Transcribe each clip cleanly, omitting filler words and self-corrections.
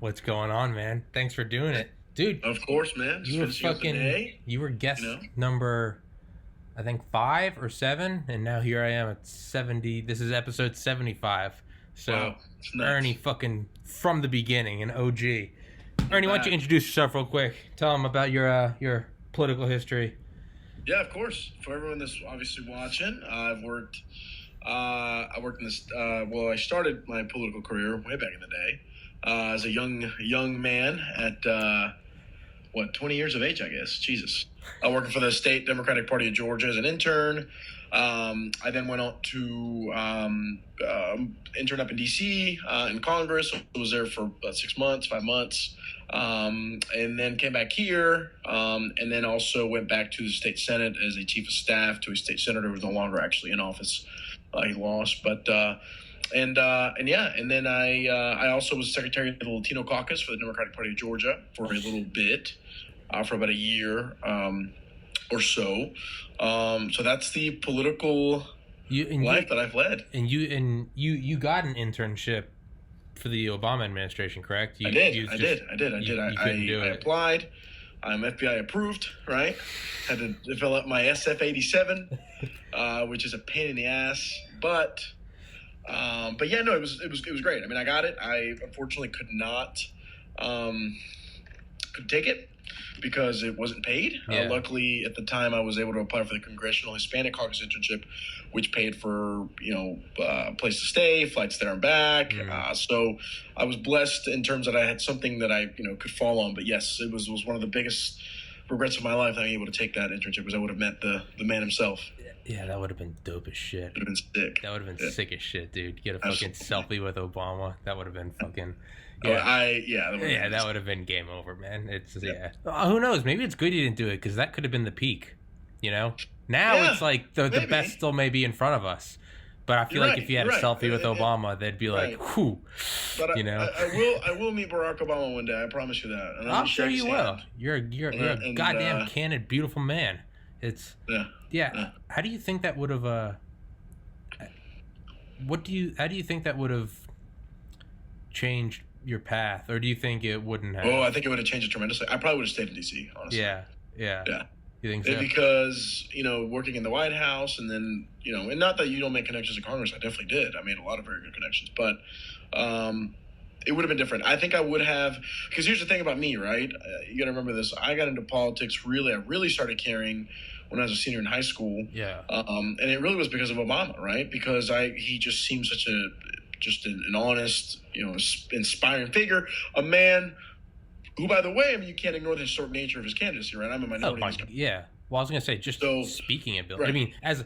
What's going on, man? Thanks for doing it, dude. Of course, man. Just You were finishing up the day. you were guest You know? number, I think 5 or 7, and now here I am at 70. This is episode 75. So Wow, it's nuts. Ernie, fucking from the beginning, an OG. Ernie, why don't you back. introduce yourself real quick? Tell them about your political history. Yeah, of course. For everyone that's obviously watching, I worked in this. I started my political career way back in the day as a young man at 20 years of age, I guess. Jesus. Working for the State Democratic Party of Georgia as an intern. I then went on to intern up in D.C. In Congress. I was there for about 6 months, 5 months. And then came back here, and then also went back to the state senate as a chief of staff to a state senator who was no longer actually in office. He lost, and then I also was secretary of the Latino caucus for the Democratic Party of Georgia for a little bit, for about a year or so. So that's the political life that I've led. And you got an internship for the Obama administration, correct? I did. I applied. I'm FBI approved, right? Had to develop my SF-87, which is a pain in the ass, but yeah, no, it was great. I mean, I got it. I unfortunately could take it because it wasn't paid. Yeah. Luckily, at the time, I was able to apply for the Congressional Hispanic Caucus internship, which paid for place to stay, flights there and back. So I was blessed in terms that I had something that I could fall on. But yes, it was one of the biggest regrets of my life that I was able to take that internship because I would have met the man himself. Yeah, that would have been dope as shit. Would have been sick. That would have been sick as shit, dude. Get a fucking selfie with Obama. That would have been fucking. Yeah. That would have been game over, man. Who knows? Maybe it's good you didn't do it because that could have been the peak. Now it's like the best still may be in front of us. But I feel like if you had a selfie with Obama, they'd be like, whew. But I will meet Barack Obama one day. I promise you that. And I'm sure you will. You're a goddamn candid, beautiful man. Yeah. How do you think that would have how do you think that would have changed your path, or do you think it wouldn't have? Oh, I think it would have changed it tremendously. I probably would have stayed in D.C., honestly. Yeah. You think so? Because, working in the White House and then, and not that you don't make connections in Congress. I definitely did. I made a lot of very good connections, but it would have been different. I think I would have, because here's the thing about me, right? You got to remember this. I got into politics I really started caring when I was a senior in high school. Yeah. And it really was because of Obama, right? Because he just seemed such an honest, inspiring figure, a man who, by the way, I mean, you can't ignore the historic nature of his candidacy, right? I'm a minority. Yeah. Well, I was gonna say, speaking ability. Right. I mean, as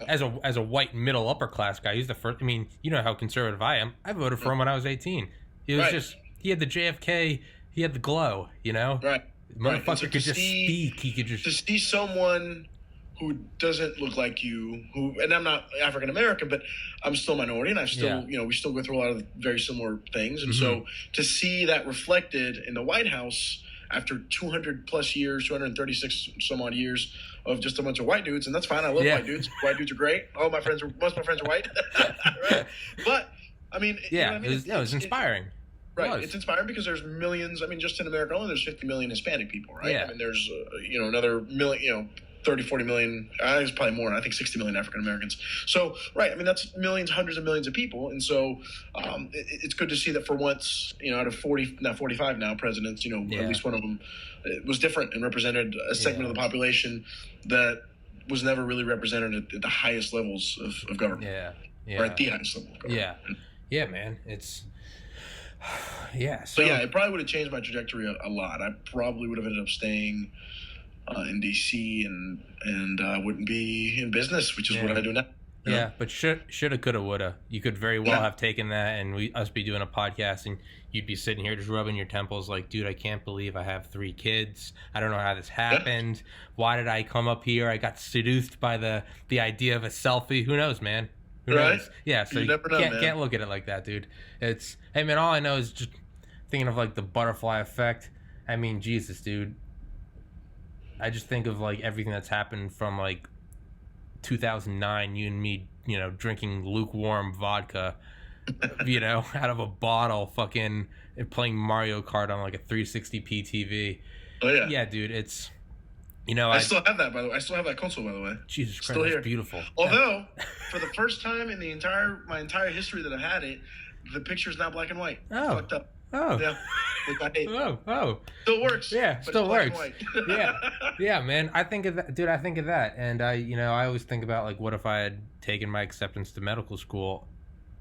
a white middle upper class guy, he's the first. I mean, you know how conservative I am. I voted for him when I was 18. He was he had the JFK. He had the glow. Right. Motherfucker So could just speak. He could just to see someone who doesn't look like you, and I'm not African American, but I'm still a minority, and I still, we still go through a lot of very similar things, and so to see that reflected in the White House after 200 plus years, 236 some odd years of just a bunch of white dudes, and that's fine. I love white dudes. White dudes are great. Most of my friends are white, right? But I mean, it was inspiring. Right, it's inspiring because there's millions. I mean, just in America alone, there's 50 million Hispanic people, right? Yeah. I mean, there's another million, 30, 40 million. I think it's probably more. I think 60 million African Americans. So, right, I mean, that's millions, hundreds of millions of people, and so it's good to see that for once, out of 45 now presidents, at least one of them was different and represented a segment of the population that was never really represented at the highest levels of government. Yeah. Or at the highest level of government. Yeah, man. It's. So it probably would have changed my trajectory a lot. I probably would have ended up staying in DC and wouldn't be in business, which is what I do now. Yeah, but shoulda, coulda, woulda. You could very well have taken that and us be doing a podcast and you'd be sitting here just rubbing your temples like, dude, I can't believe I have 3 kids. I don't know how this happened. Why did I come up here? I got seduced by the idea of a selfie. Who knows, man? Who knows? Yeah, so you can't look at it like that, dude. It's, hey, man, all I know is just thinking of, like, the butterfly effect. I mean, Jesus, dude. I just think of, like, everything that's happened from, like, 2009, you and me, drinking lukewarm vodka out of a bottle, fucking and playing Mario Kart on like a 360p TV. Oh yeah. Yeah, dude, it's I still have that, by the way. I still have that console, by the way. Jesus Christ, still that's here. Beautiful. Although, for the first time in my entire history that I've had it, the picture's now black and white. Oh. Fucked up. Oh. Yeah. Which I hate. Oh. Still works. Yeah, but still it's black works. and white. Yeah, man. I think of that, dude. I think of that, and I always think about like, what if I had taken my acceptance to medical school,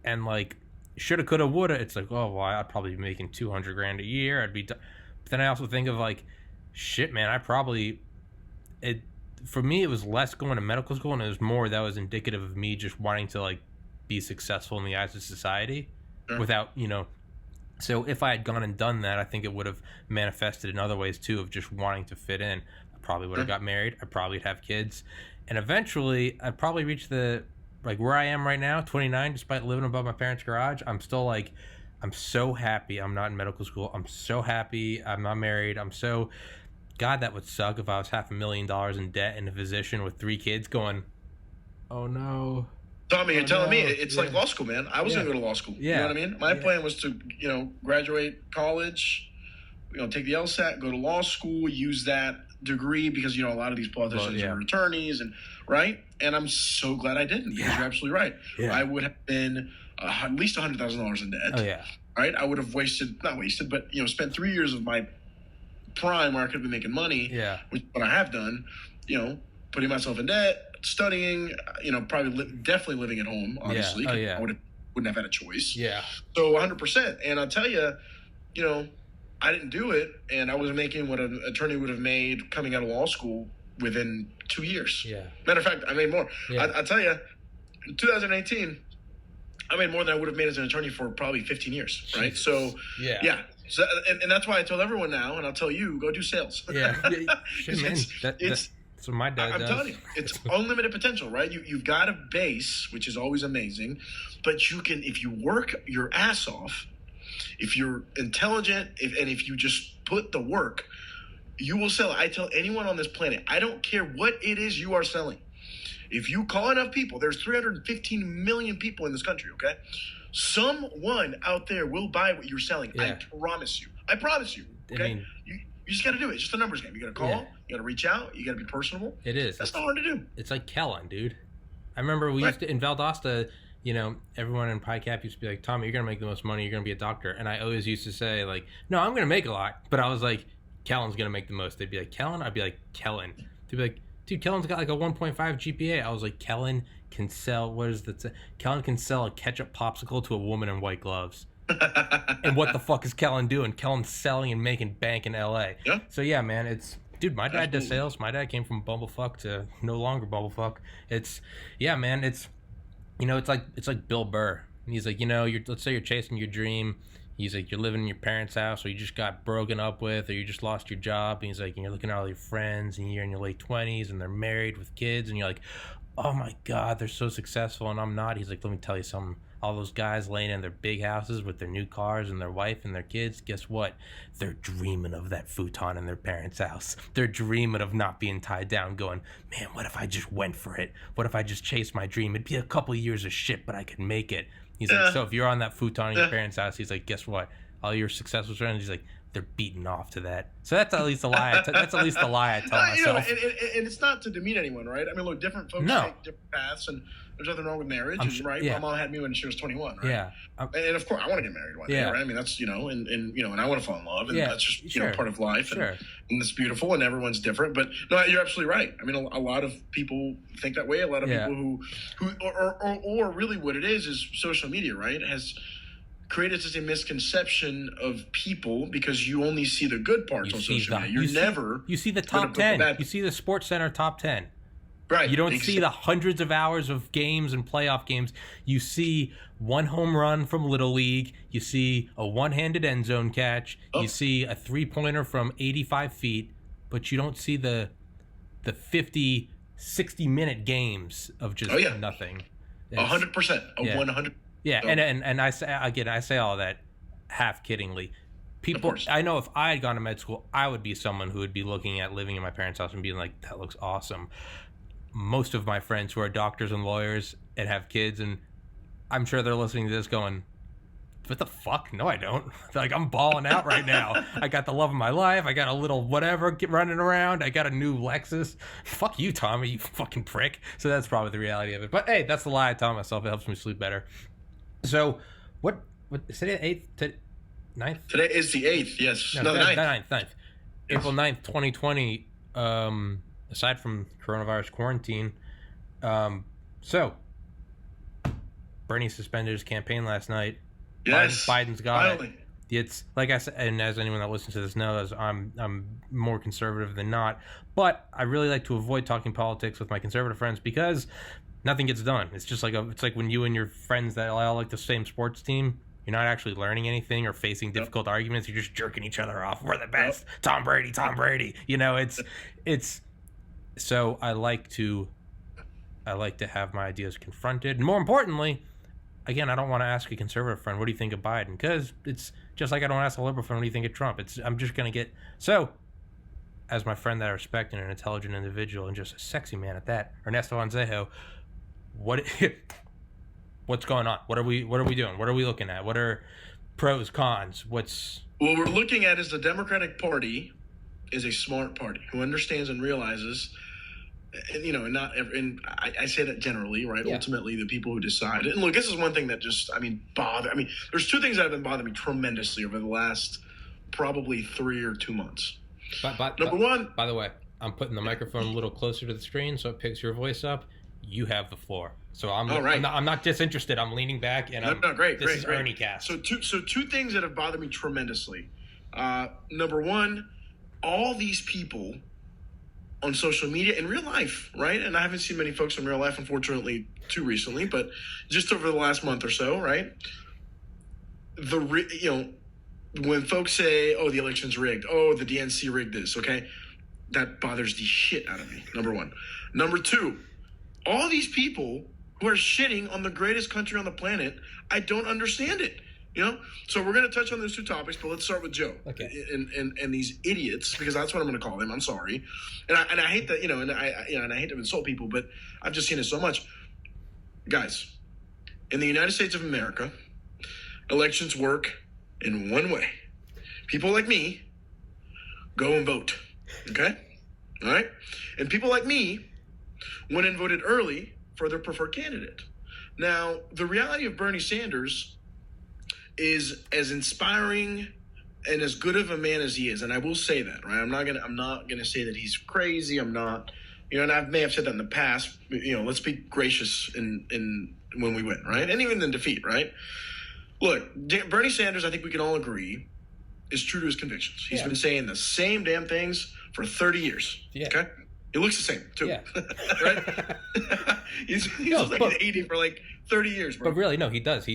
and like, shoulda, coulda, woulda. It's like, oh, well, I'd probably be making $200,000 a year. But then I also think of like, shit, man. For me, it was less going to medical school, and it was more that was indicative of me just wanting to like be successful in the eyes of society, without So if I had gone and done that, I think it would have manifested in other ways too, of just wanting to fit in. I probably would have got married. I probably would have kids, and eventually I'd probably reach the like where I am right now, 29, despite living above my parents' garage. I'm still like, I'm so happy I'm not in medical school. I'm so happy I'm not married. God, that would suck if I was $500,000 in debt and a physician with 3 kids going, oh no. Tommy, you're telling me it's like law school, man. I was going to go to law school. Yeah. You know what I mean? My plan was to, graduate college, take the LSAT, go to law school, use that degree because, a lot of these politicians are attorneys and right. And I'm so glad I didn't because you're absolutely right. Yeah. I would have been at least $100,000 in debt. Oh, yeah. Right. I would have spent 3 years of my prime where I could have been making money. Yeah. Which what I have done, putting myself in debt, studying, probably definitely living at home, obviously. Yeah. Oh, yeah. I wouldn't have had a choice. Yeah. So 100%. And I'll tell you, I didn't do it, and I was making what an attorney would have made coming out of law school within 2 years. Yeah. Matter of fact, I made more. Yeah. I'll tell you, in 2018, I made more than I would have made as an attorney for probably 15 years, right? Jesus. So, yeah. So, and that's why I tell everyone now, and I'll tell you, go do sales. Yeah. Shit, man. That's what my dad does. I'm telling you, it's unlimited potential, right? You've got a base, which is always amazing, but you can, if you work your ass off, if you're intelligent, if you just put the work, you will sell. I tell anyone on this planet, I don't care what it is you are selling. If you call enough people, there's 315 million people in this country, okay? Someone out there will buy what you're selling. Yeah. I promise you. Okay? I mean, you just got to do it. It's just a numbers game. You got to call. Yeah. You got to reach out. You got to be personable. It is. That's not hard to do. It's like Kellen, dude. I remember we used to, in Valdosta, everyone in PyCap used to be like, Tommy, you're going to make the most money. You're going to be a doctor. And I always used to say, like, no, I'm going to make a lot. But I was like, Kellen's going to make the most. They'd be like, Kellen? I'd be like, Kellen. They'd be like, dude, Kellen's got like a 1.5 GPA. I was like, Kellen can sell, Kellen can sell a ketchup popsicle to a woman in white gloves. And what the fuck is Kellen doing? Kellen's selling and making bank in LA. Yeah. So yeah, man, dude, my dad does sales. My dad came from bumblefuck to no longer bumblefuck. It's like Bill Burr. And he's like, let's say you're chasing your dream. He's like, you're living in your parents' house, or you just got broken up with, or you just lost your job. And he's like, and you're looking at all your friends, and you're in your late 20s, and they're married with kids, and you're like, oh my God, they're so successful, and I'm not. He's like, let me tell you something. All those guys laying in their big houses with their new cars and their wife and their kids, guess what? They're dreaming of that futon in their parents' house. They're dreaming of not being tied down, going, man, what if I just went for it? What if I just chased my dream? It'd be a couple of years of shit, but I could make it. He's like, so if you're on that futon in your parents' house, he's like, guess what? All your successful friends, he's like, they're beating off to that. So that's at least a lie. That's at least the lie I tell myself. And it's not to demean anyone, right? I mean, look, different folks take different paths, and there's nothing wrong with marriage, right? Yeah. My mom had me when she was 21, right? Yeah. And of course, I want to get married one day, right? I mean, that's, and I want to fall in love, and that's just, part of life, and it's beautiful, and everyone's different. But no, you're absolutely right. I mean, a lot of people think that way. A lot of people who or really what it is social media, right? Has created such a misconception of people because you only see the good parts on social media. You see the top 10. You see the Sports Center top 10. Right. You don't see the hundreds of hours of games and playoff games. You see one home run from Little League. You see a one-handed end zone catch. You see a three-pointer from 85 feet. But you don't see the 50, 60-minute games of just nothing. 100%. 100. Yeah, and I say all that half kiddingly. People, I know if I had gone to med school, I would be someone who would be looking at living in my parents' house and being like, that looks awesome. Most of my friends who are doctors and lawyers and have kids, and I'm sure they're listening to this going, what the fuck? No, I don't. Like, I'm balling out right now. I got the love of my life. I got a little whatever running around. I got a new Lexus. Fuck you, Tommy, you fucking prick. So that's probably the reality of it. But hey, that's the lie I tell myself. It helps me sleep better. So what is today, 8th? 9th? Today is the 8th, yes. No, the 9th. 9th. April 9th, 2020. Aside from coronavirus quarantine, so Bernie suspended his campaign last night. Yes, Biden's got finally. it. It's like I said, and as anyone that listens to this knows, I'm more conservative than not. But I really like to avoid talking politics with my conservative friends because nothing gets done. It's just like it's like when you and your friends that all like the same sports team, you're not actually learning anything or facing difficult arguments. You're just jerking each other off. We're the best. Tom Brady. You know, it's. So I like to have my ideas confronted, and more importantly, again, I don't want to ask a conservative friend, what do you think of Biden? Because it's just like I don't ask a liberal friend, what do you think of Trump? I'm just going to get... So, as my friend that I respect and an intelligent individual and just a sexy man at that, Ernesto Ausejo, what's going on? What are we doing? What are we looking at? What are pros, cons? What we're looking at is the Democratic Party is a smart party who understands and realizes... And, you know, and I say that generally, right? Yeah. Ultimately, the people who decide. And look, this is one thing that just, there's two things that have been bothering me tremendously over the last probably 3 or 2 months. Number one. By the way, I'm putting the microphone a little closer to the screen so it picks your voice up. You have the floor. So I'm not disinterested. I'm leaning back and this is Ernie cast. So two things that have bothered me tremendously. Number one, all these people on social media in real life, right? And I haven't seen many folks in real life, unfortunately, too recently, but just over the last month or so, right? When folks say, "Oh, the election's rigged," "Oh, the DNC rigged this," okay, that bothers the shit out of me. Number one. Number two, all these people who are shitting on the greatest country on the planet, I don't understand it. You know, so we're going to touch on those two topics, but let's start with Joe and these idiots, because that's what I'm going to call them. I'm sorry, and I hate that, and I hate to insult people, but I've just seen it so much, guys. In the United States of America, elections work in one way: people like me go and vote. Okay, all right, and people like me went and voted early for their preferred candidate. Now, the reality of Bernie Sanders is as inspiring and as good of a man as he is, and I will say that, right? I'm not gonna say that he's crazy. I'm not, and I may have said that in the past. Let's be gracious in when we win, right? And even in defeat, right? Look, Bernie Sanders, I think we can all agree, is true to his convictions. He's been saying the same damn things for 30 years. Yeah. Okay. He looks the same too, right? he's like 80 for like 30 years, bro. But really, no, he does.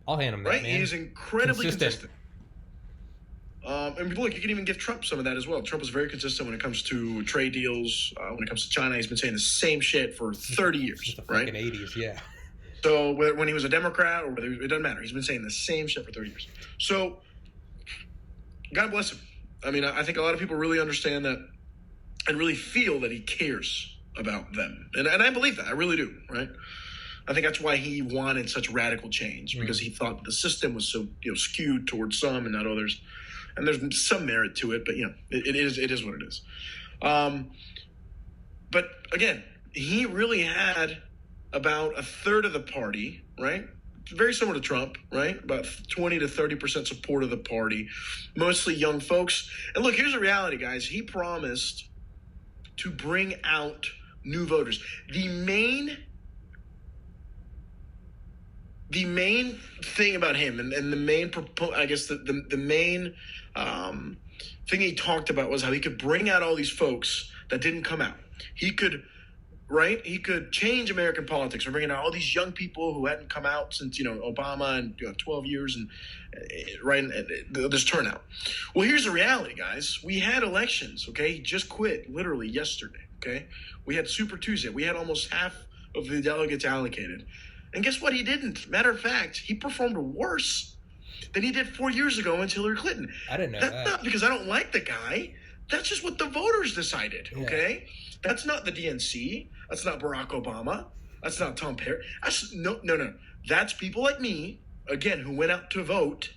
I'll hand him that, right? man. He's incredibly consistent. And look, you can even give Trump some of that as well. Trump is very consistent when it comes to trade deals. When it comes to China, he's been saying the same shit for 30 years, right? Fucking 80s, yeah. So when he was a Democrat or whether it doesn't matter, he's been saying the same shit for 30 years. So God bless him. I mean, I think a lot of people really understand that and really feel that he cares about them, and I believe that. I really do, right? I think that's why he wanted such radical change, because he thought the system was so skewed towards some and not others. And there's some merit to it, but it is what it is. But again, he really had about a third of the party, right? Very similar to Trump, right? About 20 to 30% support of the party, mostly young folks. And look, here's the reality, guys. He promised to bring out new voters. The main thing about him, and the main, I guess the main thing he talked about was how he could bring out all these folks that didn't come out. He could change American politics. We're bringing out all these young people who hadn't come out since Obama and 12 years and this turnout. Well, here's the reality, guys. We had elections. Okay, he just quit literally yesterday. Okay, we had Super Tuesday. We had almost half of the delegates allocated. And guess what? He didn't. Matter of fact, he performed worse than he did 4 years ago with Hillary Clinton. I didn't know That's not because I don't like the guy. That's just what the voters decided, okay? That's not the DNC. That's not Barack Obama. That's not Tom Perry. No. That's people like me, again, who went out to vote,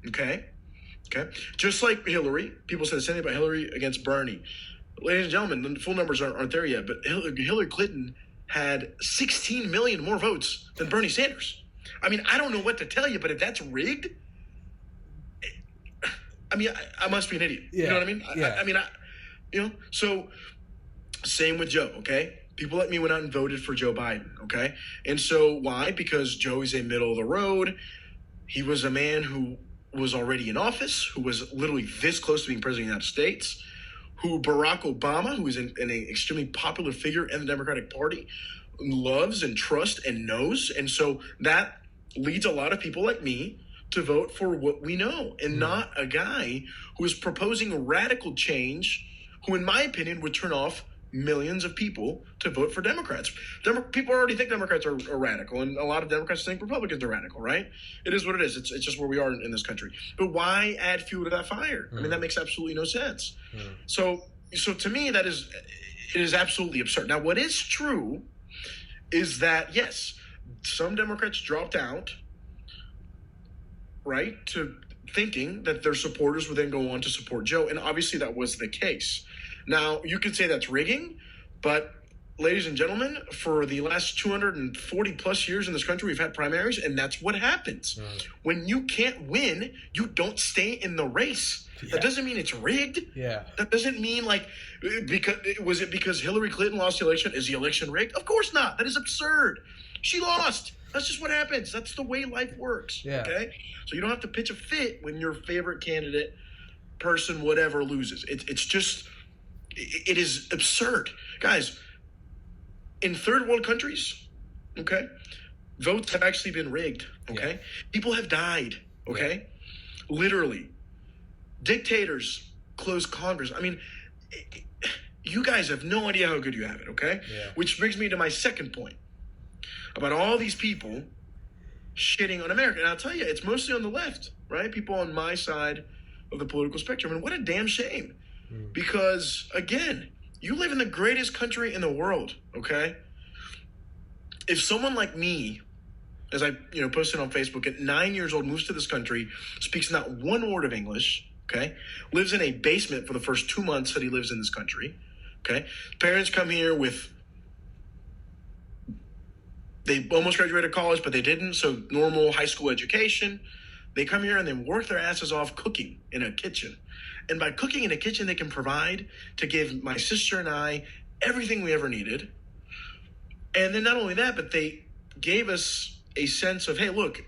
okay, just like Hillary, people said the same thing about Hillary against Bernie. Ladies and gentlemen, the full numbers aren't there yet, but Hillary Clinton had 16 million more votes than Bernie Sanders. I mean, I don't know what to tell you, but if that's rigged, I mean, I must be an idiot. Yeah. You know what I mean? Yeah. So same with Joe, okay? People like me went out and voted for Joe Biden, okay? And so why? Because Joe is a middle of the road. He was a man who was already in office, who was literally this close to being president of the United States, who Barack Obama, who is an extremely popular figure in the Democratic Party, loves and trusts and knows. And so that leads a lot of people like me to vote for what we know and not a guy who is proposing radical change, who, in my opinion, would turn off millions of people to vote for Democrats. People already think Democrats are radical, and a lot of Democrats think Republicans are radical, right? It is what it is. It's just where we are in this country. But why add fuel to that fire? I mean, that makes absolutely no sense. So to me, it is absolutely absurd. Now, what is true is that, yes, some Democrats dropped out, right, to thinking that their supporters would then go on to support Joe, and obviously that was the case. Now, you could say that's rigging, but ladies and gentlemen, for the last 240 plus years in this country, we've had primaries, and that's what happens. When you can't win, you don't stay in the race. Yeah. That doesn't mean it's rigged. Yeah. That doesn't mean because Hillary Clinton lost the election? Is the election rigged? Of course not. That is absurd. She lost. That's just what happens. That's the way life works. Yeah. Okay? So you don't have to pitch a fit when your favorite candidate, person, whatever, loses. It is absurd. Guys, in third world countries, okay, votes have actually been rigged, okay? Yeah. People have died, okay? Yeah. Literally. Dictators close Congress. I mean, you guys have no idea how good you have it, okay? Yeah. Which brings me to my second point about all these people shitting on America. And I'll tell you, it's mostly on the left, right? People on my side of the political spectrum. And what a damn shame. Because, again, you live in the greatest country in the world, okay? If someone like me, as I posted on Facebook, at 9 years old, moves to this country, speaks not one word of English, okay? Lives in a basement for the first 2 months that he lives in this country, okay? Parents come here with, they almost graduated college, but they didn't, so normal high school education. They come here and they work their asses off cooking in a kitchen. And by cooking in a kitchen, they can provide to give my sister and I everything we ever needed. And then not only that, but they gave us a sense of, hey, look,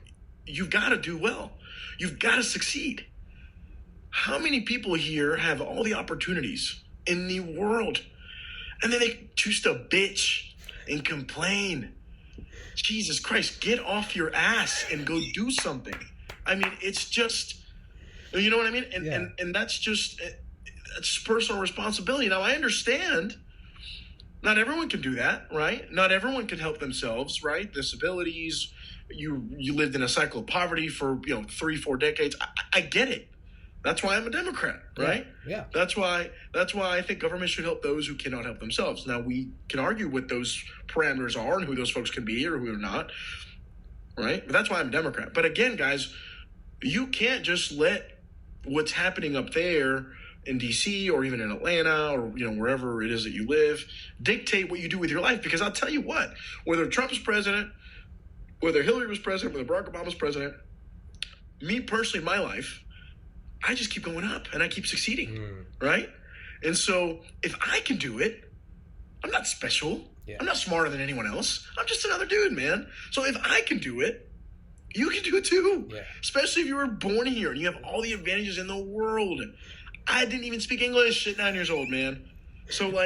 you've got to do well. You've got to succeed. How many people here have all the opportunities in the world, and then they choose to bitch and complain? Jesus Christ, get off your ass and go do something. I mean, it's just, you know what I mean? And that's just personal responsibility. Now, I understand not everyone can do that, right? Not everyone can help themselves, right? Disabilities, you lived in a cycle of poverty for 3-4 decades. I get it. That's why I'm a Democrat, right? Yeah. That's why I think government should help those who cannot help themselves. Now, we can argue what those parameters are and who those folks can be or who are not, right? But that's why I'm a Democrat. But again, guys, you can't just let what's happening up there in D.C. or even in Atlanta or wherever it is that you live dictate what you do with your life. Because I'll tell you what, whether Trump is president, whether Hillary was president, whether Barack Obama was president, me personally, my life, I just keep going up and I keep succeeding, right? And so if I can do it, I'm not special. Yeah. I'm not smarter than anyone else. I'm just another dude, man. So if I can do it, you can do it too. Yeah. Especially if you were born here and you have all the advantages in the world. I didn't even speak English at 9 years old, man. So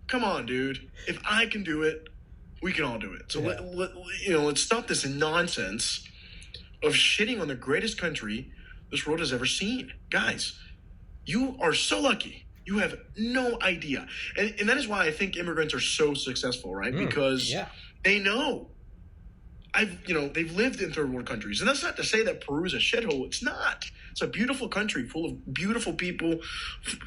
come on, dude. If I can do it, we can all do it. So let's stop this nonsense of shitting on the greatest country this world has ever seen. Guys, you are so lucky. You have no idea. And that is why I think immigrants are so successful, right? Because they know. They've lived in third world countries. And that's not to say that Peru is a shithole. It's not. It's a beautiful country full of beautiful people,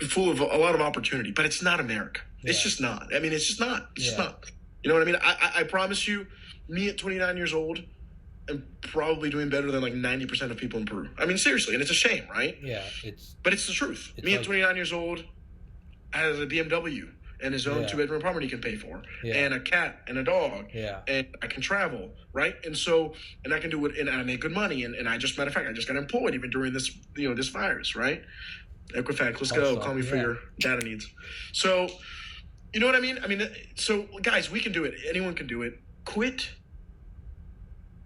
full of a lot of opportunity. But it's not America. Yeah. It's just not. I mean, it's just not. It's just not. You know what I mean? I promise you, me at 29 years old, am probably doing better than like 90% of people in Peru. I mean, seriously, and it's a shame, right? Yeah, but it's the truth. It's Me like, at 29 years old has a BMW and his own Yeah. 2-bedroom apartment he can pay for, Yeah. and a cat and a dog, Yeah. and I can travel, right? And I can do it, and I make good money, and I just, matter of fact, I just got employed even during this, this virus, right? Equifax, let's go. Call me for your data needs. So, you know what I mean? I mean, so guys, we can do it. Anyone can do it. Quit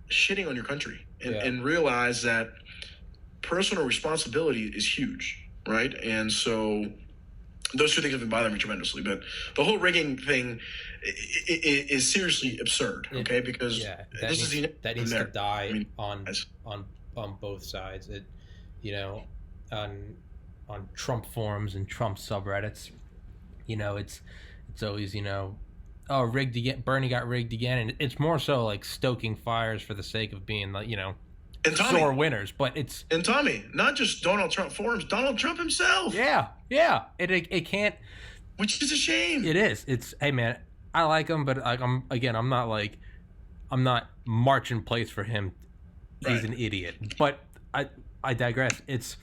shitting on your country and realize that personal responsibility is huge, right? And so those two things have been bothering me tremendously. But the whole rigging thing is seriously absurd, okay? Because that needs to die on both sides. It, on Trump forums and Trump subreddits, it's always, oh, rigged again. Bernie got rigged again, and it's more so like stoking fires for the sake of being, like, and Tommy, sore winners. But it's Tommy, not just Donald Trump forums, Donald Trump himself. Yeah. It can't, which is a shame. It is. It's, hey man, I like him, but I'm not marching place for him. He's an idiot. But I digress. It's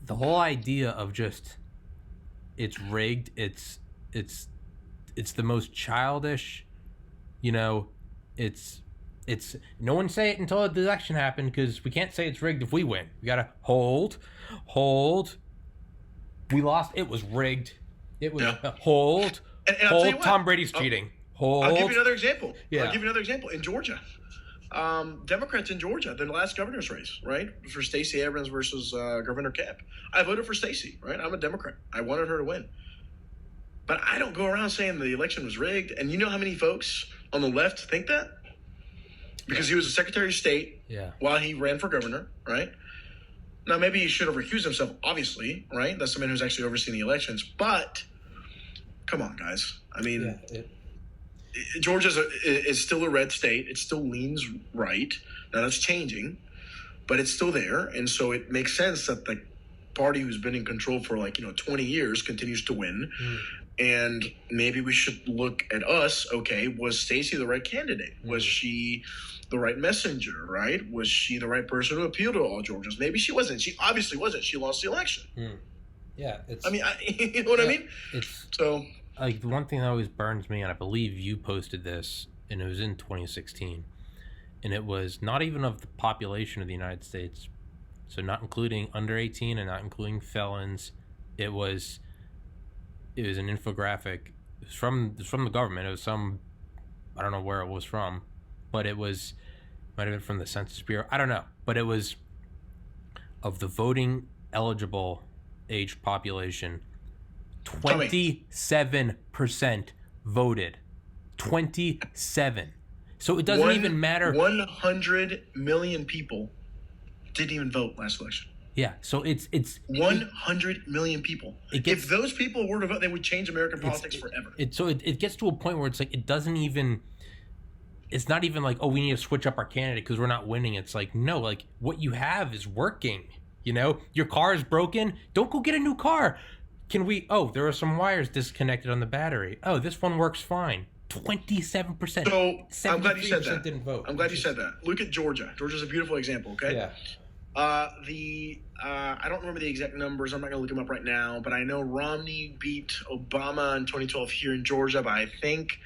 the whole idea of just, it's rigged. It's the most childish, it's no one say it until the election happened, because we can't say it's rigged if we win. We gotta hold. We lost. It was rigged. It was hold. And I'll tell you what, Tom Brady's cheating. Hold. I'll give you another example. Yeah. In Georgia. Democrats in Georgia, the last governor's race, right? For Stacey Abrams versus Governor Kemp. I voted for Stacey, right? I'm a Democrat. I wanted her to win. But I don't go around saying the election was rigged. And you know how many folks on the left think that? Because he was a Secretary of State while he ran for governor, right? Now, maybe he should have recused himself, obviously, right? That's the man who's actually overseeing the elections. But, come on, guys. I mean, Georgia is still a red state. It still leans right. Now, that's changing, but it's still there. And so it makes sense that the party who's been in control for 20 years continues to win. And maybe we should look at us. Okay, was Stacey the right candidate? Was she the right messenger, right? Was she the right person to appeal to all Georgians? Maybe she wasn't. She obviously wasn't. She lost the election. Yeah. You know what I mean? So, like, the one thing that always burns me, and I believe you posted this, and it was in 2016, and it was not even of the population of the United States, so not including under 18 and not including felons. It was an infographic. It was from the government. It was I don't know where it was from, but it might have been from the Census Bureau. I don't know, but it was of the voting eligible age population. 27% voted. 27. So it doesn't even matter. 100 million people didn't even vote last election. Yeah, so it's 100 million people. If those people were to vote, they would change American politics forever. It gets to a point where it's like, it's not even like, oh, we need to switch up our candidate because we're not winning. It's like, no, like, what you have is working. Your car is broken. Don't go get a new car. There are some wires disconnected on the battery. Oh, this one works fine. 27%. So I'm glad you said that. Didn't vote. I'm glad you said that. Look at Georgia. Georgia's a beautiful example, okay? Yeah. I don't remember the exact numbers. I'm not going to look them up right now, but I know Romney beat Obama in 2012 here in Georgia by, I think,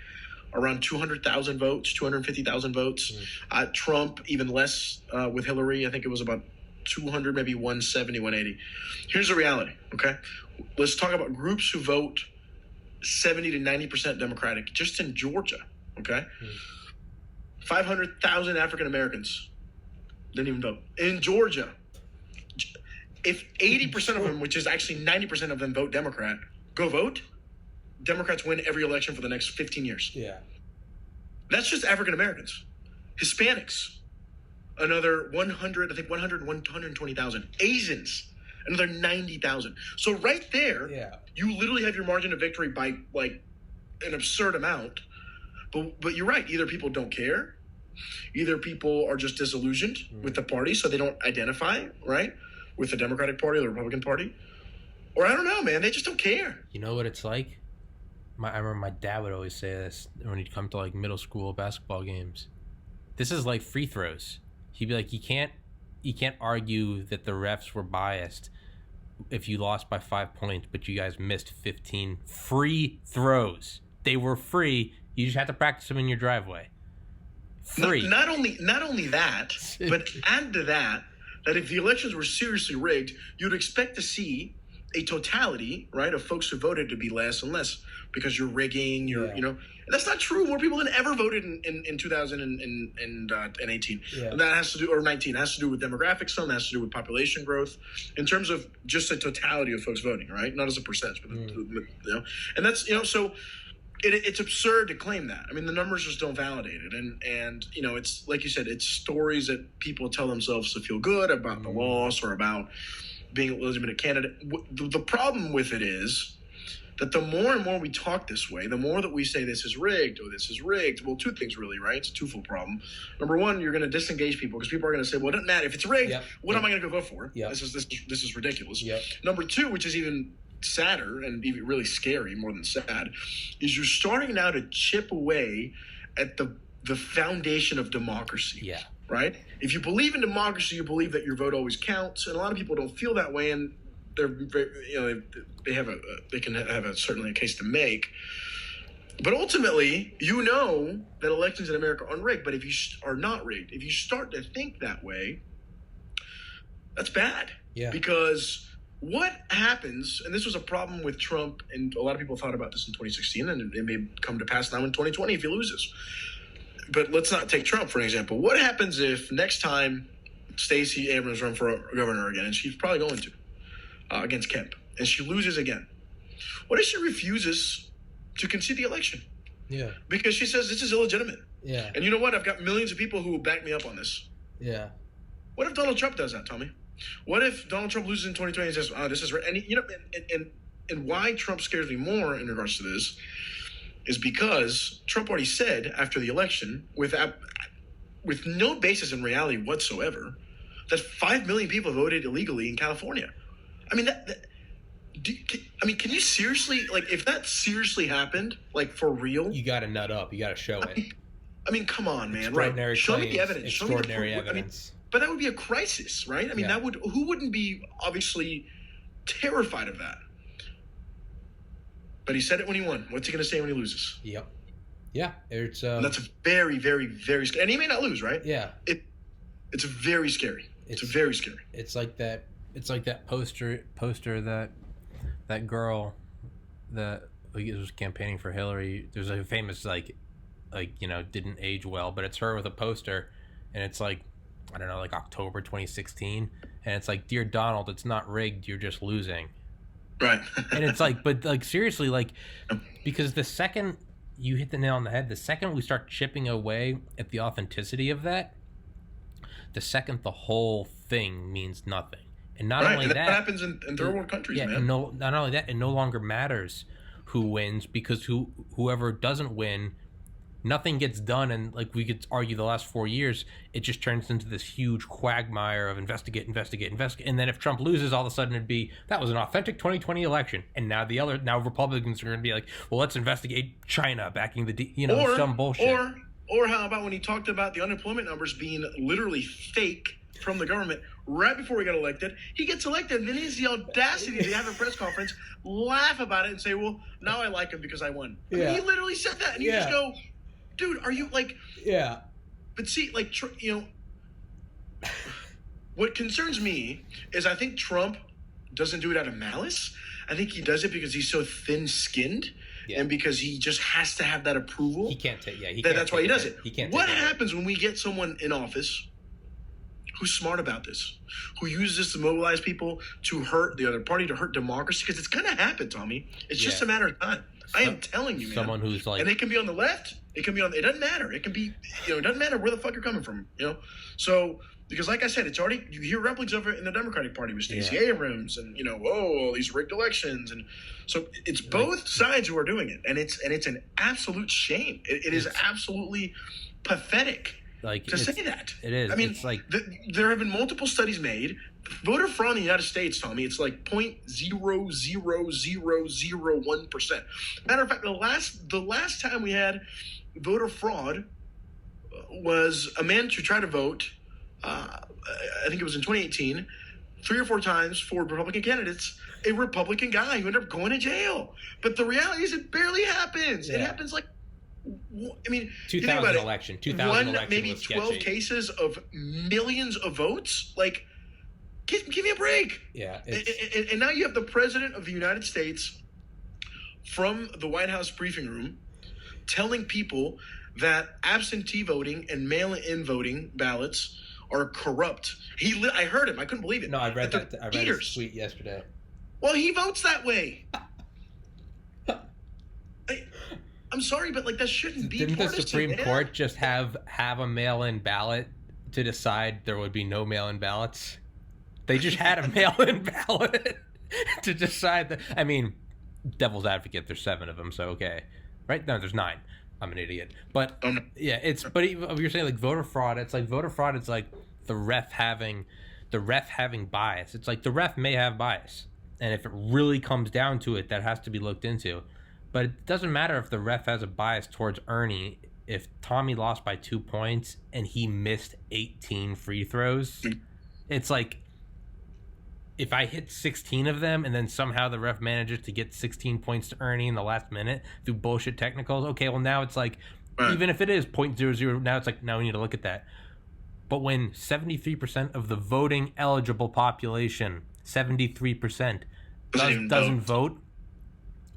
around 200,000 votes, 250,000 votes. Trump, even less with Hillary. I think it was about 200, maybe 170, 180. Here's the reality, okay? Let's talk about groups who vote 70 to 90% Democratic just in Georgia, okay? 500,000 African Americans didn't even vote. In Georgia, if 80% of them, which is actually 90% of them, vote Democrat, go vote, Democrats win every election for the next 15 years. Yeah. That's just African Americans. Hispanics, another 120,000. Asians, another 90,000. So right there, you literally have your margin of victory by like an absurd amount. But you're right. Either people don't care, either people are just disillusioned with the party, so they don't identify, right, with the Democratic Party or the Republican Party. Or I don't know, man. They just don't care. You know what it's like? I remember my dad would always say this when he'd come to like middle school basketball games. This is like free throws. He'd be like, you can't argue that the refs were biased if you lost by 5 points, but you guys missed 15 free throws. They were free. You just have to practice them in your driveway. Free. Not only that, but add to that if the elections were seriously rigged, you'd expect to see a totality, right, of folks who voted to be less and less because you're rigging, and that's not true. More people than ever voted in 2018. Yeah. And that has to do, or 19, has to do with demographics, some has to do with population growth in terms of just the totality of folks voting, right? Not as a percentage, but, and that's, so it's absurd to claim that. I mean, the numbers just don't validate it. And it's like you said, it's stories that people tell themselves to feel good about the loss or about being a legitimate candidate. The problem with it is that the more and more we talk this way, the more that we say this is rigged or this is rigged. Well, two things really, right? It's a twofold problem. Number one, you're going to disengage people because people are going to say, well, it doesn't matter. If it's rigged, what am I going to go vote for? This is ridiculous. Number two, which is even sadder and even really scary, more than sad, is you're starting now to chip away at the foundation of democracy. Yeah. Right? If you believe in democracy, you believe that your vote always counts, and a lot of people don't feel that way, and they're they can have certainly a case to make. But ultimately, that elections in America are rigged. But if you are not rigged, if you start to think that way, that's bad. Yeah. Because what happens, and this was a problem with Trump, and a lot of people thought about this in 2016, and it may come to pass now in 2020 if he loses. But let's not take Trump for an example. What happens if next time Stacey Abrams runs for governor again, and she's probably going to, against Kemp, and she loses again? What if she refuses to concede the election? Yeah. Because she says this is illegitimate. Yeah. And you know what? I've got millions of people who will back me up on this. Yeah. What if Donald Trump does that, Tommy? What if Donald Trump loses in 2020 and says, "Oh, this is right"? And and why Trump scares me more in regards to this is because Trump already said after the election, with no basis in reality whatsoever, that 5 million people voted illegally in California. I mean, can you seriously, like, if that seriously happened, like, for real? You got to nut up. You got to show it. I mean, come on, man. Extraordinary Show me the evidence. Extraordinary evidence. But that would be a crisis, right? I mean, who wouldn't be obviously terrified of that? But he said it when he won. What's he going to say when he loses? Yep. Yeah. It's and that's very, very, very scary. And he may not lose, right? Yeah. It's very scary. It's very scary. It's like that. It's like that poster that girl that was campaigning for Hillary. There's a famous didn't age well, but it's her with a poster, and it's like, I don't know, like October 2016, and it's like, "Dear Donald, it's not rigged. You're just losing." Right. And it's like, but like seriously, like, because the second you hit the nail on the head, the second we start chipping away at the authenticity of that, the second the whole thing means nothing. And not only that happens in third world countries, man. And not only that, it no longer matters who wins, because whoever doesn't win, nothing gets done. And like we could argue the last 4 years, it just turns into this huge quagmire of investigate. And then if Trump loses, all of a sudden it'd be, that was an authentic 2020 election. And now now Republicans are going to be like, well, let's investigate China backing some bullshit. Or how about when he talked about the unemployment numbers being literally fake from the government right before he got elected? He gets elected, and then he has the audacity to have a press conference, laugh about it, and say, well, now I like him because I won. I mean, he literally said that, and you just go, dude, are you like... Yeah. But see, like, what concerns me is I think Trump doesn't do it out of malice. I think he does it because he's so thin-skinned. Yeah. And because he just has to have that approval. He can't take. Yeah, that's why he does it. He can't. What happens when we get someone in office who's smart about this, who uses this to mobilize people to hurt the other party, to hurt democracy? Because it's going to happen, Tommy. It's just a matter of time. I am telling you, man. Someone who's like, and it can be on the left. It can be on. It doesn't matter. It can be. It doesn't matter where the fuck you're coming from. So. Because, like I said, it's already, you hear rumblings of it in the Democratic Party with Stacey Abrams and, all these rigged elections. And so it's both sides who are doing it. And it's an absolute shame. It is absolutely pathetic to say that. It is. I mean, it's like, there have been multiple studies made. Voter fraud in the United States, Tommy, it's like 0.00001%. Matter of fact, the last time we had voter fraud was a man to try to vote. I think it was in 2018, 3 or 4 times for Republican candidates. A Republican guy who ended up going to jail. But the reality is, it barely happens. Yeah. It happens like, I mean, 2000 election. 2000 election maybe was 12 sketchy. cases of millions of votes. Like, give me a break. Yeah. And now you have the president of the United States from the White House briefing room telling people that absentee voting and mail-in voting ballots are corrupt. I heard him. I couldn't believe it. No, I read that. I read his tweet yesterday. Well, he votes that way. I'm sorry, but like that shouldn't be. Didn't partisan, the Supreme man. Court just have a mail-in ballot to decide there would be no mail-in ballots? They just had a mail-in ballot to decide that. I mean, devil's advocate, there's 7 of them, so okay, right? No, there's 9. I'm an idiot, but yeah, it's. But you're saying like voter fraud. It's like voter fraud. It's like the ref having bias. It's like the ref may have bias, and if it really comes down to it, that has to be looked into. But it doesn't matter if the ref has a bias towards Ernie. If Tommy lost by 2 points and he missed 18 free throws, it's like if I hit 16 of them and then somehow the ref manages to get 16 points to Ernie in the last minute through bullshit technicals, okay, well now it's like, even if it is 0.00, now it's like, now we need to look at that. But when 73% of the voting eligible population, 73%, doesn't vote,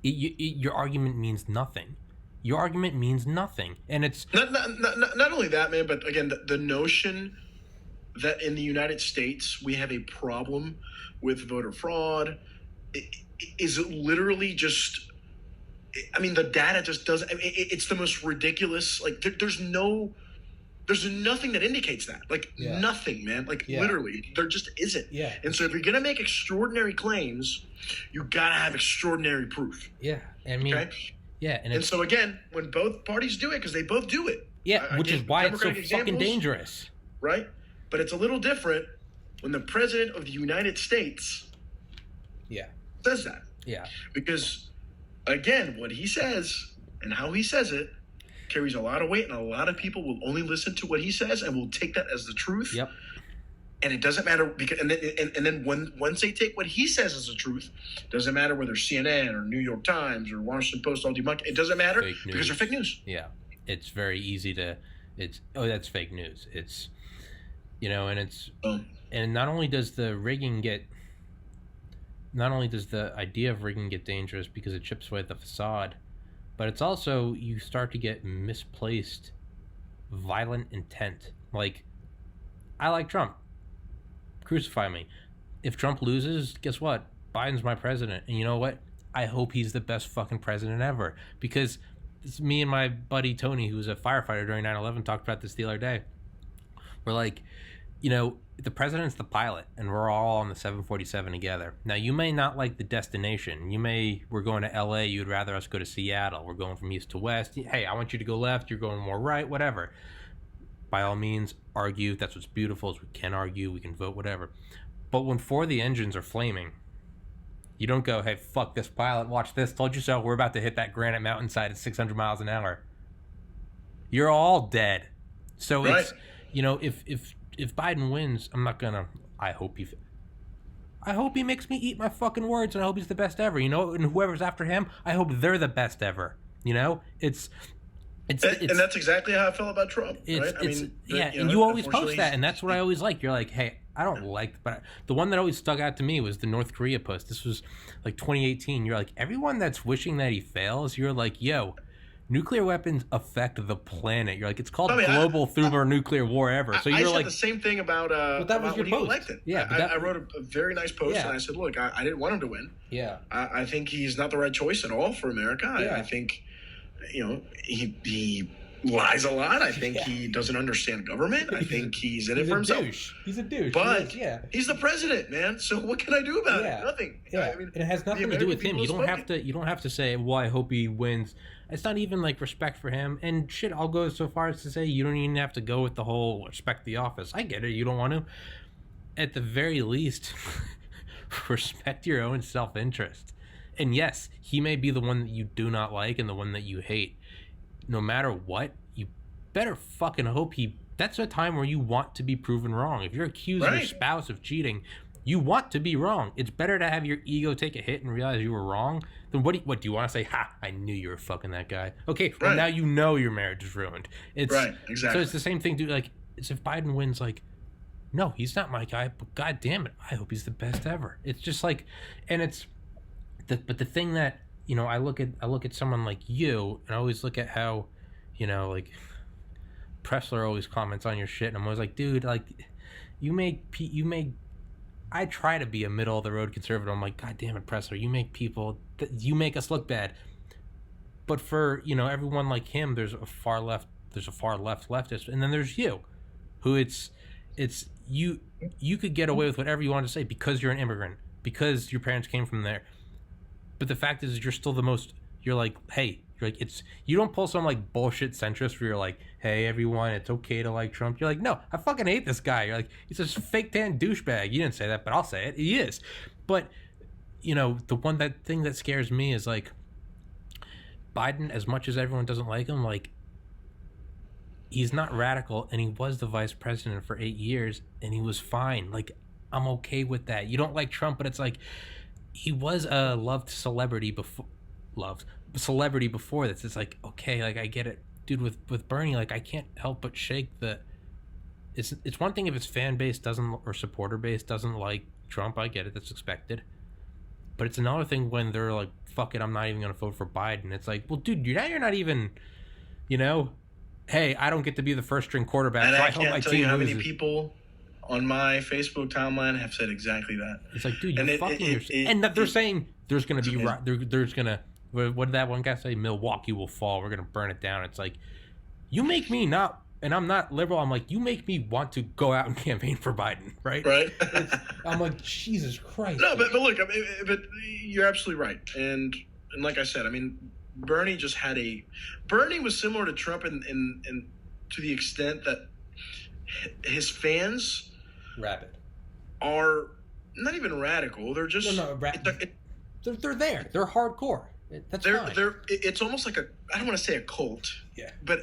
your argument means nothing. Your argument means nothing. And it's... Not only that, man, but again, the notion that in the United States we have a problem with voter fraud is literally just... I mean, the data just doesn't... I mean, it's the most ridiculous... Like, there's nothing that indicates that. Like, nothing, man. Like, literally, there just isn't. Yeah. And so if you're going to make extraordinary claims, you got to have extraordinary proof. Yeah. I mean... Okay? Yeah. And so, again, when both parties do it, because they both do it. Yeah, which is why it's so fucking dangerous. Right? But it's a little different when the president of the United States says that. Yeah. Because, again, what he says and how he says it carries a lot of weight, and a lot of people will only listen to what he says and will take that as the truth. Yep. And it doesn't matter because, and then once they take what he says as the truth, doesn't matter whether CNN or New York Times or Washington Post all debunk. It doesn't matter because they're fake news. Yeah, it's very easy to. That's fake news. It's, and it's and not only does the idea of rigging get dangerous because it chips away at the facade, but it's also you start to get misplaced violent intent. Like, I like Trump. Crucify me. If Trump loses, guess what? Biden's my president. And you know what? I hope he's the best fucking president ever. Because it's me and my buddy Tony, who's a firefighter during 9/11, talked about this the other day. We're like, the president's the pilot, and we're all on the 747 together. Now, you may not like the destination. We're going to LA, you'd rather us go to Seattle. We're going from east to west. Hey, I want you to go left, you're going more right, whatever. By all means, argue. That's what's beautiful is we can argue, we can vote, whatever. But when 4 of the engines are flaming, you don't go, hey, fuck this pilot, watch this, told you so, we're about to hit that granite mountainside at 600 miles an hour. You're all dead. So right. It's, if Biden wins, I'm not gonna, I hope he makes me eat my fucking words, and I hope he's the best ever, and whoever's after him, I hope they're the best ever. It's and that's exactly how I felt about Trump, right? And you always post that, and that's what I always like. You're like, hey, I don't like, but the one that always stuck out to me was the North Korea post. This was like 2018. You're like, everyone that's wishing that he fails, you're like, yo, nuclear weapons affect the planet. You're like, it's called global thermonuclear war ever. So you're I said the same thing about that was your when post. He elected. Yeah, I wrote a very nice post, and I said, look, I didn't want him to win. Yeah, I think he's not the right choice at all for America. I think, he lies a lot. I think he doesn't understand government. I think he's in it for himself. He's a douche. But he's the president, man. So what can I do about it? Nothing. Yeah, it has nothing to do with him. You don't have to say, well, I hope he wins. It's not even like respect for him. And shit, I'll go so far as to say you don't even have to go with the whole respect the office. I get it. You don't want to. At the very least, respect your own self-interest. And yes, he may be the one that you do not like and the one that you hate. No matter what, you better fucking hope that's a time where you want to be proven wrong. If you're accusing your spouse of cheating, you want to be wrong. It's better to have your ego take a hit and realize you were wrong than what do you want to say? Ha! I knew you were fucking that guy. Okay, well now you know your marriage is ruined. It's right, exactly. So it's the same thing, dude. Like, it's if Biden wins, like, no, he's not my guy, but god damn it, I hope he's the best ever. It's just like, and it's but the thing that, you know, I look at someone like you, and I always look at how, you know, like, Pressler always comments on your shit, and I'm always like, dude, like, you make I try to be a middle of the road conservative. I'm like, god damn it, Pressler, you make us look bad. But for, you know, everyone like him, there's a far left leftist, and then there's you, who it's you could get away with whatever you want to say because you're an immigrant, because your parents came from there. But the fact is, you're still you're like, it's, you don't pull some like bullshit centrist where you're like, hey everyone, it's okay to like Trump. You're like, no, I fucking hate this guy. You're like, he's a fake tan douchebag. You didn't say that, but I'll say it. He is. But, you know, that thing that scares me is like, Biden, as much as everyone doesn't like him, like, he's not radical, and he was the vice president for 8 years, and he was fine. Like, I'm okay with that. You don't like Trump, but it's like, he was a loved celebrity before this. It's like, okay, like, I get it, dude. With Bernie, like, I can't help but shake the. It's one thing if his fan base doesn't, or supporter base doesn't like Trump. I get it, that's expected. But it's another thing when they're like, fuck it, I'm not even gonna vote for Biden. It's like, well, dude, you're not even, you know, hey, I don't get to be the first string quarterback. And so I hope can't my tell team you how loses. many people on my Facebook timeline have said exactly that. It's like, dude, you're fucking yourself. And they're saying there's going to be, there's going to, what did that one guy say? Milwaukee will fall. We're going to burn it down. It's like, you make me not, and I'm not liberal. I'm like, you make me want to go out and campaign for Biden, right? Right. I'm like, Jesus Christ. No, but look, I mean, but you're absolutely right. And like I said, I mean, Bernie was similar to Trump in to the extent that his fans are not even radical. They're just they're there. They're hardcore. That's fine. It's almost like I don't want to say a cult. Yeah. But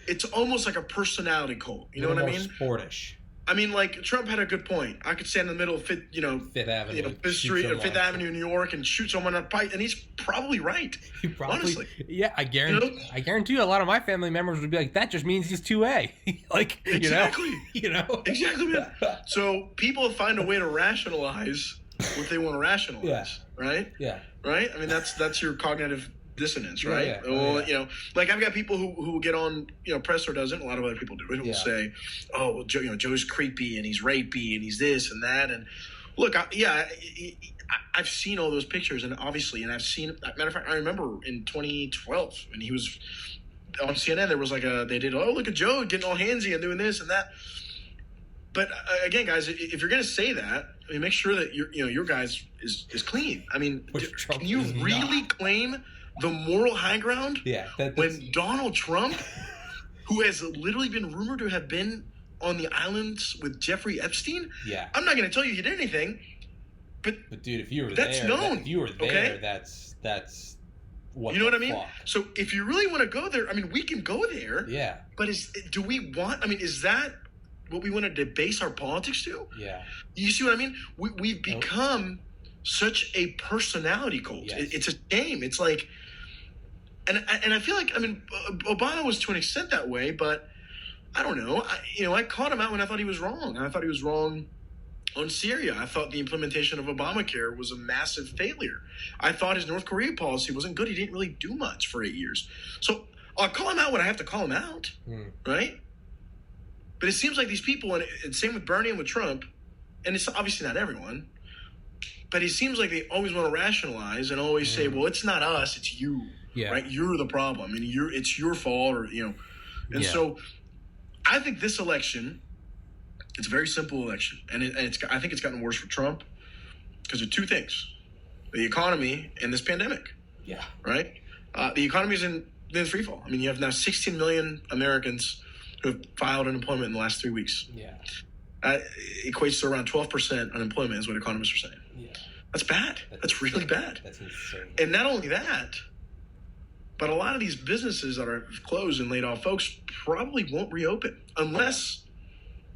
it's almost like a personality cult. You know what I mean? Sportish. I mean, like, Trump had a good point. I could stand in the middle of Fifth Avenue, Fifth Avenue, New York, and shoot someone on a pipe, and he's probably right. Honestly, yeah, I guarantee you, a lot of my family members would be like, "That just means he's 2A." Like, exactly, exactly, man. So people find a way to rationalize what they want to rationalize, right? Yeah, right. I mean, that's your cognitive dissonance, right? Yeah. Well, you know, like, I've got people who will get on, you know, Pressler doesn't, a lot of other people do it, will say, oh, well, Joe's creepy and he's rapey and he's this and that. And look, I've seen all those pictures, and obviously, and I've seen, matter of fact, I remember in 2012 when he was on CNN, there was like they did, oh, look at Joe getting all handsy and doing this and that. But again, guys, if you're going to say that, I mean, make sure that your guys is clean. I mean, can you really claim the moral high ground when Donald Trump, who has literally been rumored to have been on the islands with Jeffrey Epstein, I'm not going to tell you he did anything, but dude, if you were that's there, known. If you were there, okay? That's what, you know what I mean? Fuck? So if you really want to go there, I mean, we can go there. Yeah. But is that what we want to debase our politics to? Yeah. You see what I mean? We've become such a personality cult. Yes. It's a shame. It's like, and I feel like, I mean, Obama was to an extent that way, but I don't know. I caught him out when I thought he was wrong. I thought he was wrong on Syria. I thought the implementation of Obamacare was a massive failure. I thought his North Korea policy wasn't good. He didn't really do much for 8 years. So I'll call him out when I have to call him out, right? But it seems like these people, and same with Bernie and with Trump, and it's obviously not everyone, but it seems like they always want to rationalize and always say, well, it's not us, it's you, right? You're the problem, and it's your fault, or, you know. And so I think this election, it's a very simple election, and I think it's gotten worse for Trump because of two things: the economy and this pandemic. Yeah. Right. The economy is in free fall. I mean, you have now 16 million Americans who have filed unemployment in the last 3 weeks. Yeah. Equates to around 12% unemployment, is what economists are saying. Yeah. That's bad. That's really bad. That's insane. And not only that, But a lot of these businesses that are closed and laid off folks probably won't reopen unless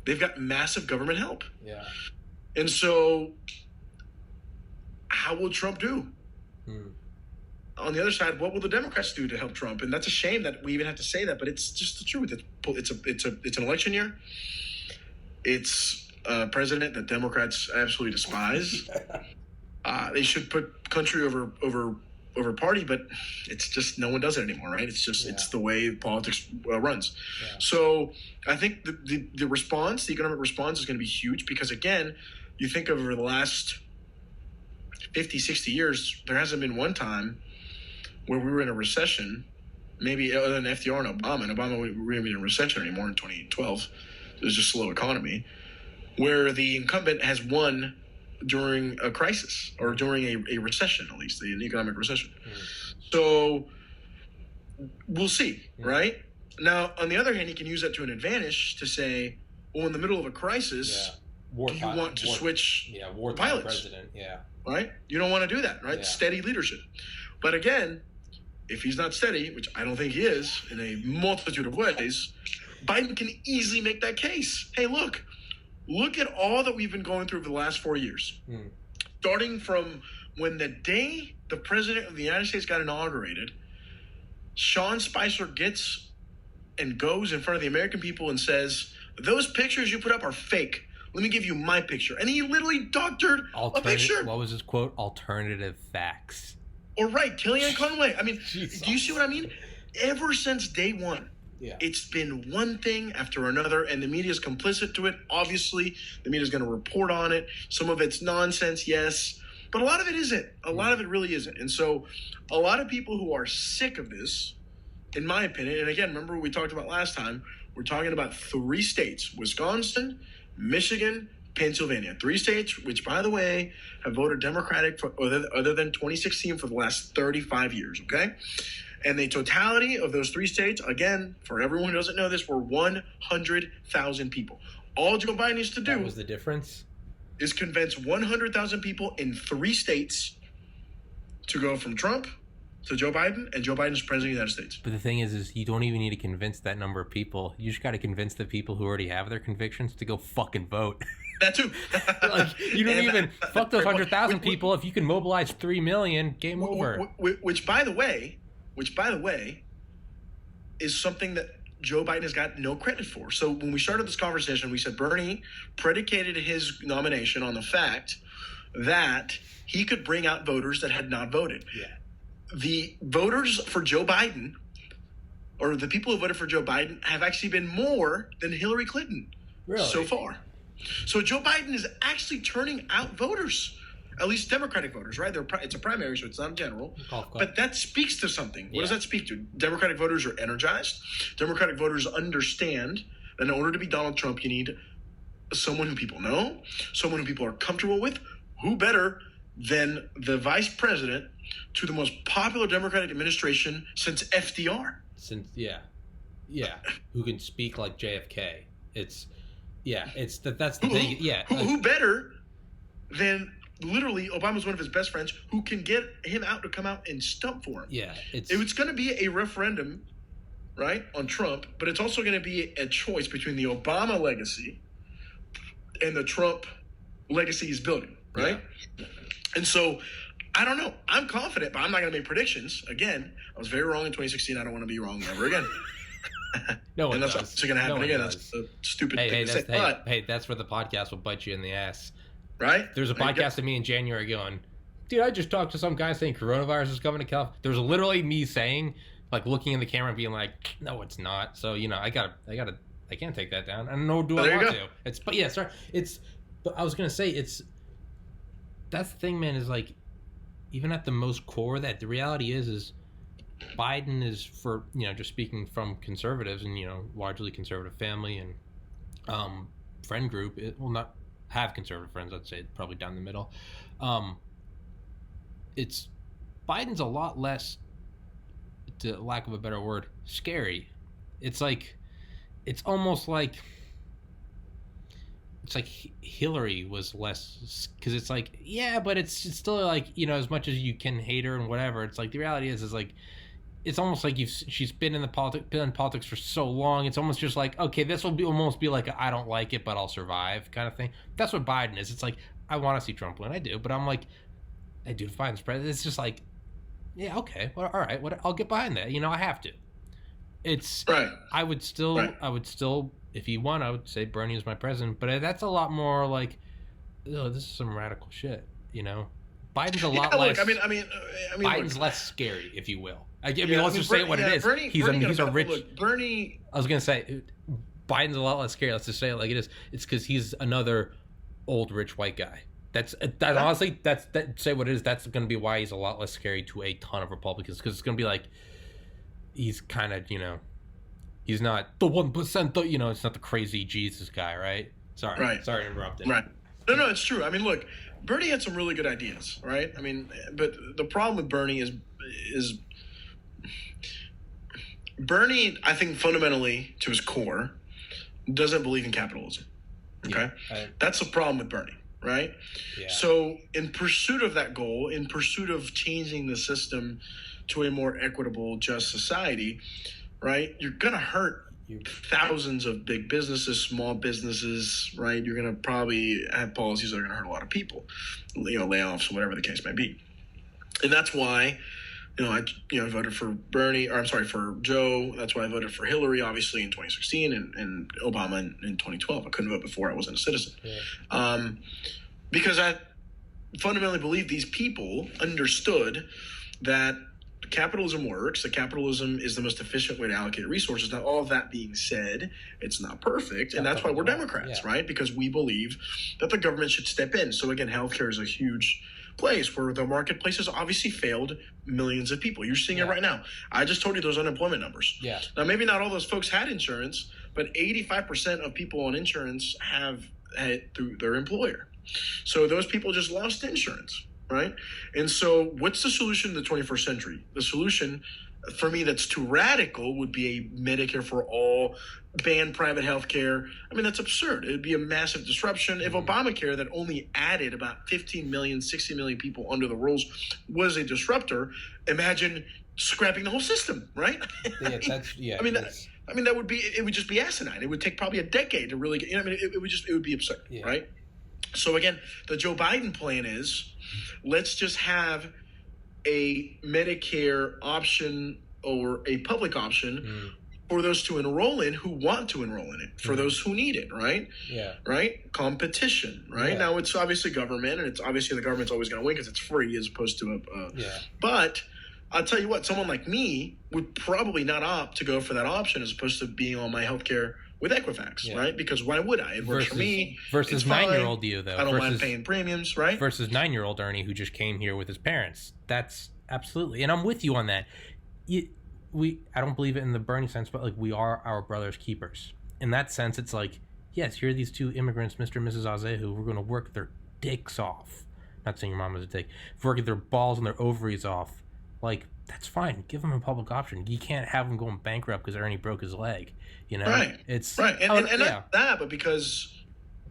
they've got massive government help. Yeah. And so how will Trump do? On the other side, what will the Democrats do to help Trump? And that's a shame that we even have to say that, but it's just the truth. It's an election year. It's a president that Democrats absolutely despise. They should put country over party, but it's just no one does it anymore, right? It's just it's the way politics runs. Yeah. So I think the response, the economic response, is going to be huge because, again, you think over the last 50, 60 years, there hasn't been one time where we were in a recession, maybe other than FDR and Obama. And Obama, we weren't in a recession anymore in 2012. It was just a slow economy, where the incumbent has won during a crisis or during a recession, at least an economic recession. So we'll see, right? Now, on the other hand, you can use that to an advantage to say, well, in the middle of a crisis, you want to switch pilots. President, right? You don't want to do that, right? Yeah. Steady leadership. But again, if he's not steady, which I don't think he is in a multitude of ways, Biden can easily make that case. Hey, look at all that we've been going through for the last 4 years. Starting from when the day the president of the United States got inaugurated, Sean Spicer gets and goes in front of the American people and says, those pictures you put up are fake. Let me give you my picture. And he literally doctored a picture. What was his quote? Alternative facts. Or right, Kellyanne Conway. I mean, Jesus. Do you see what I mean? Ever since day one, it's been one thing after another, and the media is complicit to it. Obviously, the media is going to report on it. Some of it's nonsense, yes, but a lot of it isn't. A lot of it really isn't. And so a lot of people who are sick of this, in my opinion, and again, remember what we talked about last time, we're talking about 3 states, Wisconsin, Michigan, Pennsylvania. 3 states, which, by the way, have voted Democratic for, other than 2016 for the last 35 years, okay? And the totality of those 3 states, again, for everyone who doesn't know this, were 100,000 people. All Joe Biden needs to do... That was the difference? ...is convince 100,000 people in 3 states to go from Trump to Joe Biden, and Joe Biden's president of the United States. But the thing is you don't even need to convince that number of people. You just got to convince the people who already have their convictions to go fucking vote. That too. Like, you don't even fuck those 100,000 people. If you can mobilize 3 million, game over. Which by the way, is something that Joe Biden has got no credit for. So when we started this conversation, we said Bernie predicated his nomination on the fact that he could bring out voters that had not voted. Yeah. The voters for Joe Biden, or the people who voted for Joe Biden, have actually been more than Hillary Clinton so far. So Joe Biden is actually turning out voters, at least Democratic voters, right? It's a primary, so it's not general. But that speaks to something. What does that speak to? Democratic voters are energized. Democratic voters understand that in order to be Donald Trump, you need someone who people know, someone who people are comfortable with. Who better than the vice president to the most popular Democratic administration since FDR? Who can speak like JFK? That's the thing. Who better than literally Obama's one of his best friends who can get him out to come out and stump for him? Yeah, it's going to be a referendum, right, on Trump, but it's also going to be a choice between the Obama legacy and the Trump legacy he's building, right? Yeah. And so I don't know. I'm confident, but I'm not going to make predictions. Again, I was very wrong in 2016. I don't want to be wrong ever again. No one and that's does. what's going to happen again. That's a stupid thing to say. That's where the podcast will bite you in the ass. Right? There's a podcast of me in January going, dude, I just talked to some guy saying coronavirus is coming to California. There's literally me saying, like, looking in the camera and being like, no, it's not. So, I can't take that down. I don't know, do I want to? But I was going to say, that's the thing, man, is like, even at the most core of that, the reality is Biden is, for, just speaking from conservatives and, largely conservative family and friend group, it will not have conservative friends, I'd say probably down the middle. Biden's a lot less, to lack of a better word, scary. It's almost like Hillary was less, because it's like, yeah, but it's still like, as much as you can hate her and whatever, it's like the reality is like it's almost like she's been in politics for so long. It's almost just like, okay, this will almost be like a, I don't like it, but I'll survive kind of thing. That's what Biden is. It's like, I want to see Trump win, I do, but I'm like, I do, if Biden's president, it's just like, yeah, okay, well, all right, I'll get behind that. I have to. It's right. I would still, if he won, I would say Bernie is my president, but that's a lot more like, oh, this is some radical shit. Biden's a lot less. Look, I mean, Biden's less scary, if you will. Let's just say what it is. He's a rich. Look, Bernie. I was gonna say, Biden's a lot less scary. Let's just say it like it is. It's because he's another old rich white guy. Honestly, say what it is. That's gonna be why he's a lot less scary to a ton of Republicans, because it's gonna be like, he's kind of he's not the 1%. It's not the crazy Jesus guy, right? Sorry to interrupt. Right. No, it's true. I mean, look, Bernie had some really good ideas, right? I mean, but the problem with Bernie is Bernie, I think fundamentally to his core, doesn't believe in capitalism. Okay? Yeah, that's the problem with Bernie, right? Yeah. So in pursuit of that goal, in pursuit of changing the system to a more equitable, just society, right, you're going to hurt thousands of big businesses, small businesses, right? You're going to probably have policies that are going to hurt a lot of people, layoffs, whatever the case may be. And that's why, I voted for for Joe. That's why I voted for Hillary, obviously, in 2016 and Obama in 2012. I couldn't vote before I wasn't a citizen. Yeah. Because I fundamentally believe these people understood that capitalism works, that capitalism is the most efficient way to allocate resources. Now, all of that being said, it's not perfect, and that's why we're Democrats, right? Because we believe that the government should step in. So again, healthcare is a huge place where the marketplace has obviously failed millions of people. You're seeing it right now. I just told you those unemployment numbers. Yeah. Now, maybe not all those folks had insurance, but 85% of people on insurance have had through their employer. So those people just lost insurance. Right? And so what's the solution to the 21st century? The solution, for me, that's too radical would be a Medicare for all, ban private health care. I mean, that's absurd. It would be a massive disruption. If Obamacare, that only added about 15 million, 60 million people under the rules, was a disruptor, imagine scrapping the whole system, right? I mean, that would be, it would just be asinine. It would take probably a decade to really get, it would be absurd, right? So again, the Joe Biden plan is, let's just have a Medicare option or a public option for those to enroll in who want to enroll in it, for those who need it, right? Yeah. Right? Competition, right? Yeah. Now, it's obviously government, and it's obviously the government's always going to win because it's free as opposed to But I'll tell you what, someone like me would probably not opt to go for that option as opposed to being on my healthcare with Equifax, right? Because why would I? It works for me. Versus 9-year-old you, though. I don't mind paying premiums, right? Versus 9-year-old Ernie, who just came here with his parents. That's absolutely, and I'm with you on that. I don't believe it in the Bernie sense, but like, we are our brother's keepers. In that sense, it's like, yes, here are these two immigrants, Mr. and Mrs. Ausejo, who are going to work their dicks off. Not saying your mom was a dick. Working their balls and their ovaries off. Like, that's fine. Give them a public option. You can't have them going bankrupt because Ernie broke his leg. Right. It's right. And not that, but because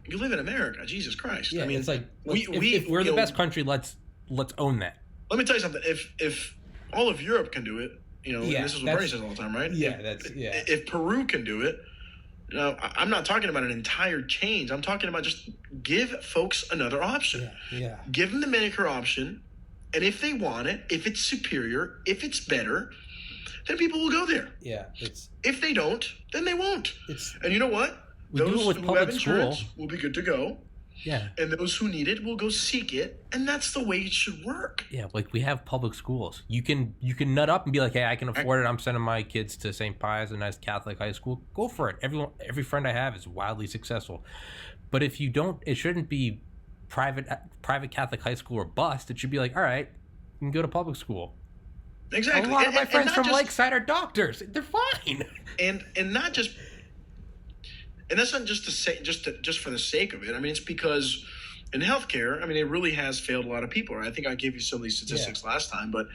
you live in America. Jesus Christ. Yeah, I mean, it's like, if we're the best country, let's own that. Let me tell you something. If all of Europe can do it, and this is what Bernie says all the time, right? Yeah, if Peru can do it, I'm not talking about an entire change. I'm talking about just give folks another option. Yeah. Give them the Medicare option. And if they want it, if it's superior, if it's better, then people will go there. Yeah. If they don't, then they won't. And you know what? Those who have insurance will be good to go. Yeah. And those who need it will go seek it. And that's the way it should work. Yeah, like we have public schools. You can nut up and be like, hey, I can afford it. I'm sending my kids to St. Pius, a nice Catholic high school. Go for it. Every friend I have is wildly successful. But if you don't, it shouldn't be private Catholic high school or bust. It should be like, all right, you can go to public school. Exactly. A lot of my friends from Lakeside are doctors. They're fine. And not just, and that's not just to say just for the sake of it. I mean, it's because in healthcare, I mean, it really has failed a lot of people. I think I gave you some of these statistics last time, but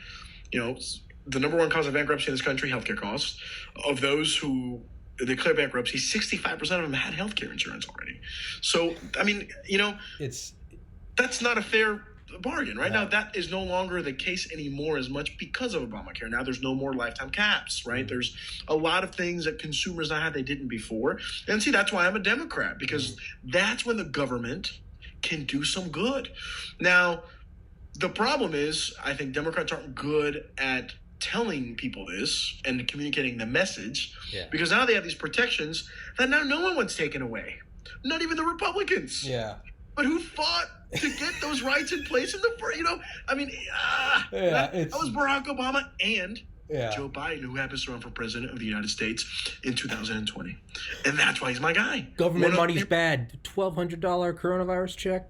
the number one cause of bankruptcy in this country, healthcare costs. Of those who declare bankruptcy, 65% of them had healthcare insurance already. So, I mean, that's not a fair bargain, right? Now, that is no longer the case anymore as much because of Obamacare. Now there's no more lifetime caps, right? There's a lot of things that consumers now have they didn't before. And see, that's why I'm a Democrat, because that's when the government can do some good. Now, the problem is, I think Democrats aren't good at telling people this and communicating the message, because now they have these protections that now no one wants taken away. Not even the Republicans. Yeah. But who fought to get those rights in place in the first, I mean, that was Barack Obama and Joe Biden, who happens to run for president of the United States in 2020. And that's why he's my guy. Government money's bad. $1,200 coronavirus check.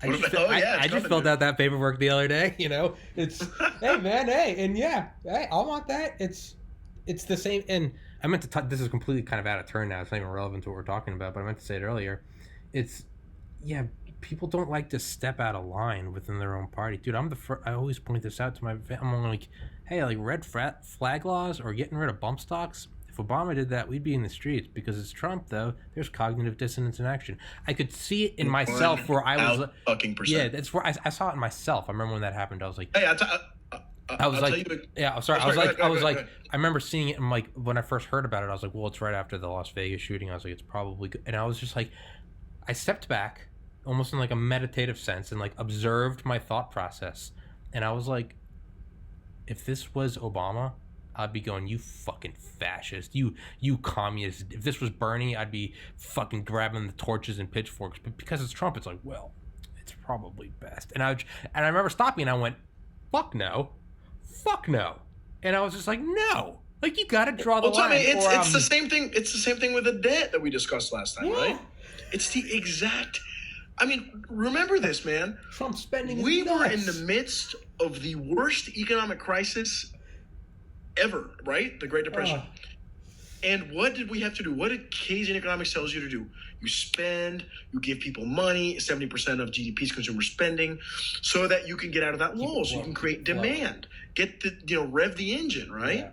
I just filled out that paperwork the other day. It's hey man, hey, I want that. It's the same. And I meant to talk. This is completely kind of out of turn now. It's not even relevant to what we're talking about. But I meant to say it earlier. People don't like to step out of line within their own party, dude. I'm the first. I always point this out to my family. I'm like, hey, like red flag laws or getting rid of bump stocks. If Obama did that, we'd be in the streets. Because it's Trump, though. There's cognitive dissonance in action. I could see it in myself where I was fucking %. Yeah, that's where I saw it in myself. I remember when that happened. I was like, hey, I remember seeing it, and like when I first heard about it, I was like, well, it's right after the Las Vegas shooting. I was like, it's probably good. And I was just like, I stepped back, almost in like a meditative sense, and like observed my thought process. And I was like, if this was Obama, I'd be going, you fucking fascist, you communist. If this was Bernie, I'd be fucking grabbing the torches and pitchforks. But because it's Trump, it's like, well, it's probably best. And I remember stopping and I went, fuck no. And I was just like, no. Like, you got to draw the line. It's the same thing. It's the same thing with the debt that we discussed last time, right? It's the exact. I mean, remember this, man. Trump spending. We were in the midst of the worst economic crisis ever, right? The Great Depression. And what did we have to do? What did Keynesian economics tells you to do? You spend, you give people money, 70% of GDP is consumer spending, so that you can get out of that lull, so you can create demand, get the, rev the engine, right? Yeah.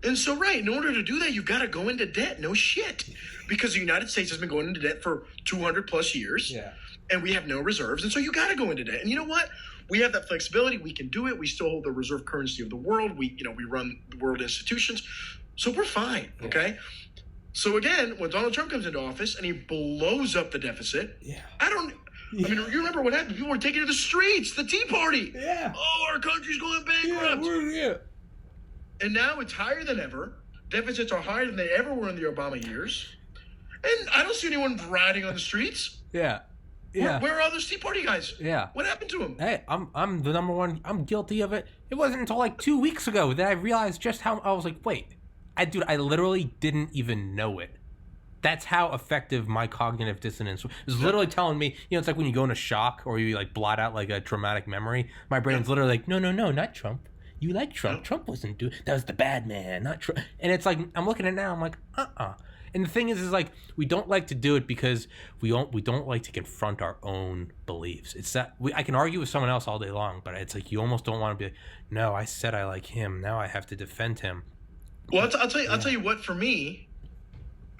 And so, right, in order to do that, you've got to go into debt. No shit. Because the United States has been going into debt for 200 plus years, and we have no reserves. And so you got to go into debt. And you know what? We have that flexibility. We can do it. We still hold the reserve currency of the world. We run the world institutions. So we're fine, okay? So again, when Donald Trump comes into office and he blows up the deficit, I mean, you remember what happened? People were taking to the streets, the Tea Party. Yeah. Oh, our country's going bankrupt. And now it's higher than ever. Deficits are higher than they ever were in the Obama years. And I don't see anyone riding on the streets. Yeah. Where are all those Tea Party guys? Yeah. What happened to them? Hey, I'm the number one. I'm guilty of it. It wasn't until like 2 weeks ago that I realized just how I was like, wait, I literally didn't even know it. That's how effective my cognitive dissonance was. It was literally telling me, it's like when you go into shock or you like blot out like a traumatic memory. My brain's literally like, no, not Trump. You like Trump. Trump wasn't doing. That was the bad man, not Trump. And it's like I'm looking at it now. I'm like, And the thing is like we don't like to do it because we don't like to confront our own beliefs. It's that I can argue with someone else all day long, but it's like you almost don't want to be like, no, I said I like him. Now I have to defend him. Well, I'll tell you what. For me,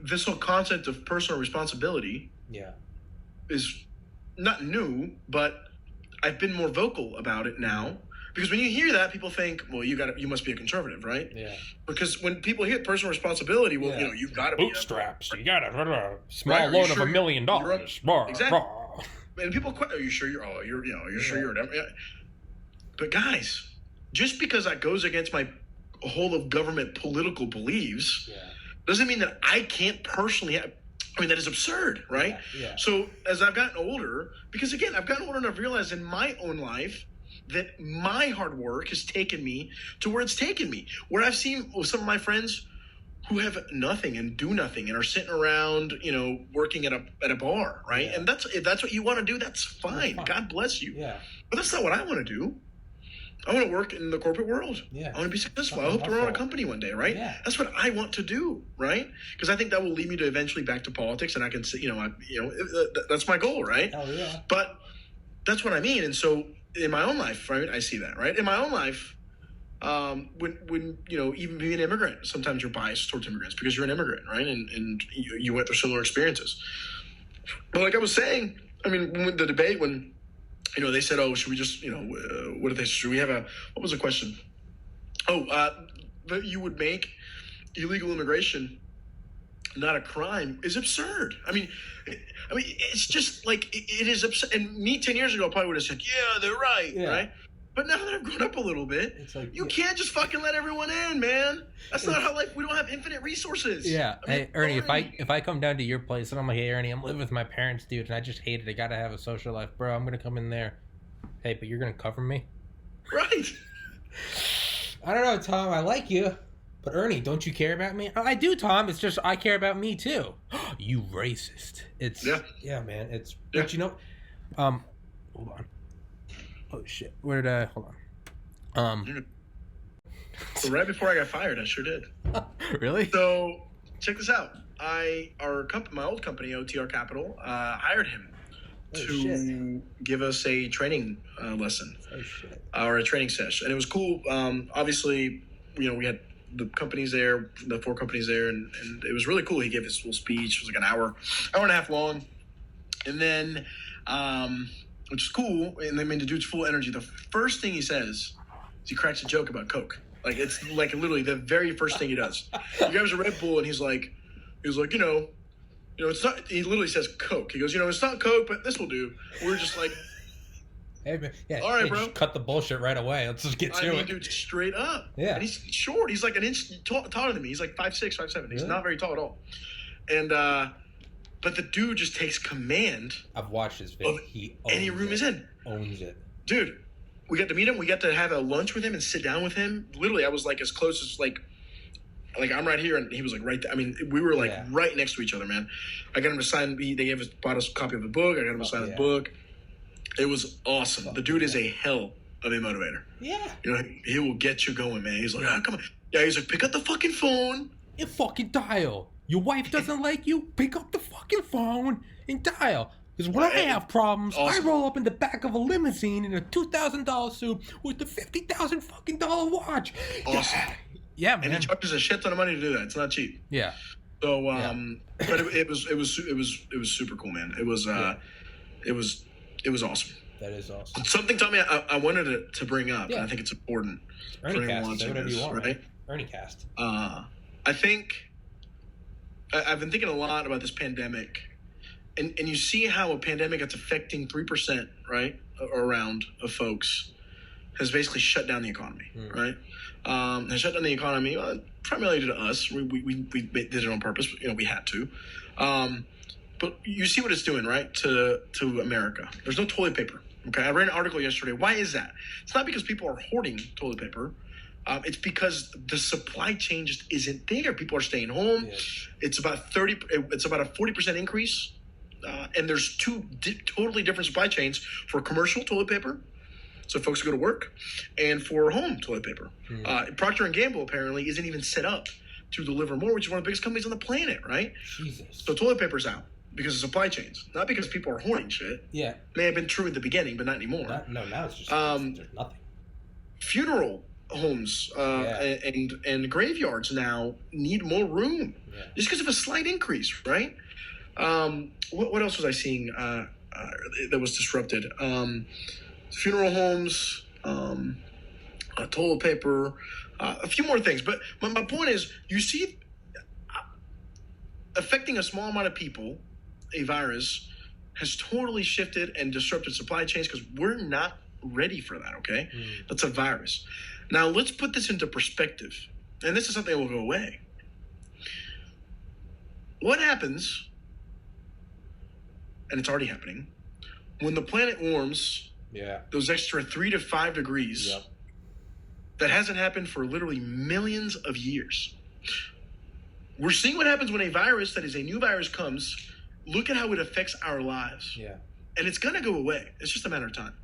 this whole concept of personal responsibility, is not new, but I've been more vocal about it now. Because when you hear that, people think, well, you must be a conservative, right? Yeah. Because when people hear personal responsibility, well, you've got to be bootstraps. You got a small loan of $1 million. Exactly. And people, are you sure you're sure you're a Democrat? But guys, just because that goes against my whole of government political beliefs, doesn't mean that I can't personally have. I mean, that is absurd, right? Yeah. So as I've gotten older, because again, I've gotten older and I've realized in my own life that my hard work has taken me to where it's taken me. Where I've seen some of my friends who have nothing and do nothing and are sitting around, working at a bar, right? Yeah. And if that's what you want to do, that's fine. God bless you. Yeah. But that's not what I want to do. I want to work in the corporate world. Yeah. I want to be successful. I hope to run a company one day, right? Yeah. That's what I want to do, right? Because I think that will lead me to eventually back to politics, and I can say, that's my goal, right? Oh yeah. But that's what I mean, and so in my own life, right, I see that, right? In my own life, when even being an immigrant, sometimes you're biased towards immigrants because you're an immigrant, right? And you went through similar experiences. But like I was saying, I mean, when they said, oh, should we just, what did they, should we have what was the question? Oh, that you would make illegal immigration not a crime is absurd. I mean, it's just like, it is absurd. And me 10 years ago probably would have said, yeah, they're right, right? But now that I've grown up a little bit, it's like, you can't just fucking let everyone in, man. That's not how we don't have infinite resources. Yeah. Hey, Ernie, if I come down to your place and I'm like, hey, Ernie, I'm living with my parents, dude, and I just hate it. I gotta have a social life, bro. I'm gonna come in there. Hey, but you're gonna cover me? Right. I don't know, Tom. I like you. But Ernie, don't you care about me? I do, Tom. It's just I care about me too. You racist. Yeah, man. But you know, hold on. Oh shit. Where did I hold on? So right before I got fired, I sure did. Really? So check this out. My old company, OTR Capital, hired him to give us a training lesson or a training session, and it was cool. Obviously, we had the companies there, the 4 companies there, and it was really cool. He gave his full speech. It was like an hour and a half long, and then which is cool. And then the dude's full of energy. The first thing he says is he cracks a joke about Coke. Like, it's like literally the very first thing he does. He grabs a Red Bull and he's like, it's not. He literally says Coke. He goes, it's not Coke, but this will do. We're just like, hey, man, yeah, all right, bro. Just cut the bullshit right away. Let's just get to it. Dude, straight up. Yeah. And he's short. He's like an inch taller than me. He's like 5'6", 5'7". He's not very tall at all. And but the dude just takes command. I've watched his video. He any room he's in. Owns it. Dude, we got to meet him. We got to have a lunch with him and sit down with him. Literally, I was like as close as like I'm right here, and he was like right there. I mean, we were like right next to each other, man. I got him to sign. They bought us a copy of the book. I got him to sign the book. It was awesome. The dude is a hell of a motivator. Yeah. He will get you going, man. He's like, come on. Yeah, he's like, pick up the fucking phone. And fucking dial. Your wife doesn't like you? Pick up the fucking phone and dial. Because when I have problems, I roll up in the back of a limousine in a $2,000 suit with a $50,000 fucking watch. Awesome. Yeah, man. And he charges a shit ton of money to do that. It's not cheap. Yeah. So, but it was super cool, man. It was awesome. That is awesome. Something told me I wanted to bring up, and I think it's important. Ernie cast, whatever you want, right? Ernie cast. I think I've been thinking a lot about this pandemic, and you see how a pandemic that's affecting 3%, right, around of folks, has basically shut down the economy, right? Has shut down the economy primarily to us. We did it on purpose. We had to. But you see what it's doing, right, to America. There's no toilet paper. Okay, I read an article yesterday. Why is that? It's not because people are hoarding toilet paper. It's because the supply chain just isn't there. People are staying home. Yeah. It's about a 40% increase, and there's two totally different supply chains for commercial toilet paper, so folks go to work, and for home toilet paper. Procter & Gamble apparently isn't even set up to deliver more, which is one of the biggest companies on the planet, right? Jesus. So toilet paper's out. Because of supply chains, not because people are hoarding shit. Yeah, may have been true at the beginning, but not anymore. Now it's just there's nothing. Funeral homes and graveyards now need more room, just because of a slight increase, right? What else was I seeing that was disrupted? Funeral homes, toilet paper, a few more things. But my point is, you see, affecting a small amount of people. A virus has totally shifted and disrupted supply chains because we're not ready for that, okay? That's a virus. Now, let's put this into perspective. And this is something that will go away. What happens, and it's already happening, when the planet warms those extra 3 to 5 degrees, that hasn't happened for literally millions of years. We're seeing what happens when a virus that is a new virus comes. Look at how it affects our lives. Yeah. And it's going to go away. It's just a matter of time.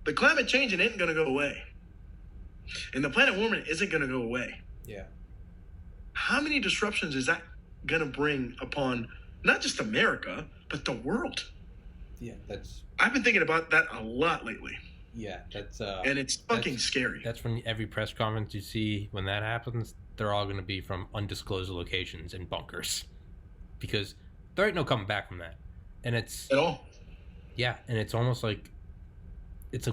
The climate changing isn't going to go away. And the planet warming isn't going to go away. Yeah. How many disruptions is that going to bring upon not just America, but the world? Yeah, I've been thinking about that a lot lately. Yeah, and it's fucking scary. That's when every press conference you see when that happens, they're all going to be from undisclosed locations and bunkers. Because there ain't no coming back from that. And it's... At all. Yeah, and it's almost like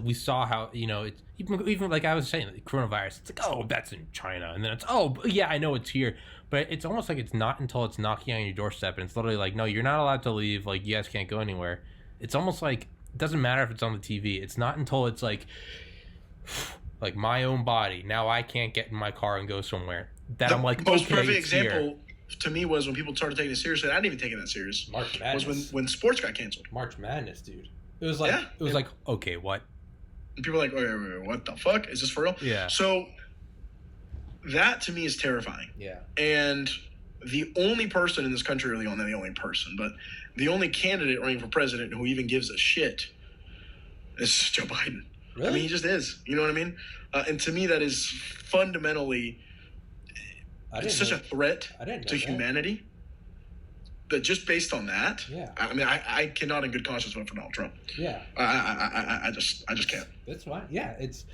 we saw how, it's even like I was saying, the coronavirus. It's like, oh, that's in China, and then it's, oh yeah, I know it's here, but it's almost like it's not until it's knocking on your doorstep, and it's literally like, no, you're not allowed to leave. Like, you guys can't go anywhere. It's almost like it doesn't matter if it's on the TV. It's not until it's like my own body. Now I can't get in my car and go somewhere. That I'm like, most okay, perfect it's example here. To me was when people started taking it seriously. I didn't even take it that serious. March Madness was when sports got canceled. March Madness, dude. It was like, like, okay, what? And people were like, wait, what the fuck? Is this for real? Yeah. So that to me is terrifying. Yeah. And the only person in this country, or not the only person, but the only candidate running for president who even gives a shit is Joe Biden. Really? I mean, he just is. You know what I mean? And to me, that is fundamentally such a threat to humanity. That just based on that, I mean, I cannot in good conscience vote for Donald Trump. Yeah. I just can't. That's fine. Yeah, it's.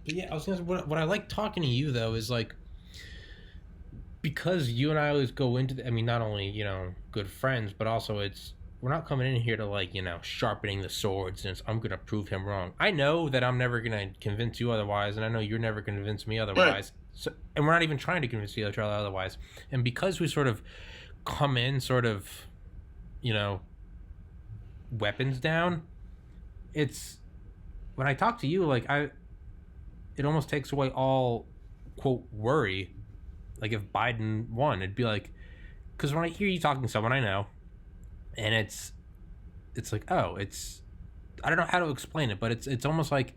But yeah, I was gonna say, what I like talking to you though is like, because you and I always go into I mean, not only good friends, but also we're not coming in here to like sharpening the swords and I'm gonna prove him wrong. I know that I'm never gonna convince you otherwise, and I know you're never gonna convince me otherwise. Right. So, and we're not even trying to convince each other otherwise. And because we sort of come in sort of weapons down, it's when I talk to you, like it almost takes away all quote worry. Like if Biden won, it'd be like, because when I hear you talking to someone I know, and it's like, oh, I don't know how to explain it, but it's almost like,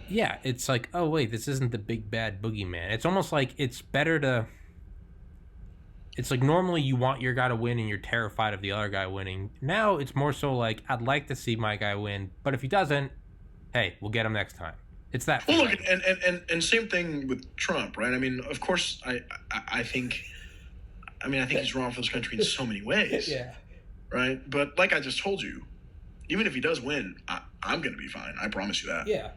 yeah, it's like, oh wait, this isn't the big bad boogeyman. It's almost like it's better to. It's like normally you want your guy to win and you're terrified of the other guy winning. Now it's more so like, I'd like to see my guy win, but if he doesn't, hey, we'll get him next time. It's that. Well, look, and same thing with Trump, right? I mean, of course, I think he's wrong for this country in so many ways. Yeah. Right? But like I just told you, even if he does win, I'm going to be fine. I promise you that. Yeah.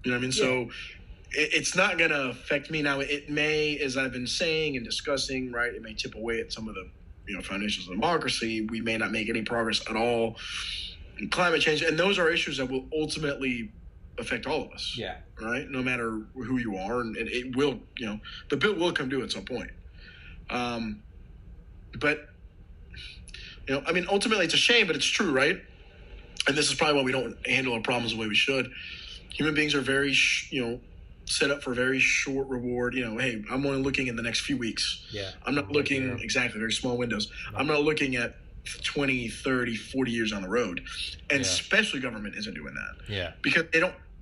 You know what I mean? Yeah. So it's not going to affect me. Now, it may, as I've been saying and discussing, right, it may chip away at some of the foundations of democracy. We may not make any progress at all in climate change. And those are issues that will ultimately affect all of us. Yeah. Right? No matter who you are. And it will, the bill will come due at some point. But, I mean, ultimately it's a shame, but it's true, right? And this is probably why we don't handle our problems the way we should. Human beings are very, set up for very short reward. Hey, I'm only looking in the next few weeks. Yeah. I'm not looking exactly, very small windows. I'm not looking at 20, 30, 40 years on the road. And especially government isn't doing that. Yeah. Because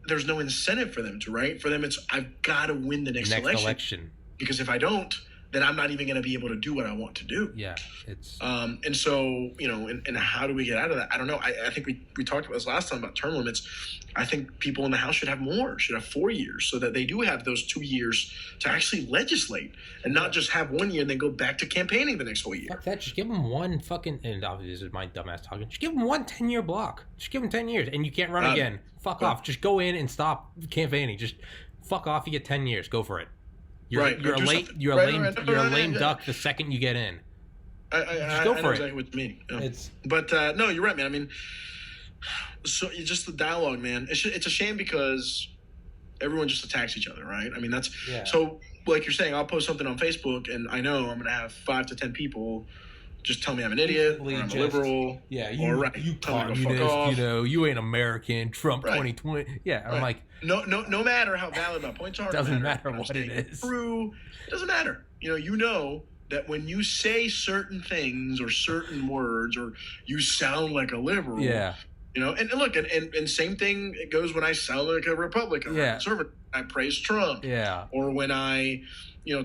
there's no incentive for them to, right? For them, it's, I've got to win the next election. Because if I don't, then I'm not even going to be able to do what I want to do. Yeah. It's and so, and how do we get out of that? I don't know. I think we talked about this last time about term limits. I think people in the House should have 4 years so that they do have those 2 years to actually legislate and not just have 1 year and then go back to campaigning the next whole year. Fuck that. Just give them one fucking, and obviously this is my dumbass talking, just give them one 10-year block. Just give them 10 years and you can't run again. Fuck off. Just go in and stop campaigning. Just fuck off. You get 10 years. Go for it. You're a lame duck the second you get in. Just go for it. Exactly what you mean. Yeah. But no, you're right, man. I mean, so just the dialogue, man. It's a shame because everyone just attacks each other, right? I mean, so like you're saying, I'll post something on Facebook, and I know I'm gonna have 5 to 10 people just tell me I'm an idiot, or I'm a liberal, you communist, you ain't American, Trump 2020. Yeah, I'm like, no matter how valid my points are, doesn't matter what it is. True, it doesn't matter. You know that when you say certain things or certain words, or you sound like a liberal, and look, and same thing it goes when I sound like a Republican or a conservative. I praise Trump, or when I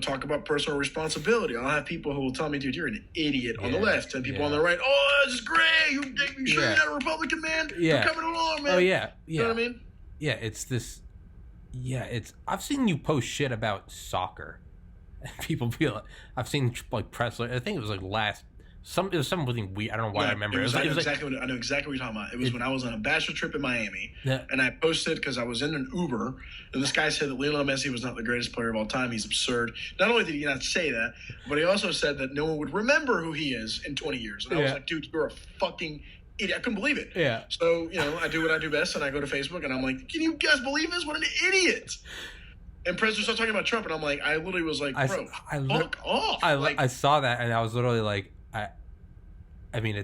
talk about personal responsibility. I'll have people who will tell me, dude, you're an idiot on the left, and people on the right, oh, this is great. You sure you're not a Republican, man? You're coming along, man. Oh, yeah. You know what I mean? Yeah, it's this. Yeah, I've seen you post shit about soccer. And people feel like, I've seen like press, I think it was like It was something weird. I don't know why I remember. I know exactly what you're talking about. It was when I was on a bachelor trip in Miami, and I posted because I was in an Uber, and this guy said that Lionel Messi was not the greatest player of all time. He's absurd. Not only did he not say that, but he also said that no one would remember who he is in 20 years. And I was like, dude, you're a fucking idiot. I couldn't believe it. Yeah. So, I do what I do best, and I go to Facebook, and I'm like, can you guys believe this? What an idiot. And President started talking about Trump, and I'm like, I literally was like, bro, fuck off. I saw that, and I was literally like, I mean,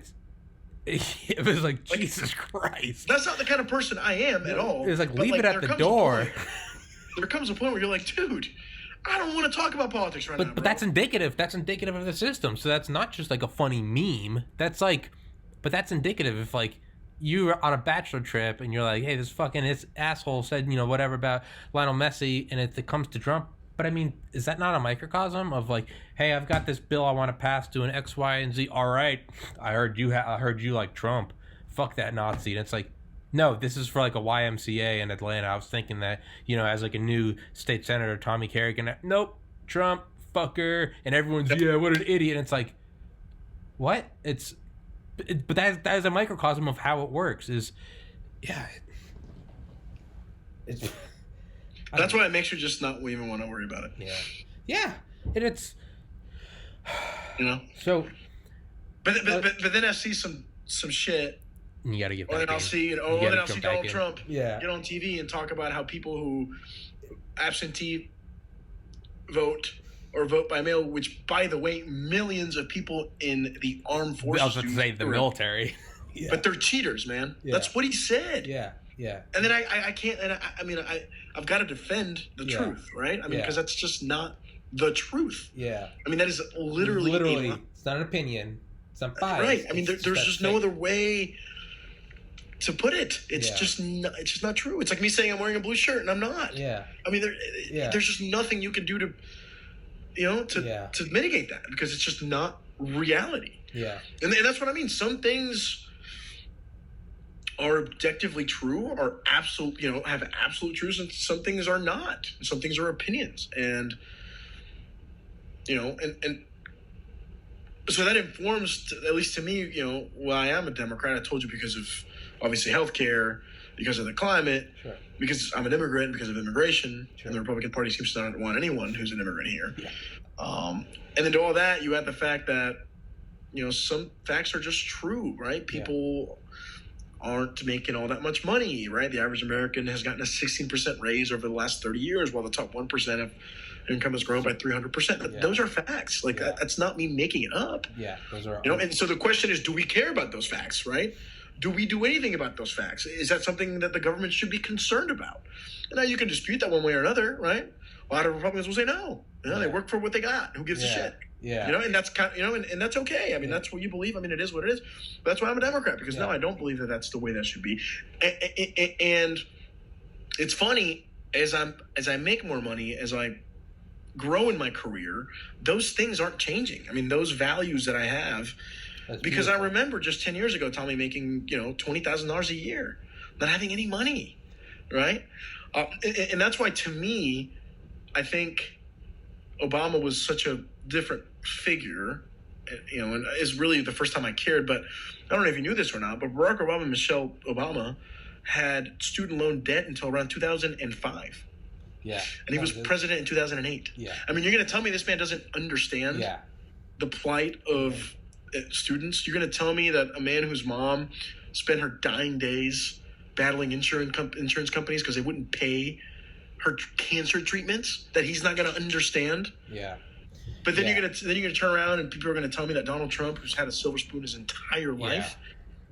it was like, Jesus Christ. That's not the kind of person I am at all. It was like, leave it at the door. There comes a point where you're like, dude, I don't want to talk about politics right now. But that's indicative. That's indicative of the system. So that's not just like a funny meme. That's like, but that's indicative if like you're on a bachelor trip and you're like, hey, this asshole said, whatever about Lionel Messi, and it comes to Trump. But I mean, is that not a microcosm of like, hey, I've got this bill I want to pass to an X, Y, and Z. All right, I heard you like Trump. Fuck that Nazi. And it's like, no, this is for like a YMCA in Atlanta. I was thinking that, as like a new state senator, Tommy Kerrigan. Nope, Trump, fucker, and everyone's what an idiot. And it's like, what? But that is a microcosm of how it works. It's. That's why it makes you just not even want to worry about it. Yeah, and it's. So. But then I see some shit. You got to get. Or then I'll see Donald Trump get on TV and talk about how people who absentee vote or vote by mail, which, by the way, millions of people in the armed forces. I was going to say the military. Yeah. But they're cheaters, man. Yeah. That's what he said. Yeah. And then I can't. And I've got to defend the truth, right? I mean, because that's just not the truth. Yeah. I mean, that is literally. It's not an opinion. It's not bias. Right. I mean, there's just no other way to put it. It's just not true. It's like me saying I'm wearing a blue shirt and I'm not. Yeah. I mean, there's just nothing you can do to, to mitigate that, because it's just not reality. Yeah. And that's what I mean. Some things are objectively true, or absolute, have absolute truths, and some things are not. Some things are opinions, and and so that informs, at least to me, why I am a Democrat. I told you, because of obviously healthcare, because of the climate, because I'm an immigrant, because of immigration, and the Republican Party seems to not want anyone who's an immigrant here. Yeah. And then to all that, you add the fact that some facts are just true, right? People aren't making all that much money, right? The average American has gotten a 16% raise over the last 30 years, while the top 1% of income has grown by 300%. Those are facts. Like, that's not me making it up. Yeah, those are. And so the question is, do we care about those facts, right? Do we do anything about those facts? Is that something that the government should be concerned about? And now you can dispute that one way or another, right? A lot of Republicans will say no. They work for what they got. Who gives a shit? Yeah. And that's kind of, and that's okay. I mean, that's what you believe. I mean, it is what it is. But that's why I'm a Democrat, because no, I don't believe that that's the way that should be. And it's funny, as I make more money, as I grow in my career, those things aren't changing. I mean, those values that I have, because I remember just 10 years ago, Tommy, making, $20,000 a year, not having any money, right? And that's why, to me, I think Obama was such a different figure, and it's really the first time I cared. But I don't know if you knew this or not, but Barack Obama and Michelle Obama had student loan debt until around 2005. Yeah. And he was president in 2008. Yeah. I mean, you're going to tell me this man doesn't understand the plight of students? You're going to tell me that a man whose mom spent her dying days battling insurance companies because they wouldn't pay her cancer treatments, that he's not going to understand? Yeah. But then you're gonna turn around and people are gonna tell me that Donald Trump, who's had a silver spoon his entire life,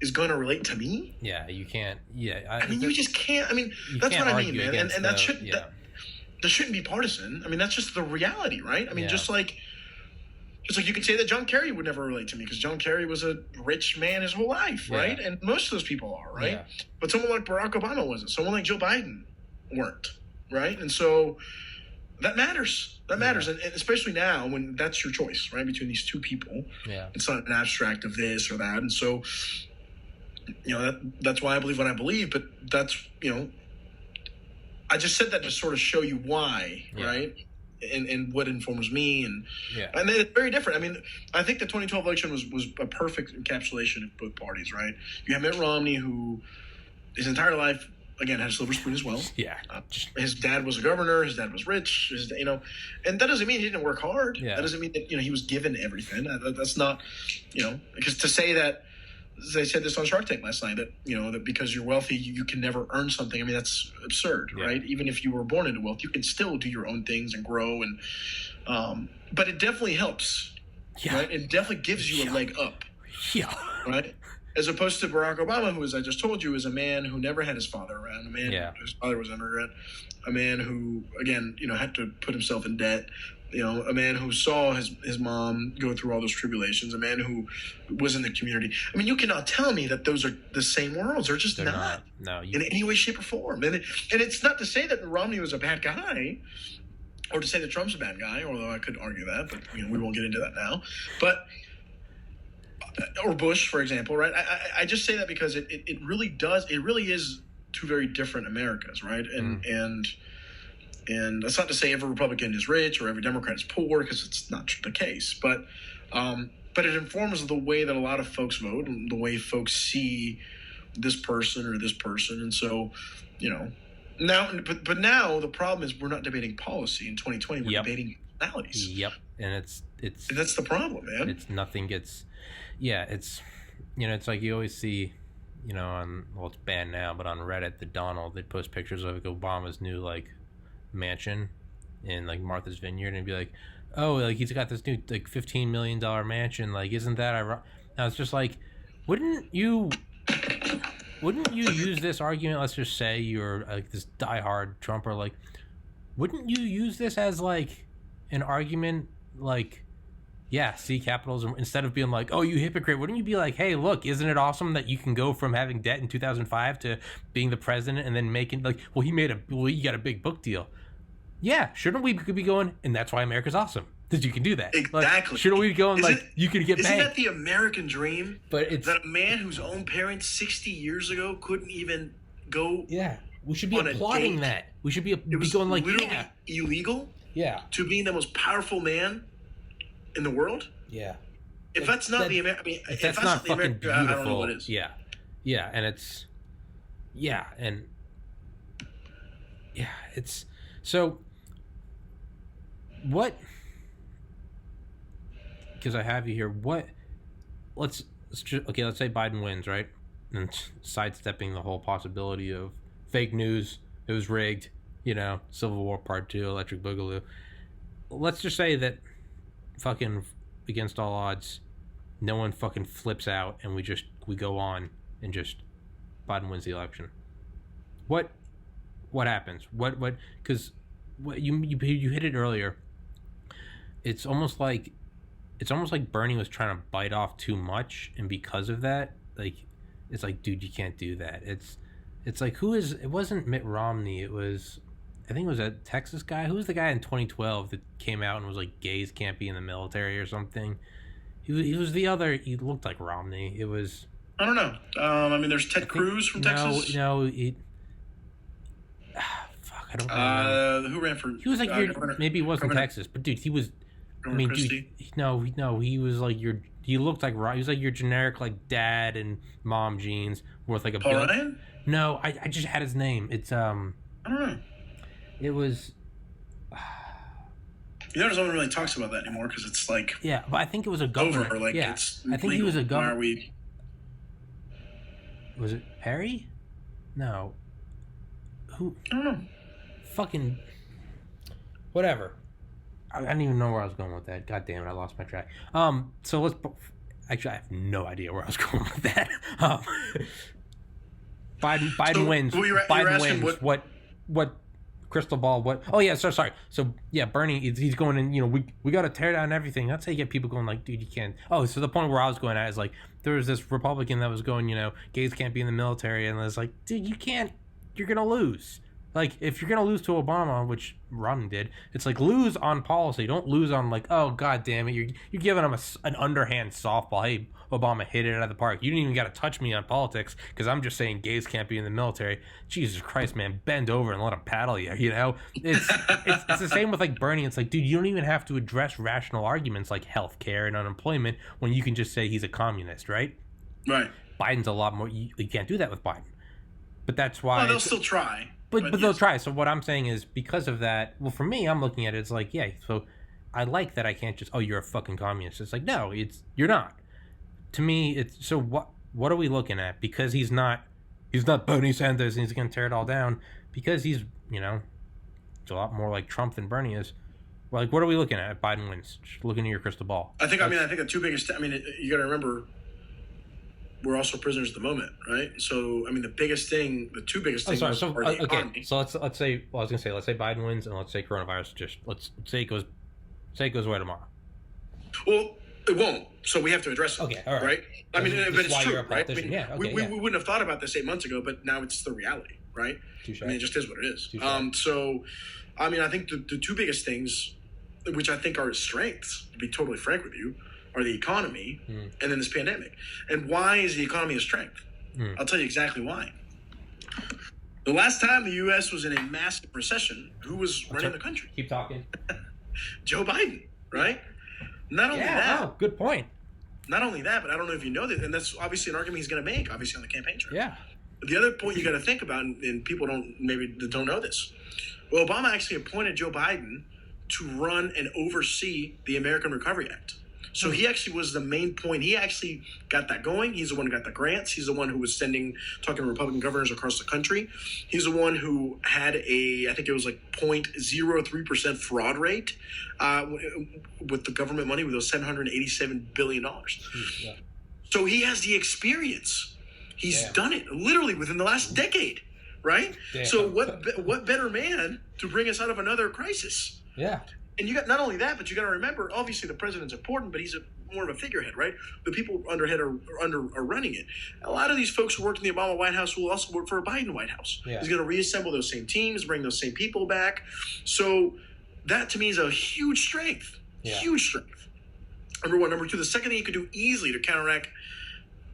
is gonna relate to me? Yeah, you can't. Yeah, I mean, you just can't. I mean, that's what I mean, man. And that shouldn't be partisan. I mean, that's just the reality, right? I mean, just like you could say that John Kerry would never relate to me, because John Kerry was a rich man his whole life, right? And most of those people are, right? Yeah. But someone like Barack Obama wasn't. Someone like Joe Biden weren't, right? And so that matters. That matters, and especially now when that's your choice, right, between these two people. Yeah, it's not an abstract of this or that, and so that's why I believe what I believe. But that's I just said that to sort of show you why, right? and what informs me, and Yeah. and they're very different. I mean, I think the 2012 election was a perfect encapsulation of both parties, right? You have Mitt Romney, who his entire life, again, had a silver spoon as well. Yeah. His dad was a governor. His dad was rich. And that doesn't mean he didn't work hard. Yeah. That doesn't mean that he was given everything. That's not, because to say that, they said this on Shark Tank last night, that that because you're wealthy you can never earn something. I mean, that's absurd, right? Even if you were born into wealth, you can still do your own things and grow, and but it definitely helps. Yeah. Right? It definitely gives you a leg up. Yeah. Right? As opposed to Barack Obama, who, as I just told you, is a man who never had his father around, a man whose father was an immigrant, a man who, again, had to put himself in debt, a man who saw his mom go through all those tribulations, a man who was in the community. I mean, you cannot tell me that those are the same worlds. They're just not. No, in any way, shape, or form. And it's not to say that Romney was a bad guy, or to say that Trump's a bad guy, although I could argue that, but we won't get into that now. But or Bush, for example, right? I just say that because it really does. It really is two very different Americas, right? And that's not to say every Republican is rich or every Democrat is poor, because it's not the case. But it informs the way that a lot of folks vote and the way folks see this person or this person. And so, now, but now the problem is we're not debating policy in 2020. We're debating personalities. Yep. And it's that's the problem, man. It's nothing gets. Yeah, it's it's like you always see, on, well, it's banned now, but on Reddit, the Donald, they'd post pictures of like Obama's new like mansion in like Martha's Vineyard, and be like, oh, like he's got this new like $15 million mansion, like isn't that ironic? Now it's just like, wouldn't you use this argument? Let's just say you're like this diehard Trumper, like, wouldn't you use this as like an argument, like, yeah, see capitalism, instead of being like, oh, you hypocrite? Wouldn't you be like, hey, look, isn't it awesome that you can go from having debt in 2005 to being the president and then making, like, well, you got a big book deal. Yeah, shouldn't we be going, and that's why America's awesome, that you can do that. Exactly. Like, shouldn't we be going, you could get paid? Isn't that the American dream? But it's that a man whose own parents 60 years ago couldn't even go. Yeah, we should be applauding that. We should be going like, literally illegal. Yeah. To being the most powerful man in the world. Yeah. If that's not the American, I mean, if that's not fucking beautiful, I don't know what is. Yeah. Yeah, and it's, yeah, and yeah, it's, so what, because I have you here, let's say Biden wins, right? And sidestepping the whole possibility of fake news, it was rigged, Civil War Part 2, Electric Boogaloo. Let's just say that fucking against all odds, no one fucking flips out and we go on and just Biden wins the election. What happens? Because you hit it earlier. It's almost like Bernie was trying to bite off too much, and because of that, like, it's like, dude, you can't do that. It's like, it wasn't Mitt Romney, it was, I think it was a Texas guy. Who was the guy in 2012 that came out and was like, gays can't be in the military or something? He was the other. He looked like Romney. It was. I don't know. I mean, there's Ted Cruz from Texas. No. Fuck, I don't remember. Who ran for? He was like maybe he wasn't Texas, but dude, he was. Governor Christie? He was like your. He looked like he was like your generic like dad and mom jeans worth like a. Paul Ryan? No, I just had his name. It's I don't know. It was. No one really talks about that anymore because it's like. Yeah, but I think it was a governor. Over, like, yeah, it's I think legal. he was a governor. Why are we? Was it Perry? No. Who? I don't know. Fucking. Whatever. I don't even know where I was going with that. God damn it, I lost my track. So let's. Actually, I have no idea where I was going with that. Biden wins. Biden wins. What crystal ball? What? Oh yeah, sorry. So yeah, Bernie, he's going in. We got to tear down everything. That's how you get people going like, dude, you can't. Oh, so the point where I was going at is like, there was this Republican that was going, gays can't be in the military, and I was like, dude, you can't. You're gonna lose. Like, if you're going to lose to Obama, which Romney did, it's like, lose on policy. Don't lose on, like, oh, God damn it. You're giving him an underhand softball. Hey, Obama hit it out of the park. You didn't even got to touch me on politics because I'm just saying gays can't be in the military. Jesus Christ, man. Bend over and let him paddle you, you know? It's the same with, like, Bernie. It's like, dude, you don't even have to address rational arguments like health care and unemployment when you can just say he's a communist, right? Right. Biden's a lot more... You can't do that with Biden. But that's why... Well, they'll still try. But they'll try. So what I'm saying is, because of that, well, for me, I'm looking at it, it's like, yeah, so I like that I can't just, oh, you're a fucking communist. It's like, no, you're not. To me, it's, so what are we looking at? Because he's not Bernie Sanders and he's going to tear it all down. Because he's, you know, it's a lot more like Trump than Bernie is. Like, what are we looking at if Biden wins? Just looking at your crystal ball. I think the two biggest, you got to remember, we're also prisoners at the moment, right? So, the two biggest things are the economy. So let's say, well, I was gonna say, let's say Biden wins, and let's say coronavirus let's say it goes away tomorrow. Well, it won't. So we have to address it. Okay, all right. But it's true, right? We yeah. wouldn't have thought about this 8 months ago, but now it's the reality, right? Touché. It just is what it is. Touché. I think the two biggest things, which I think are strengths, to be totally frank with you, are the economy and then this pandemic. And why is the economy a strength? I'll tell you exactly why. The last time the U.S. was in a massive recession, who was running the country? Keep talking. Joe Biden, right? Not only that. Oh, good point. Not only that, but I don't know if you know that, and that's obviously an argument he's going to make, obviously, on the campaign trail. Yeah. But the other point you got to think about, and people don't know this, well, Obama actually appointed Joe Biden to run and oversee the American Recovery Act. So he actually was the main point. He actually got that going. He's the one who got the grants. He's the one who was talking to Republican governors across the country. He's the one who had I think it was like 0.03% fraud rate with the government money, with those $787 billion. Yeah. So he has the experience. He's done it literally within the last decade, right? Damn. So what better man to bring us out of another crisis? Yeah. And you got not only that, but you got to remember, obviously the president's important, but he's more of a figurehead, right? The people are running it. A lot of these folks who worked in the Obama White House will also work for a Biden White House. Yeah. He's going to reassemble those same teams, bring those same people back. So that to me is a huge strength. Yeah. Huge strength. Number one. Number two, the second thing you could do easily to counteract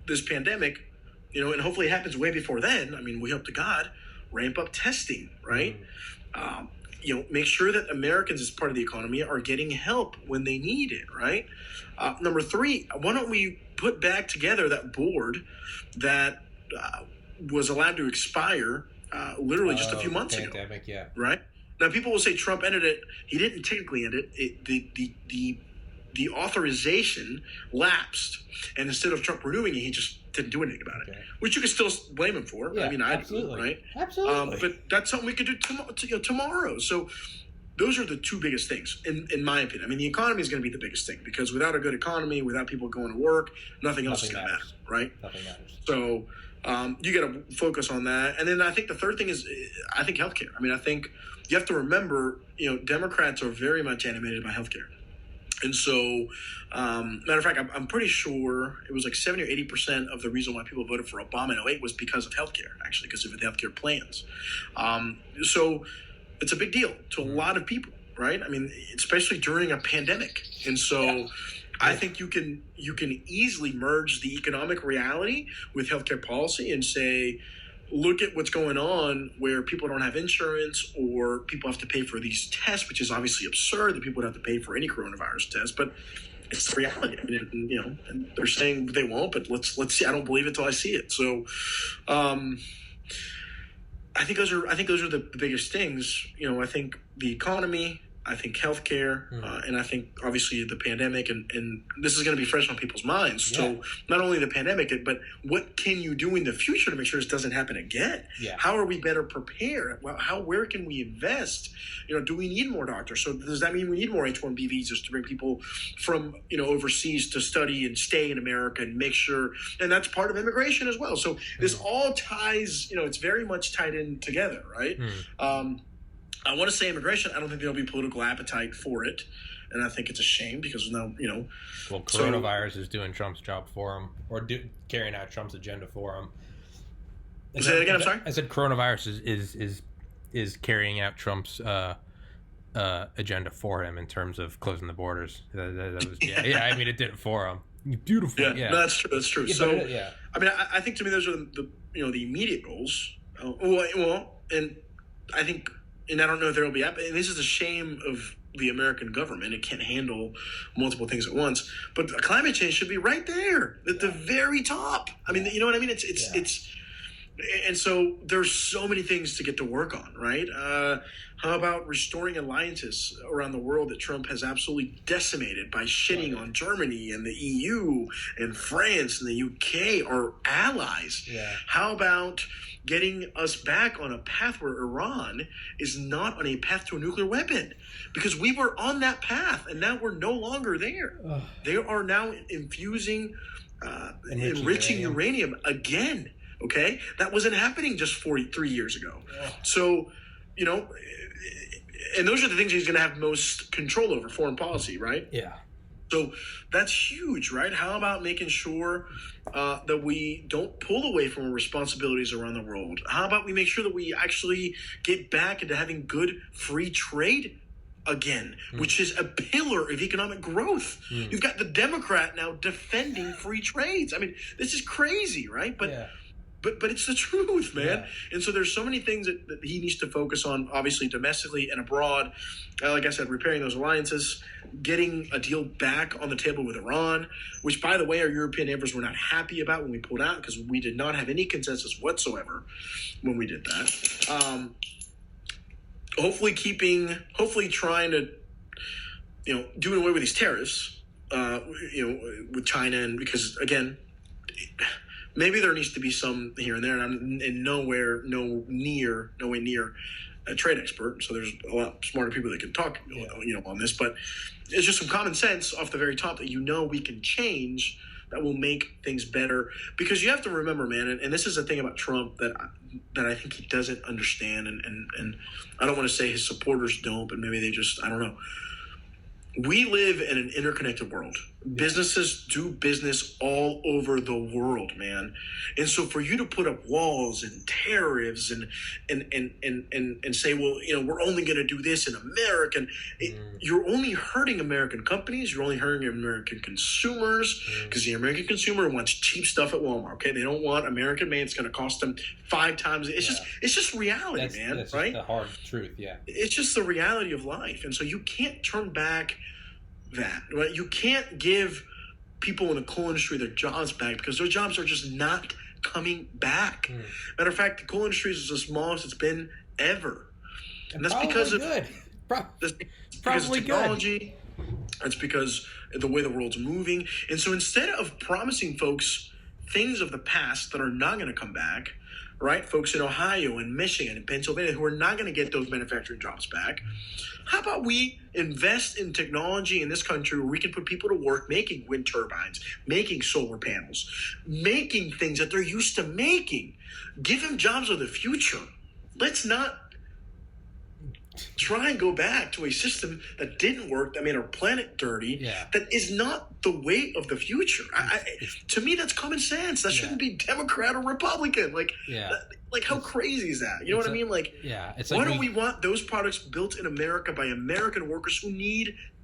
this pandemic, and hopefully it happens way before then. We hope to God, ramp up testing, right? Make sure that Americans as part of the economy are getting help when they need it, right? Number three, why don't we put back together that board that was allowed to expire literally just a few months ago? Yeah. Right? Now, people will say Trump ended it. He didn't technically end it. The authorization lapsed, and instead of Trump renewing it, he just didn't do anything about it, which you can still blame him for. Yeah, I do, right? Absolutely. But that's something we could do tomorrow. So those are the two biggest things, in my opinion. The economy is going to be the biggest thing, because without a good economy, without people going to work, nothing else is going to matter, right? Nothing matters. So you got to focus on that. And then I think the third thing is, I think healthcare. I think you have to remember, Democrats are very much animated by healthcare. And so, matter of fact, I'm pretty sure it was like 70 or 80% of the reason why people voted for Obama in 2008 was because of healthcare, actually, because of the healthcare plans. So it's a big deal to a lot of people, right? Especially during a pandemic. And so I think you can easily merge the economic reality with healthcare policy and say, look at what's going on where people don't have insurance, or people have to pay for these tests, which is obviously absurd that people would have to pay for any coronavirus test, but it's the reality. And they're saying they won't, but let's see. I don't believe it till I see it. So, I think those are the biggest things. I think the economy, I think healthcare, and I think obviously the pandemic, and this is going to be fresh on people's minds. Yeah. So not only the pandemic, but what can you do in the future to make sure this doesn't happen again? Yeah. How are we better prepared? Where can we invest? Do we need more doctors? So does that mean we need more H-1B visas to bring people from overseas to study and stay in America and make sure? And that's part of immigration as well. So this all ties. It's very much tied in together, right? I want to say immigration. I don't think there'll be political appetite for it, and I think it's a shame because now, Well, coronavirus is doing Trump's job for him, or carrying out Trump's agenda for him. Say that again. I'm sorry. I said coronavirus is is carrying out Trump's agenda for him in terms of closing the borders. That was, yeah. I mean, it did it for him. Beautiful. Yeah, no, that's true. That's true. Yeah, So, yeah. I mean, I think to me those are the immediate goals. Well, and I think, and I don't know if there will be. And this is a shame of the American government. It can't handle multiple things at once. But climate change should be right there at the very top. I mean, you know what I mean? It's. And so there's so many things to get to work on, right? How about restoring alliances around the world that Trump has absolutely decimated by shitting on Germany and the EU and France and the UK, our allies? Yeah. How about getting us back on a path where Iran is not on a path to a nuclear weapon? Because we were on that path, and now we're no longer there. They are now infusing, enriching uranium again. Okay, that wasn't happening just 3 years ago. So, and those are the things he's going to have most control over, foreign policy, right? Yeah. So that's huge, right? How about making sure that we don't pull away from our responsibilities around the world? How about we make sure that we actually get back into having good free trade again, which is a pillar of economic growth. You've got the Democrat now defending free trades. I mean, this is crazy, right? But it's the truth, man. Yeah. And so there's so many things that he needs to focus on, obviously domestically and abroad. Like I said, repairing those alliances, getting a deal back on the table with Iran, which, by the way, our European neighbors were not happy about when we pulled out because we did not have any consensus whatsoever when we did that. Hopefully trying to, doing away with these tariffs, with China, and because, again, maybe there needs to be some here and there, and I'm nowhere near a trade expert. So there's a lot smarter people that can talk, on this. But it's just some common sense off the very top that we can change that will make things better. Because you have to remember, man, and this is the thing about Trump that I think he doesn't understand, and I don't want to say his supporters don't, but maybe they just, I don't know. We live in an interconnected world. Businesses do business all over the world, man. And so for you to put up walls and tariffs and say, well, we're only going to do this in America, you're only hurting American companies. You're only hurting American consumers because the American consumer wants cheap stuff at Walmart. Okay, they don't want American made. It's going to cost them 5 times. It's just reality, man. That's right? Just the hard truth. Yeah. It's just the reality of life, and so you can't turn back that, right? You can't give people in the coal industry their jobs back because their jobs are just not coming back. Matter of fact, the coal industry is the smallest it's been ever, and that's because of technology. That's because of the way the world's moving. And so instead of promising folks things of the past that are not going to come back, right? Folks in Ohio and Michigan and Pennsylvania who are not going to get those manufacturing jobs back. How about we invest in technology in this country where we can put people to work making wind turbines, making solar panels, making things that they're used to making. Give them jobs of the future. Let's not try and go back to a system that didn't work, that made our planet dirty, that is not the way of the future. To me, that's common sense. That shouldn't be Democrat or Republican. Like how crazy is that? You know what I mean? Why don't we want those products built in America by American workers who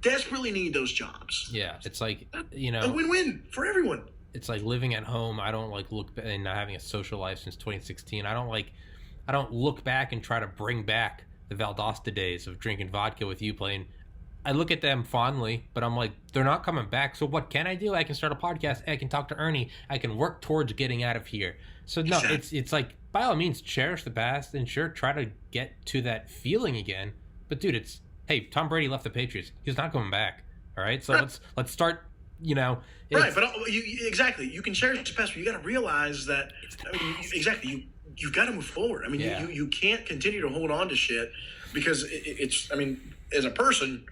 desperately need those jobs? Yeah, it's like, a win-win for everyone. It's like living at home. I don't look and not having a social life since 2016. I don't look back and try to bring back the Valdosta days of drinking vodka with you playing. I look at them fondly, but I'm like, they're not coming back. So what can I do? I can start a podcast. I can talk to Ernie. I can work towards getting out of here. So no, it's like, by all means, cherish the past and sure, try to get to that feeling again. But dude, hey, Tom Brady left the Patriots. He's not coming back. All right. So let's start, right. But exactly. You can cherish the past, but you got to realize that, you've got to move forward. I mean, you can't continue to hold on to shit because it's, as a person,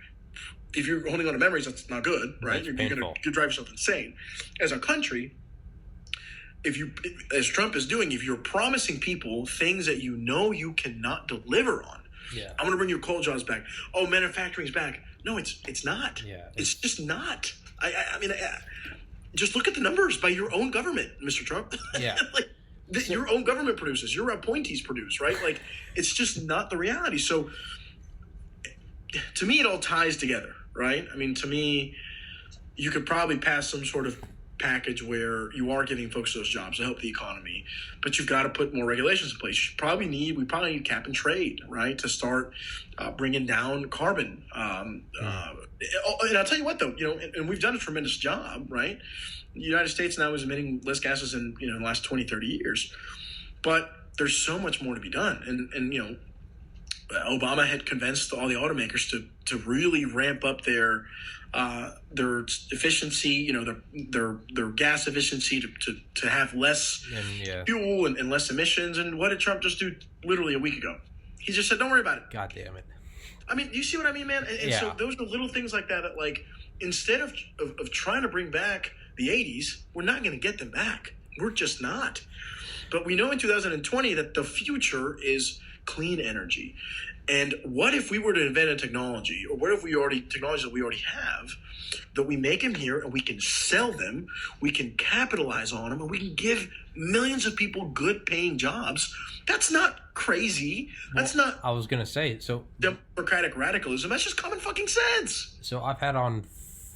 if you're holding on to memories, that's not good, right? You're going to drive yourself insane. As a country, as Trump is doing, if you're promising people things that you cannot deliver on, I'm going to bring your coal jobs back. Oh, manufacturing's back. No, it's not. Yeah, it's just not. I mean, just look at the numbers by your own government, Mr. Trump. Yeah. Your own government produces, your appointees produce, right? Like, it's just not the reality. So to me, it all ties together, right? I mean, to me, you could probably pass some sort of package where you are giving folks those jobs to help the economy, but you've got to put more regulations in place. We probably need cap and trade, right, to start bringing down carbon. And I'll tell you what, though, and we've done a tremendous job, right? The United States now is emitting less gases in the last 20, 30 years, but there's so much more to be done. And Obama had convinced all the automakers to really ramp up their efficiency, their gas efficiency to have less fuel and less emissions. And what did Trump just do literally a week ago? He just said, don't worry about it. God damn it. I mean, you see what I mean, man? And so those are little things like that, like, instead of trying to bring back the 80s, we're not going to get them back. We're just not. But we know in 2020 that the future is clean energy. And what if we were to invent a technology, or what if technologies that we already have, that we make them here and we can sell them, we can capitalize on them, and we can give millions of people good paying jobs? That's not crazy. That's not. I was going to say, so democratic radicalism. That's just common fucking sense. So I've had on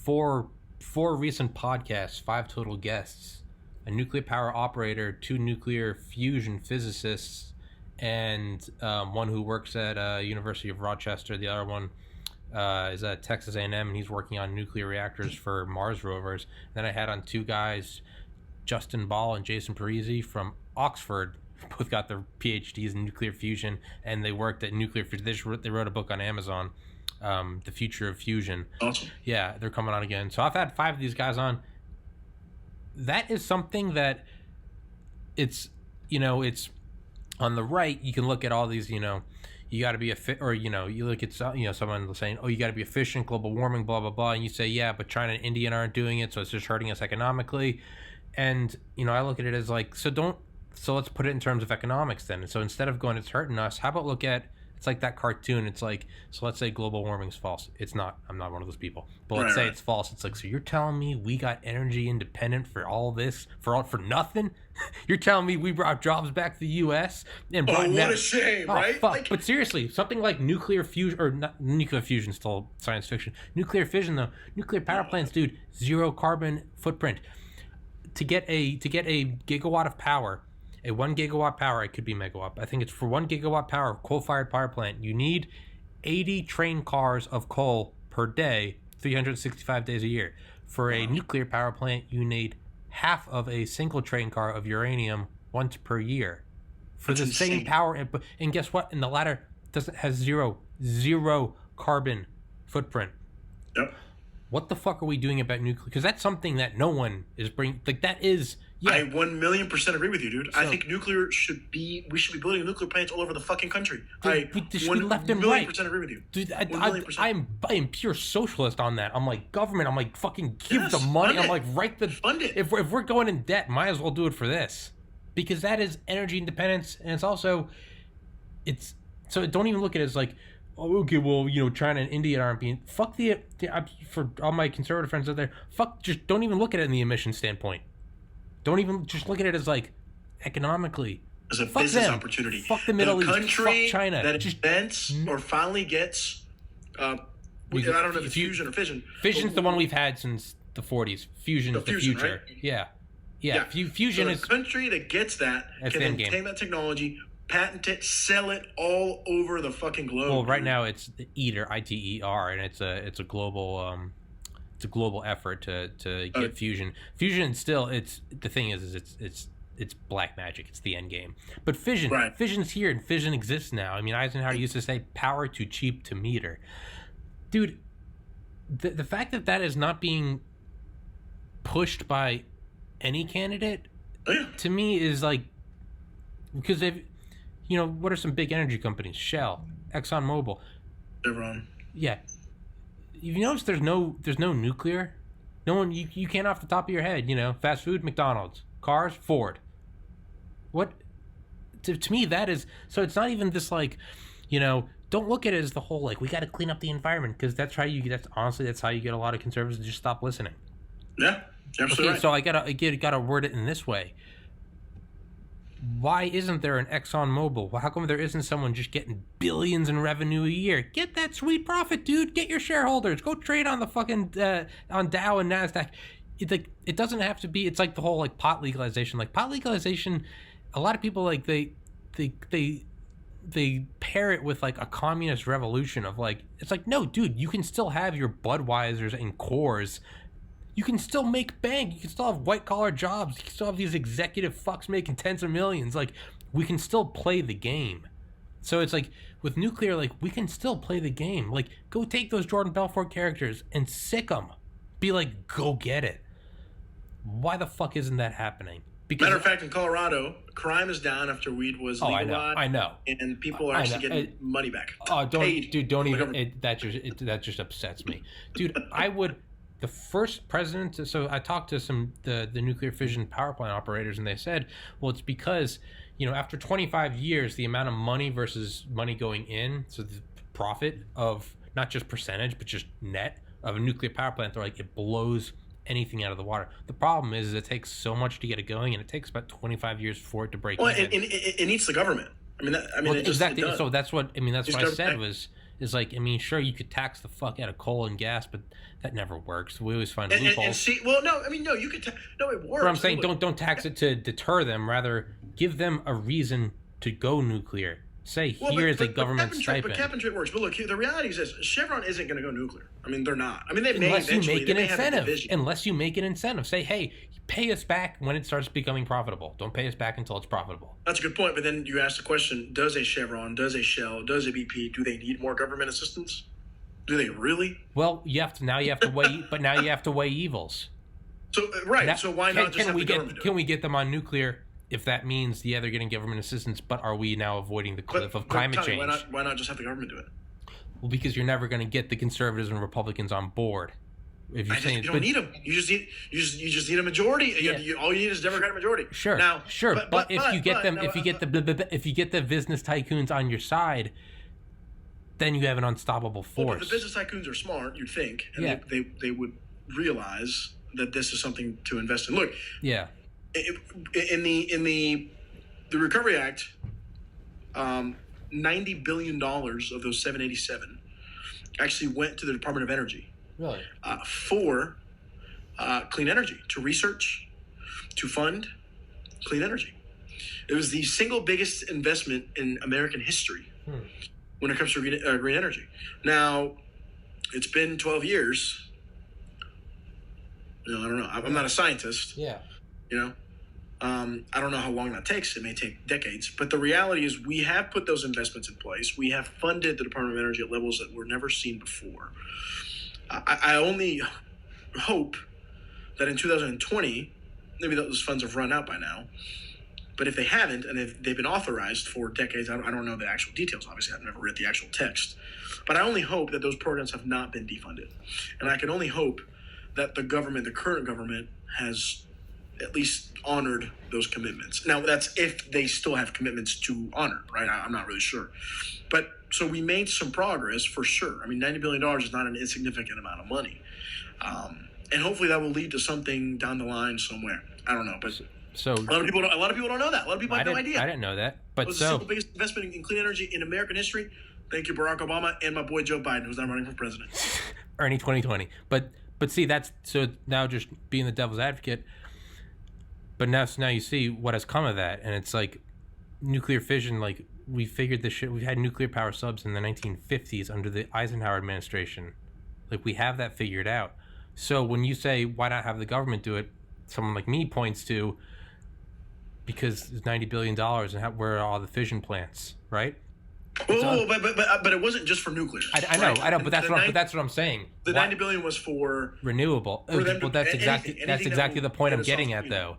four recent podcasts, 5 total guests, a nuclear power operator, 2 nuclear fusion physicists, and one who works at University of Rochester. The other one is at Texas A&M, and he's working on nuclear reactors for Mars rovers. Then I had on 2 guys, Justin Ball and Jason Parisi from Oxford. Both got their PhDs in nuclear fusion, and they worked at nuclear fusion. They wrote a book on Amazon, The Future of Fusion. Awesome. Yeah, they're coming on again. So I've had 5 of these guys on. That is something that it's on the right. You can look at all these, you got to be you look at someone saying, oh, you got to be efficient, global warming, blah, blah, blah. And you say, yeah, but China and India aren't doing it, so it's just hurting us economically. And, I look at it as like, so let's put it in terms of economics then. So instead of going, it's hurting us, how about look at, it's like that cartoon. It's like, so let's say global warming is false. It's not. I'm not one of those people. But let's say it's false. It's like, so you're telling me we got energy independent for all this, for nothing? You're telling me we brought jobs back to the U.S. and brought what a shame, right? Fuck. Like, but seriously, something like nuclear fusion, or not nuclear fusion, still science fiction. Nuclear fission, though, nuclear power plants, dude, 0 carbon footprint. To get a gigawatt of power. A 1 gigawatt power, it could be megawatt. I think it's for 1 gigawatt power coal-fired power plant. You need 80 train cars of coal per day, 365 days a year. For a nuclear power plant, you need half of a single train car of uranium once per year. For the same power input. And guess what? And the latter has zero carbon footprint. Yep. What the fuck are we doing about nuclear? Because that's something that no one is bringing. Like, that is. Yeah. I 1,000,000% agree with you, dude. So, I think we should be building nuclear plants all over the fucking country. Dude, we should be left and right. 1,000,000% agree with you. Dude, I am pure socialist on that. I'm like, government, I'm like, fucking give the money. I'm like, fund it. If we're going in debt, might as well do it for this. Because that is energy independence, and it's also, so don't even look at it as like, oh, okay, well, China and India aren't being, fuck for all my conservative friends out there, just don't even look at it in the emission standpoint. Don't even just look at it as like economically. As a business opportunity. Fuck the Middle East. Fuck China. That invents or finally gets, I don't know if it's fusion or fission. Fission's the one we've had since the 40s. Fusion's the future. Right? Yeah. Fusion is. A country that gets that can then take that technology, patent it, sell it all over the fucking globe. Well, right now it's the ITER, ITER, and it's a global. It's a global effort to get fusion. Fusion still, it's black magic. It's the end game. But fission, fission's here, and fission exists now. I mean, Eisenhower used to say, "Power too cheap to meter." Dude, the fact that is not being pushed by any candidate, to me, is like, because they've, what are some big energy companies? Shell, ExxonMobil, Chevron. Yeah. You've noticed there's no nuclear. No one, you can't off the top of your head. Fast food, McDonald's. Cars, Ford. What? To me, that is, so it's not even this like, don't look at it as the whole like we got to clean up the environment, because that's how you get a lot of conservatives to just stop listening. Yeah, absolutely. Okay, so I gotta word it in this way. Why isn't there an ExxonMobil? Well, how come there isn't someone just getting billions in revenue a year? Get that sweet profit, dude. Get your shareholders. Go trade on the fucking on Dow and Nasdaq. It doesn't have to be. It's like the whole like pot legalization. Like pot legalization, a lot of people like they pair it with like a communist revolution of like, it's like, no, dude, you can still have your Budweisers and Coors. You can still make bank. You can still have white collar jobs. You can still have these executive fucks making tens of millions. Like, we can still play the game. So it's like with nuclear, like, we can still play the game. Like, go take those Jordan Belfort characters and sick them. Be like, go get it. Why the fuck isn't that happening? Because matter of fact, in Colorado, crime is down after weed was legalized. I know. And people are actually getting money back. Oh, don't even. That just upsets me, dude. The first president. So I talked to the nuclear fission power plant operators, and they said, well, it's because after 25 years, the amount of money versus money going in, so the profit of not just percentage but just net of a nuclear power plant, they're like, it blows anything out of the water. The problem is it takes so much to get it going, and it takes about 25 years for it to break even. And it needs the government. Exactly. So that's what I said is like, sure, you could tax the fuck out of coal and gas, but that never works. We always find loopholes. You could. It works. But I'm saying don't tax it to deter them. Rather, give them a reason to go nuclear. Say here is a government stipend. But cap and trade works. But look, the reality is this: Chevron isn't going to go nuclear. They're not. Unless you make an incentive. Unless you make an incentive. Say, hey, pay us back when it starts becoming profitable. Don't pay us back until it's profitable. That's a good point. But then you ask the question: does a Chevron, does a Shell, does a BP, do they need more government assistance? Do they really? Well, you have to weigh. But now you have to weigh evils. So right. Now, so why not just have the government do it? Can we get them on nuclear? If that means, they're getting government assistance, but are we now avoiding the cliff of climate change? Why not just have the government do it? Well, because you're never going to get the conservatives and Republicans on board. If you're saying you don't need them, you just need a majority. Yeah. All you need is a Democratic majority. Sure, but if you get the business tycoons on your side, then you have an unstoppable force. Well, but the business tycoons are smart, you'd think, and they would realize that this is something to invest in. Look, yeah. In the Recovery Act, $90 billion of those 787 actually went to the Department of Energy. Really? For clean energy, to research, to fund clean energy. It was the single biggest investment in American history when it comes to green energy. Now, it's been 12 years. I don't know. I'm not a scientist. Yeah. I don't know how long that takes. It may take decades. But the reality is we have put those investments in place. We have funded the Department of Energy at levels that were never seen before. I only hope that in 2020, maybe those funds have run out by now, but if they haven't, and they've been authorized for decades, I don't know the actual details. Obviously, I've never read the actual text. But I only hope that those programs have not been defunded. And I can only hope that the current government, has at least honored those commitments. Now, that's if they still have commitments to honor, right? I'm not really sure. But so we made some progress for sure. $90 billion is not an insignificant amount of money. And hopefully that will lead to something down the line somewhere. I don't know, but so a lot of people don't know that. A lot of people have no idea. I didn't know that. But it was the single biggest investment in clean energy in American history. Thank you, Barack Obama, and my boy Joe Biden, who's not running for president. Ernie 2020. But see, that's so now just being the devil's advocate. But now you see what has come of that, and it's like nuclear fission. Like, we figured this shit. We've had nuclear power subs in the 1950s under the Eisenhower administration. Like, we have that figured out. So when you say why not have the government do it, someone like me points to because it's $90 billion and where are all the fission plants, right? Oh, but it wasn't just for nuclear. I know, but that's what I'm saying. The $90 billion was for renewable. Well, that's exactly the point I'm getting at, though.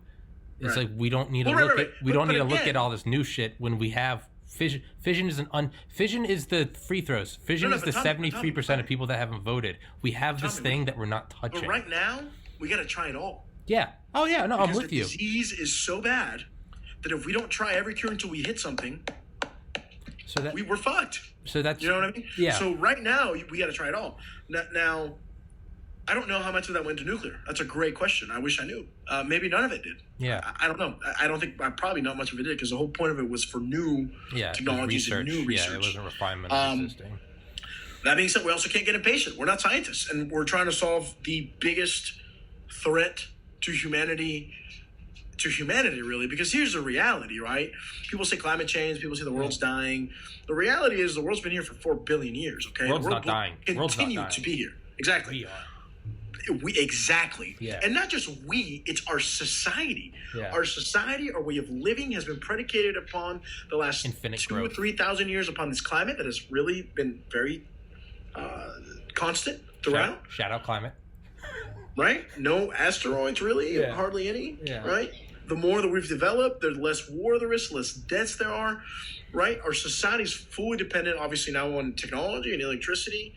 It's like we don't need to look at all this new shit when we have fission. Fission is the free throws. Fission is the 73% of people that haven't voted. We have this thing that we're not touching. But right now, we got to try it all. Yeah. Oh yeah. No, I'm with you. The disease is so bad that if we don't try every cure until we hit something, we're fucked. So that's, you know what I mean? Yeah. So right now we got to try it all. Now, I don't know how much of that went to nuclear. That's a great question. I wish I knew. Maybe none of it did. Yeah. I don't know. I don't think probably not much of it did because the whole point of it was for new technologies and new research. Yeah, it wasn't refinement of existing. That being said, we also can't get impatient. We're not scientists, and we're trying to solve the biggest threat to humanity really, because here's the reality, right? People say climate change, people say the world's dying. The reality is the world's been here for 4 billion years, okay? The world's the not dying. Continue to be here. Exactly. Exactly. Yeah. And not just we, it's our society. Yeah. Our society, our way of living has been predicated upon the last infinite 2,000 or 3,000 years upon this climate that has really been very constant throughout. Shadow climate. Right? No asteroids, really. Hardly any. Yeah. Right? The more that we've developed, there's less war there is, less deaths there are. Right? Our society is fully dependent, obviously, now on technology and electricity.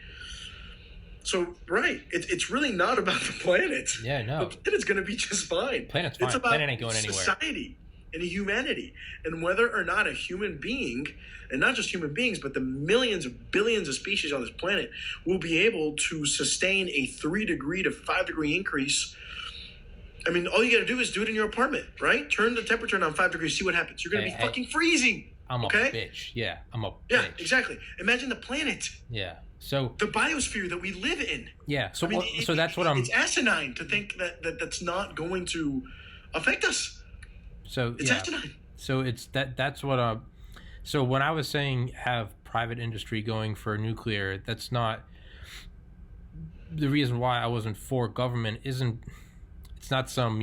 So, right, it's really not about the planet. Yeah, no. The planet's going to be just fine. Planet's fine. It's about Planet ain't going anywhere. Society and humanity. And whether or not a human being, and not just human beings, but the millions of billions of species on this planet will be able to sustain a 3-degree to 5-degree increase. I mean, all you got to do is do it in your apartment, right? Turn the temperature down 5 degrees, see what happens. You're going to be fucking freezing. I'm a bitch. Yeah, I'm a bitch. Yeah, exactly. Imagine the planet. Yeah. So the biosphere that we live in. Yeah. So I mean, so that's what I'm. It's asinine to think that's not going to affect us. So it's asinine. So it's that's what So when I was saying have private industry going for nuclear, that's not the reason why I wasn't for government. It's not some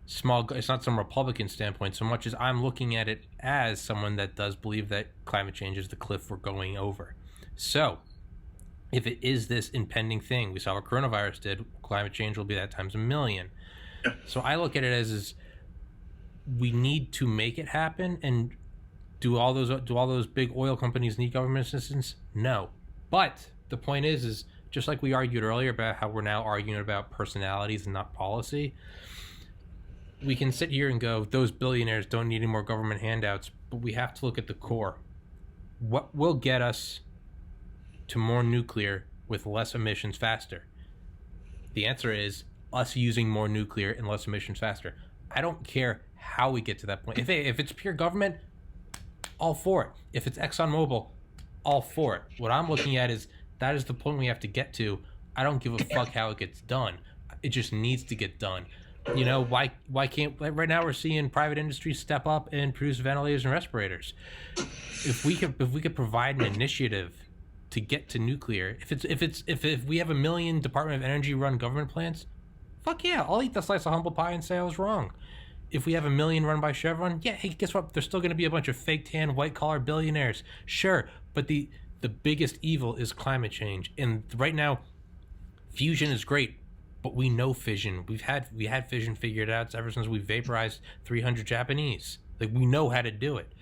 small. It's not some Republican standpoint so much as I'm looking at it as someone that does believe that climate change is the cliff we're going over. So if it is this impending thing, we saw what coronavirus did, climate change will be that times a million. Yeah. So I look at it as we need to make it happen. And do all those big oil companies need government assistance? No. But the point is just like we argued earlier about how we're now arguing about personalities and not policy, we can sit here and go, those billionaires don't need any more government handouts, but we have to look at the core. What will get us to more nuclear with less emissions faster? The answer is us using more nuclear and less emissions faster. I don't care how we get to that point. If it's pure government, all for it. If it's ExxonMobil, all for it. What I'm looking at is that is the point we have to get to. I don't give a fuck how it gets done. It just needs to get done. Why can't, like right now we're seeing private industry step up and produce ventilators and respirators. If we could provide an initiative to get to nuclear, if we have 1 million Department of Energy run government plants, fuck yeah, I'll eat the slice of humble pie and say I was wrong. If we have 1 million run by Chevron, yeah, hey, guess what? There's still going to be a bunch of fake tan, white collar billionaires. Sure, but the biggest evil is climate change. And right now, fusion is great, but we know fission. We had fission figured out ever since we vaporized 300 Japanese. Like, we know how to do it.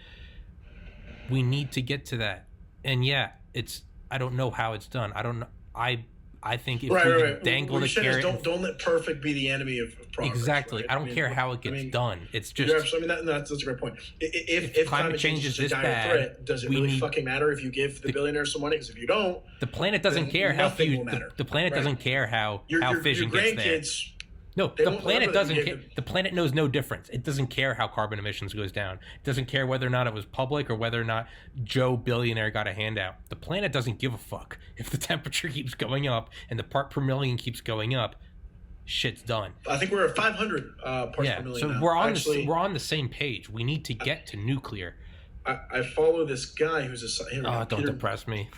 We need to get to that. And yeah, I don't know how it's done. I don't know. I think if we can dangle the carrot, don't let perfect be the enemy of progress. Exactly. Right? I don't care how it gets done. It's just. That's a great point. If climate change is this bad, threat, does it really fucking matter if you give the billionaires some money? Because if you don't, the planet doesn't care how the planet doesn't care how fission gets there. No, the planet doesn't care. The planet knows no difference. It doesn't care how carbon emissions goes down. It doesn't care whether or not it was public or whether or not Joe billionaire got a handout. The planet doesn't give a fuck. If the temperature keeps going up and the part per million keeps going up, shit's done. I think we're at 500 parts per million. So now. we're on the same page. We need to get to nuclear. I follow this guy who's don't depress me.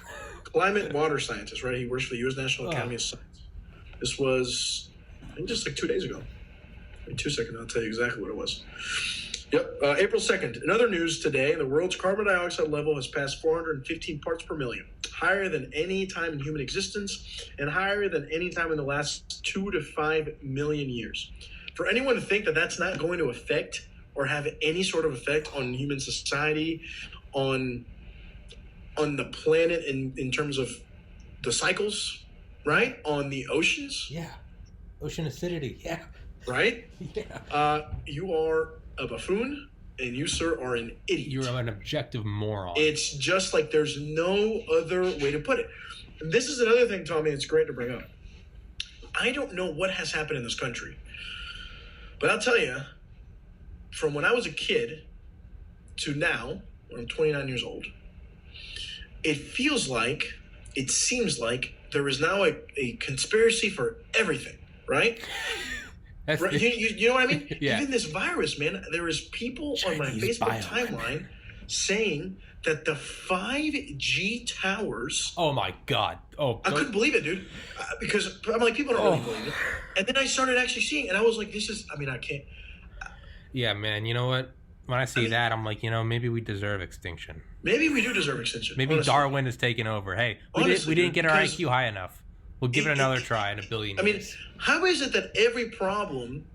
Climate water scientist, right? He works for the U.S. National Academy of Science. This was just like 2 days ago. Give me 2 seconds, I'll tell you exactly what it was. Yep, April 2nd. In other news today, the world's carbon dioxide level has passed 415 parts per million, higher than any time in human existence and higher than any time in the last 2 to 5 million years. For anyone to think that that's not going to affect or have any sort of effect on human society, on the planet in terms of the cycles, right? On the oceans. Yeah. Ocean acidity, yeah. Right? Yeah. You are a buffoon, and you, sir, are an idiot. You're an objective moron. It's just like there's no other way to put it. And this is another thing, Tommy, it's great to bring up. I don't know what has happened in this country, but I'll tell you, from when I was a kid to now, when I'm 29 years old, it seems like there is now a conspiracy for everything, right? Right? You know what I mean? Yeah. Even this virus, man, there is people on my Facebook timeline saying that the 5G towers... Oh, my God. Oh, I couldn't believe it, dude. Because I'm like, people don't really believe it. And then I started actually seeing, and I was like, I can't... Yeah, man, you know what? When I see that, I'm like, maybe we deserve extinction. Maybe we do deserve extinction. Maybe honestly. Darwin is taking over. Hey, we didn't get our IQ high enough. We'll give it another try in a billion years. I mean, how is it that every problem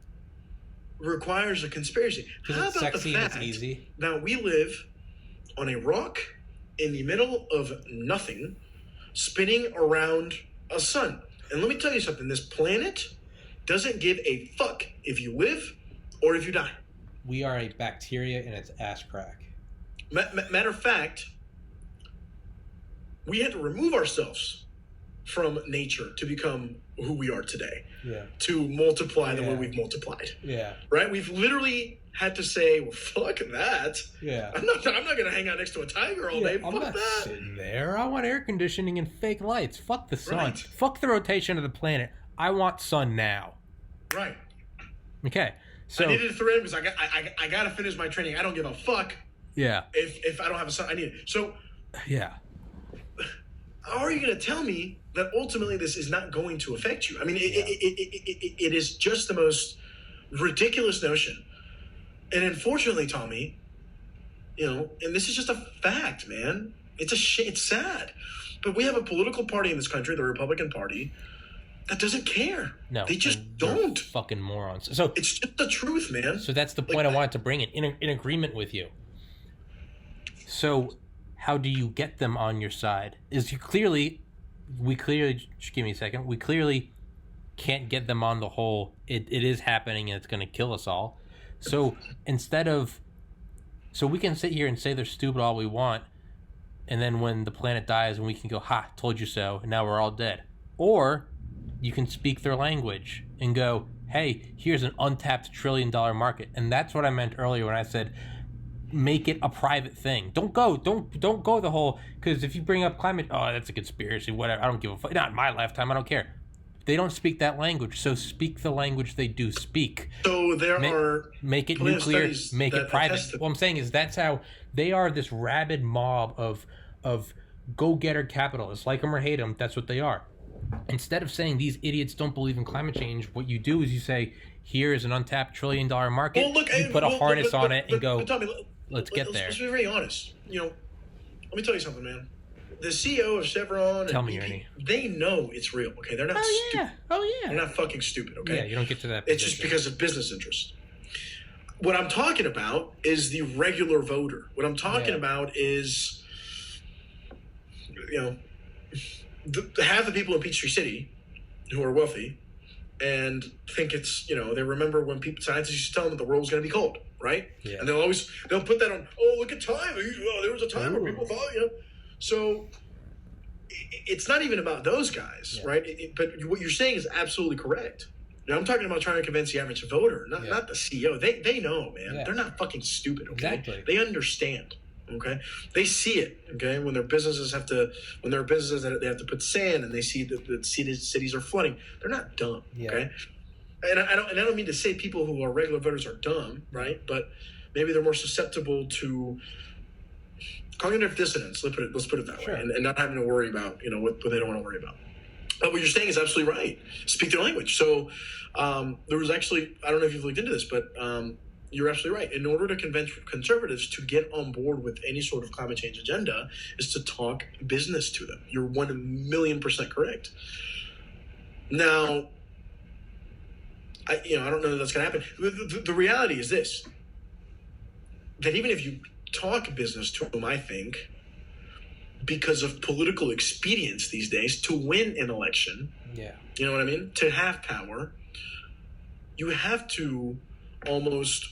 requires a conspiracy? How it's about sexy the fact and it's easy. that we live on a rock in the middle of nothing, spinning around a sun? And let me tell you something. This planet doesn't give a fuck if you live or if you die. We are a bacteria in its ass crack. Matter of fact, we had to remove ourselves from nature to become who we are today. Yeah. To multiply the way we've multiplied. Yeah. Right? We've literally had to say, well, fuck that. Yeah. I'm not going to hang out next to a tiger all day. I'm fuck not that. sitting there. I want air conditioning and fake lights. Fuck the sun. Right. Fuck the rotation of the planet. I want sun now. Right. Okay. So I needed to throw in because I got to finish my training. I don't give a fuck. Yeah. If I don't have a sun, I need it. So. Yeah. How are you going to tell me that ultimately this is not going to affect you? I mean, it is just the most ridiculous notion. And unfortunately, Tommy, and this is just a fact, man. It's sad. But we have a political party in this country, the Republican Party, that doesn't care. No. They just don't. Fucking morons. So it's just the truth, man. So that's the point I wanted to bring in agreement with you. So how do you get them on your side? Just give me a second. We clearly can't get them on the whole. It is happening and it's going to kill us all. So so we can sit here and say they're stupid all we want, and then when the planet dies, and we can go, "Ha, told you so," and now we're all dead. Or you can speak their language and go, "Hey, here's an untapped $1 trillion market," and that's what I meant earlier when I said, make it a private thing. Don't go the whole, because if you bring up climate, that's a conspiracy, whatever. I don't give a fuck. Not in my lifetime. I don't care. They don't speak that language, so speak the language they do speak. So make it nuclear, make it private. What I'm saying is that's how they are. This rabid mob of go-getter capitalists, like them or hate them. That's what they are. Instead of saying these idiots don't believe in climate change, what you do is you say, here is an untapped $1 trillion market. Well, look, you put a harness on it and go, but Tommy, let's get there. Let's be very honest. Let me tell you something, man. The CEO of Chevron Tell and me, BP, Ernie. they know it's real, okay? They're not stupid. Oh, yeah. They're not fucking stupid, okay? Yeah, you don't get to that It's just because of business interests. What I'm talking about is the regular voter. What I'm talking about is, half the people in Peachtree City who are wealthy and think it's, they remember when scientists used to tell them that the world was going to be cold, right? Yeah. And they'll put that on, look at time. There was a time where people thought, So it's not even about those guys, right? But what you're saying is absolutely correct. I'm talking about trying to convince the average voter, not the CEO. They know, man. Yeah. They're not fucking stupid, okay? Exactly. They understand, okay? They see it, okay? When there are businesses that they have to put sand and they see that the cities are flooding, they're not dumb, okay? And I don't mean to say people who are regular voters are dumb, right? But maybe they're more susceptible to cognitive dissonance. Let's put it that way, and not having to worry about what they don't want to worry about. But what you're saying is absolutely right. Speak their language. So there was actually, I don't know if you've looked into this, but you're absolutely right. In order to convince conservatives to get on board with any sort of climate change agenda is to talk business to them. You're 1,000,000% correct. Now, I don't know that that's going to happen. The reality is this, that even if you talk business to them, I think, because of political expedience these days, to win an election, you know what I mean? To have power, you have to almost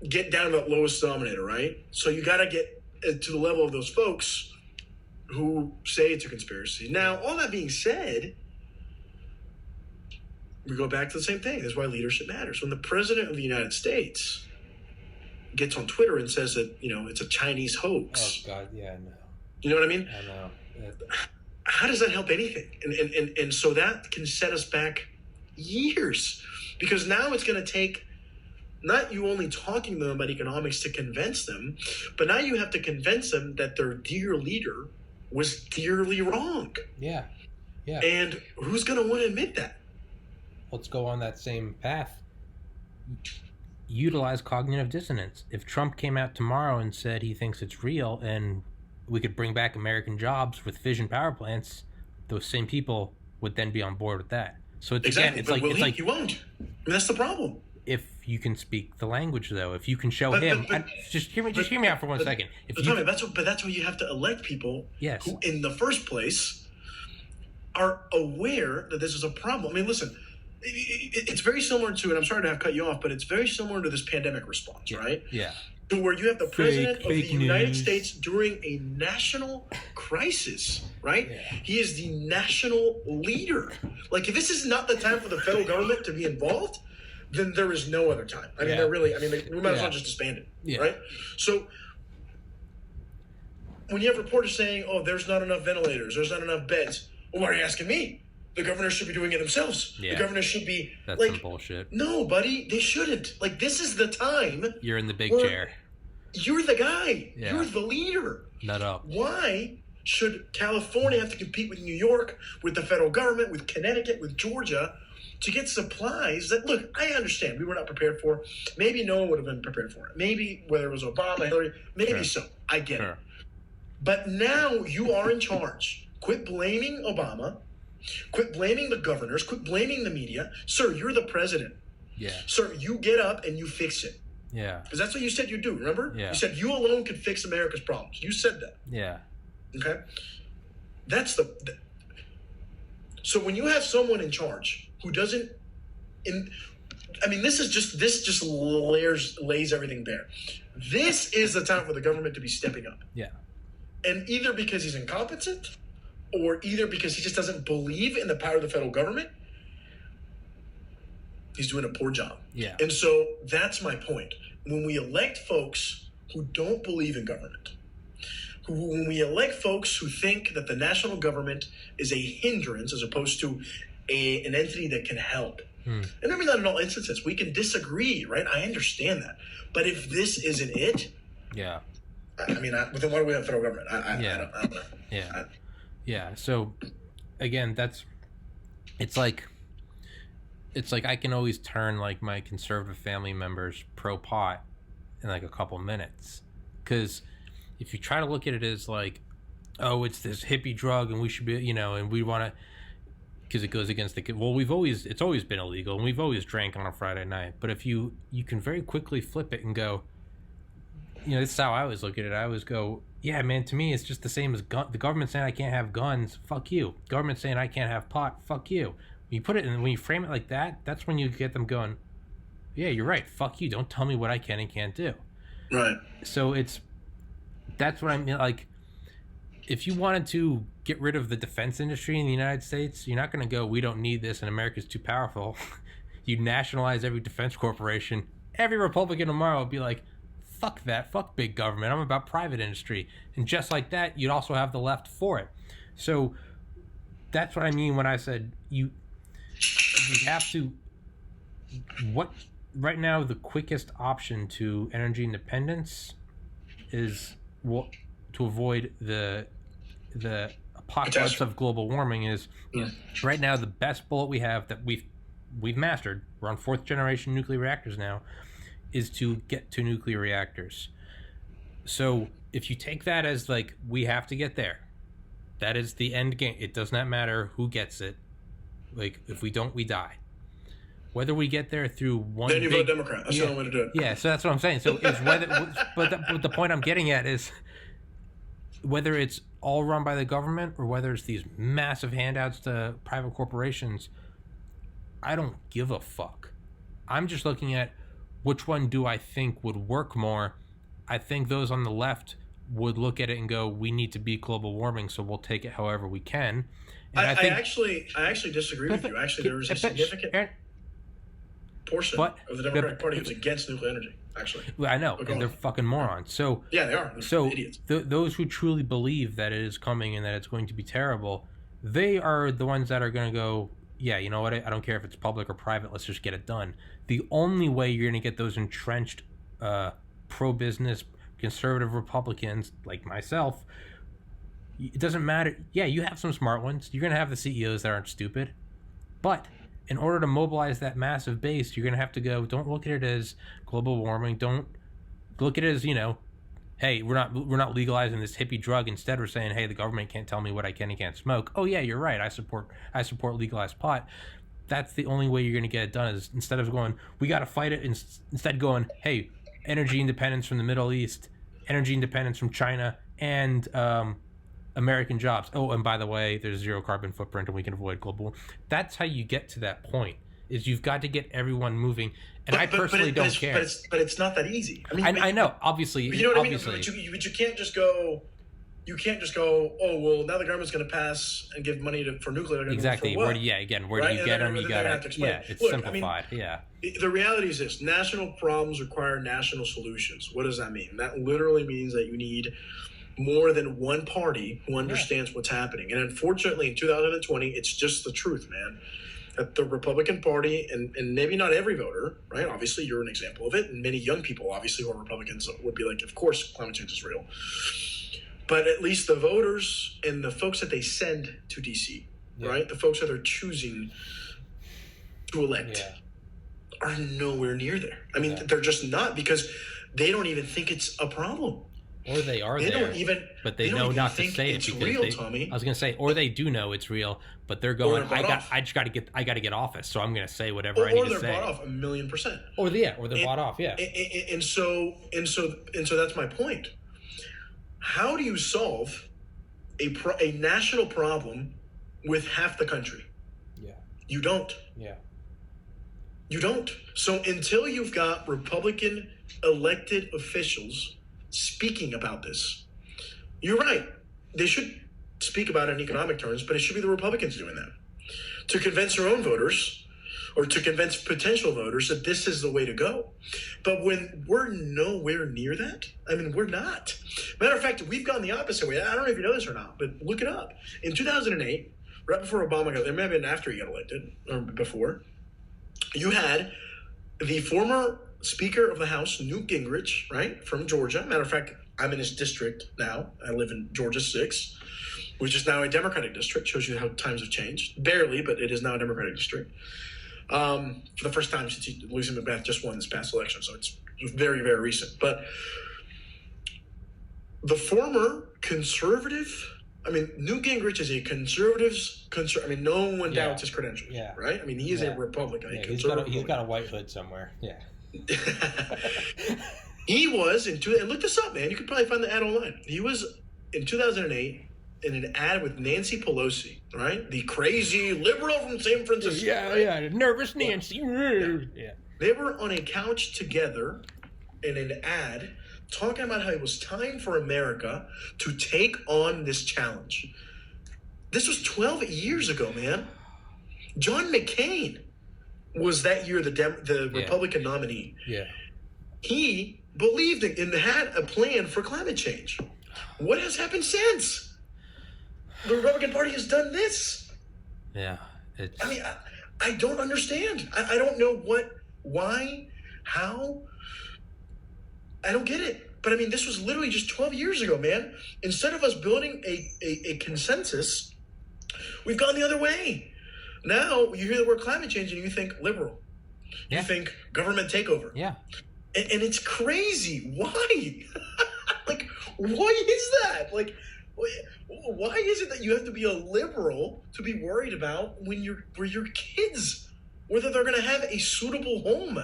get down to that lowest denominator, right? So you got to get to the level of those folks who say it's a conspiracy. Now, all that being said, we go back to the same thing. That's why leadership matters. When the president of the United States gets on Twitter and says that, it's a Chinese hoax. Oh, God, yeah, I know. You know what I mean? I know. How does that help anything? And so that can set us back years, because now it's going to take not you only talking to them about economics to convince them, but now you have to convince them that their dear leader was dearly wrong. Yeah. And who's going to want to admit that? Let's go on that same path. Utilize cognitive dissonance. If Trump came out tomorrow and said he thinks it's real and we could bring back American jobs with fission power plants, those same people would then be on board with that. So it's exactly. Again, it's like he won't. I mean, that's the problem. If you can speak the language, though, if you can show him, just hear me out for 1 second. That's why you have to elect people who, in the first place, are aware that this is a problem. I mean, listen, it's very similar to, and I'm sorry to have cut you off, but it's very similar to this pandemic response, right? Yeah. To where you have the president of the United news. States during a national crisis, right? Yeah. He is the national leader. Like, if this is not the time for the federal government to be involved, then there is no other time. I mean, we might as well just disband it, right? So when you have reporters saying, oh, there's not enough ventilators, there's not enough beds, well, why are you asking me? The governors should be doing it themselves. Yeah. The governors should be That's some bullshit. No, buddy, they shouldn't. Like, this is the time. You're in the big chair. You're the guy. Yeah. You're the leader. Nut up. Why should California have to compete with New York, with the federal government, with Connecticut, with Georgia, to get supplies that, look, I understand we were not prepared for. Maybe no one would have been prepared for it. Maybe whether it was Obama, Hillary, maybe so. I get it. But now you are in charge. Quit blaming Obama. Quit blaming the governors. Quit blaming the media. Sir, you're the president. Yeah. Sir, you get up and you fix it. Yeah. Because that's what you said you'd do, remember? Yeah. You said you alone could fix America's problems. You said that. Yeah. Okay? That's so when you have someone in charge who doesn't this just lays everything bare. This is the time for the government to be stepping up. Yeah. And either because he's incompetent, or either because he just doesn't believe in the power of the federal government, he's doing a poor job. Yeah. And so that's my point. When we elect folks who don't believe in government, when we elect folks who think that the national government is a hindrance as opposed to an entity that can help, and maybe not in all instances, we can disagree, right? I understand that. But if this isn't it, yeah. then why do we have federal government? I don't know. Yeah. Yeah. So, again, it's like I can always turn like my conservative family members pro pot in like a couple minutes, because if you try to look at it as like, oh, it's this hippie drug and we should be, and we want to, because it goes against it's always been illegal and we've always drank on a Friday night. But if you can very quickly flip it and go, this is how I always look at it. I always go, yeah, man, to me, it's just the same as the government saying I can't have guns. Fuck you. Government saying I can't have pot. Fuck you. When you put it in, when you frame it like that, that's when you get them going, yeah, you're right. Fuck you. Don't tell me what I can and can't do. Right. So that's what I mean. Like, if you wanted to get rid of the defense industry in the United States, you're not going to go, we don't need this and America's too powerful. You nationalize every defense corporation. Every Republican tomorrow would be like, fuck that, fuck big government, I'm about private industry. And just like that, you'd also have the left for it. So that's what I mean when I said you have to, right now the quickest option to energy independence is to avoid the apocalypse of global warming is right now the best bullet we have that we've mastered, we're on 4th generation nuclear reactors now, is to get to nuclear reactors. So if you take that as like, we have to get there, that is the end game. It does not matter who gets it. Like, if we don't, we die. Whether we get there through one then you vote Democrat. That's the only way to do it. Yeah, so that's what I'm saying. So it's but the point I'm getting at is whether it's all run by the government or whether it's these massive handouts to private corporations, I don't give a fuck. I'm just looking at which one do I think would work more. I think those on the left would look at it and go, we need to beat global warming, so we'll take it however we can. And I actually disagree with you. Actually, there was a significant portion of the Democratic Party who's against nuclear energy, actually. I know, and they're fucking morons. So yeah, they are. They're idiots. Those who truly believe that it is coming and that it's going to be terrible, they are the ones that are going to go, yeah, you know what? I don't care if it's public or private. Let's just get it done. The only way you're going to get those entrenched pro-business conservative Republicans like myself, it doesn't matter. Yeah, you have some smart ones. You're going to have the CEOs that aren't stupid. But in order to mobilize that massive base, you're going to have to go, don't look at it as global warming. Don't look at it as, hey, we're not legalizing this hippie drug. Instead, we're saying, hey, the government can't tell me what I can and can't smoke. Oh yeah, you're right. I support legalized pot. That's the only way you're going to get it done, is instead of going, we got to fight it, instead going, hey, energy independence from the Middle East, energy independence from China, and American jobs. Oh, and by the way, there's zero carbon footprint and we can avoid global. That's how you get to that point, is you've got to get everyone moving. And I personally don't care. But it's not that easy. I know, obviously. You know what obviously. I mean? But you can't just go, oh, well, now the government's going to pass and give money for nuclear. Exactly. Where do you get them? You got to, it's Look, simplified. The reality is this: national problems require national solutions. What does that mean? That literally means that you need more than one party who understands what's happening. And unfortunately, in 2020, it's just the truth, man. That the Republican Party, and maybe not every voter, right? Obviously, you're an example of it. And many young people, obviously, who are Republicans would be like, of course, climate change is real. But at least the voters and the folks that they send to D.C., right? The folks that they're choosing to elect are nowhere near there. I mean, they're just not, because they don't even think it's a problem. Or they are they there, don't even, but they know not to say it because real, Tommy. I was gonna say, or they do know it's real, but they're going, I got to get office, so I'm gonna say whatever I need to say. Or they're bought off 1,000,000%. Or they're bought off, And so that's my point. How do you solve a national problem with half the country? Yeah. You don't. Yeah. You don't. So until you've got Republican elected officials speaking about this, you're right. They should speak about it in economic terms, but it should be the Republicans doing that to convince their own voters or to convince potential voters that this is the way to go. But when we're nowhere near that, I mean, we're not. Matter of fact, we've gone the opposite way. I don't know if you know this or not, but look it up. In 2008, right before Obama got, it may have been after he got elected, or before, you had the former Speaker of the House, Newt Gingrich, right, from Georgia. Matter of fact, I'm in his district now. I live in Georgia 6, which is now a Democratic district. Shows you how times have changed. Barely, but it is now a Democratic district. For the first time since Louisa McBath just won this past election, so it's very, very recent. But the former conservative, I mean, Newt Gingrich is a I mean, no one doubts his credentials, right? I mean, he is a Republican. He's got a white hood somewhere, He was and look this up, man. You could probably find the ad online. He was in 2008 in an ad with Nancy Pelosi, right? The crazy liberal from San Francisco. Nervous Nancy. They were on a couch together in an ad talking about how it was time for America to take on this challenge. This was 12 years ago, man. John McCain was that year the Republican nominee. Yeah. He believed in and had a plan for climate change. What has happened since? The Republican Party has done this. Yeah. I mean, I don't understand. I don't know why, how. I don't get it. But I mean, this was literally just 12 years ago, man. Instead of us building a consensus, we've gone the other way. Now you hear the word climate change and you think liberal. You think government takeover. Yeah. And it's crazy. Why? Like, why is that? Like, why is it that you have to be a liberal to be worried about when your kids, whether they're going to have a suitable home?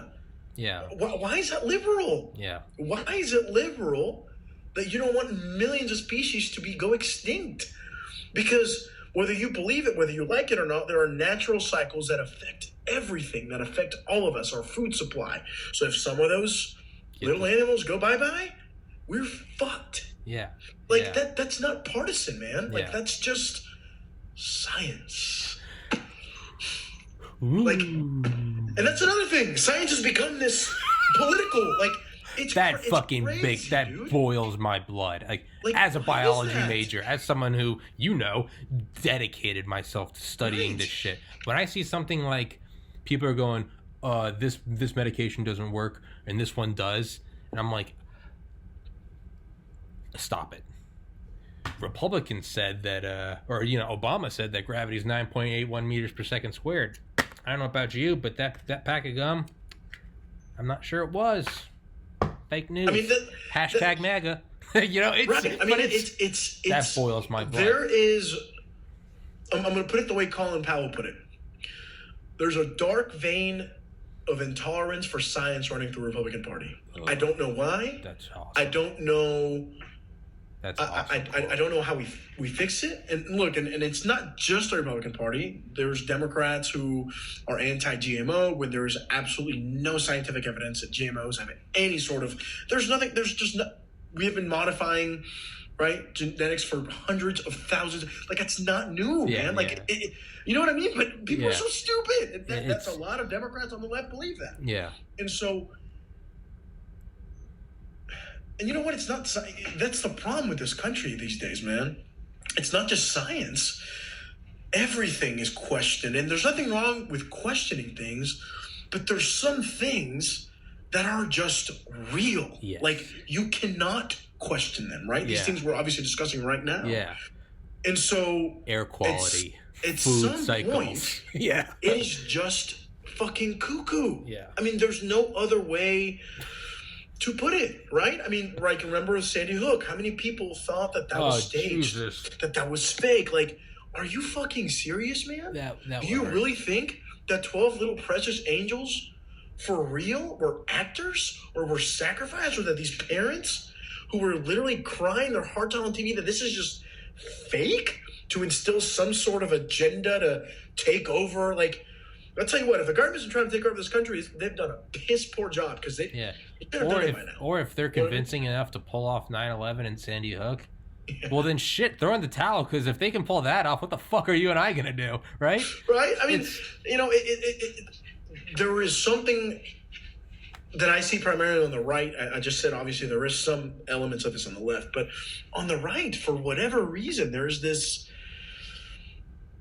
Yeah. Why is that liberal? Yeah. Why is it liberal that you don't want millions of species to go extinct? Because whether you believe it, whether you like it or not, there are natural cycles that affect everything, that affect all of us, our food supply. So if some of those little animals go bye-bye, we're fucked. Yeah. Like yeah. that's not partisan, man. Like Yeah. that's just science. Ooh. Like, and that's another thing. Science has become this political. Like, it's that fucking crazy, big. That dude. boils my blood. Like as a what is biology that? major, as someone who dedicated myself to studying this shit. When I see something like people are going, this medication doesn't work and this one does, and I'm like, stop it. Republicans said that, Obama said that gravity is 9.81 meters per second squared. I don't know about you, but that pack of gum, I'm not sure it was. Fake news. I mean, hashtag MAGA. It's right. I mean, it's that boils my blood. There is. I'm going to put it the way Colin Powell put it. There's a dark vein of intolerance for science running through the Republican Party. I don't know why. That's awesome. I don't know. That's awesome. I don't know how we fix it. And look, and it's not just the Republican Party. There's Democrats who are anti-GMO when there is absolutely no scientific evidence that GMOs have any sort of. There's nothing. There's just no. We have been modifying, right, genetics for hundreds of thousands. Like that's not new, man. Like you know what I mean? But people are so stupid. That's a lot of Democrats on the left believe that. Yeah. And so. And you know what? It's not. That's the problem with this country these days, man. It's not just science. Everything is questioned, and there's nothing wrong with questioning things, but there's some things that are just real. Yes. Like you cannot question them, right? These things we're obviously discussing right now. Yeah. And so air quality, it's food some cycles. Point, it is just fucking cuckoo. Yeah. I mean, there's no other way to put it, right? I mean, I can remember Sandy Hook. How many people thought that was staged? Jesus. That was fake? Like, are you fucking serious, man? That Do you really think that 12 little precious angels for real were actors or were sacrificed, or that these parents who were literally crying their hearts out on TV that this is just fake to instill some sort of agenda to take over? Like, I'll tell you what, if the government's trying to take over this country, they've done a piss poor job because they could have done it by now. Or if they're convincing enough to pull off 9/11 and Sandy Hook, well then shit, throw in the towel, because if they can pull that off, what the fuck are you and I gonna do, right? Right? I mean, there is something that I see primarily on the right. I just said obviously there is some elements of this on the left, but on the right, for whatever reason, there's this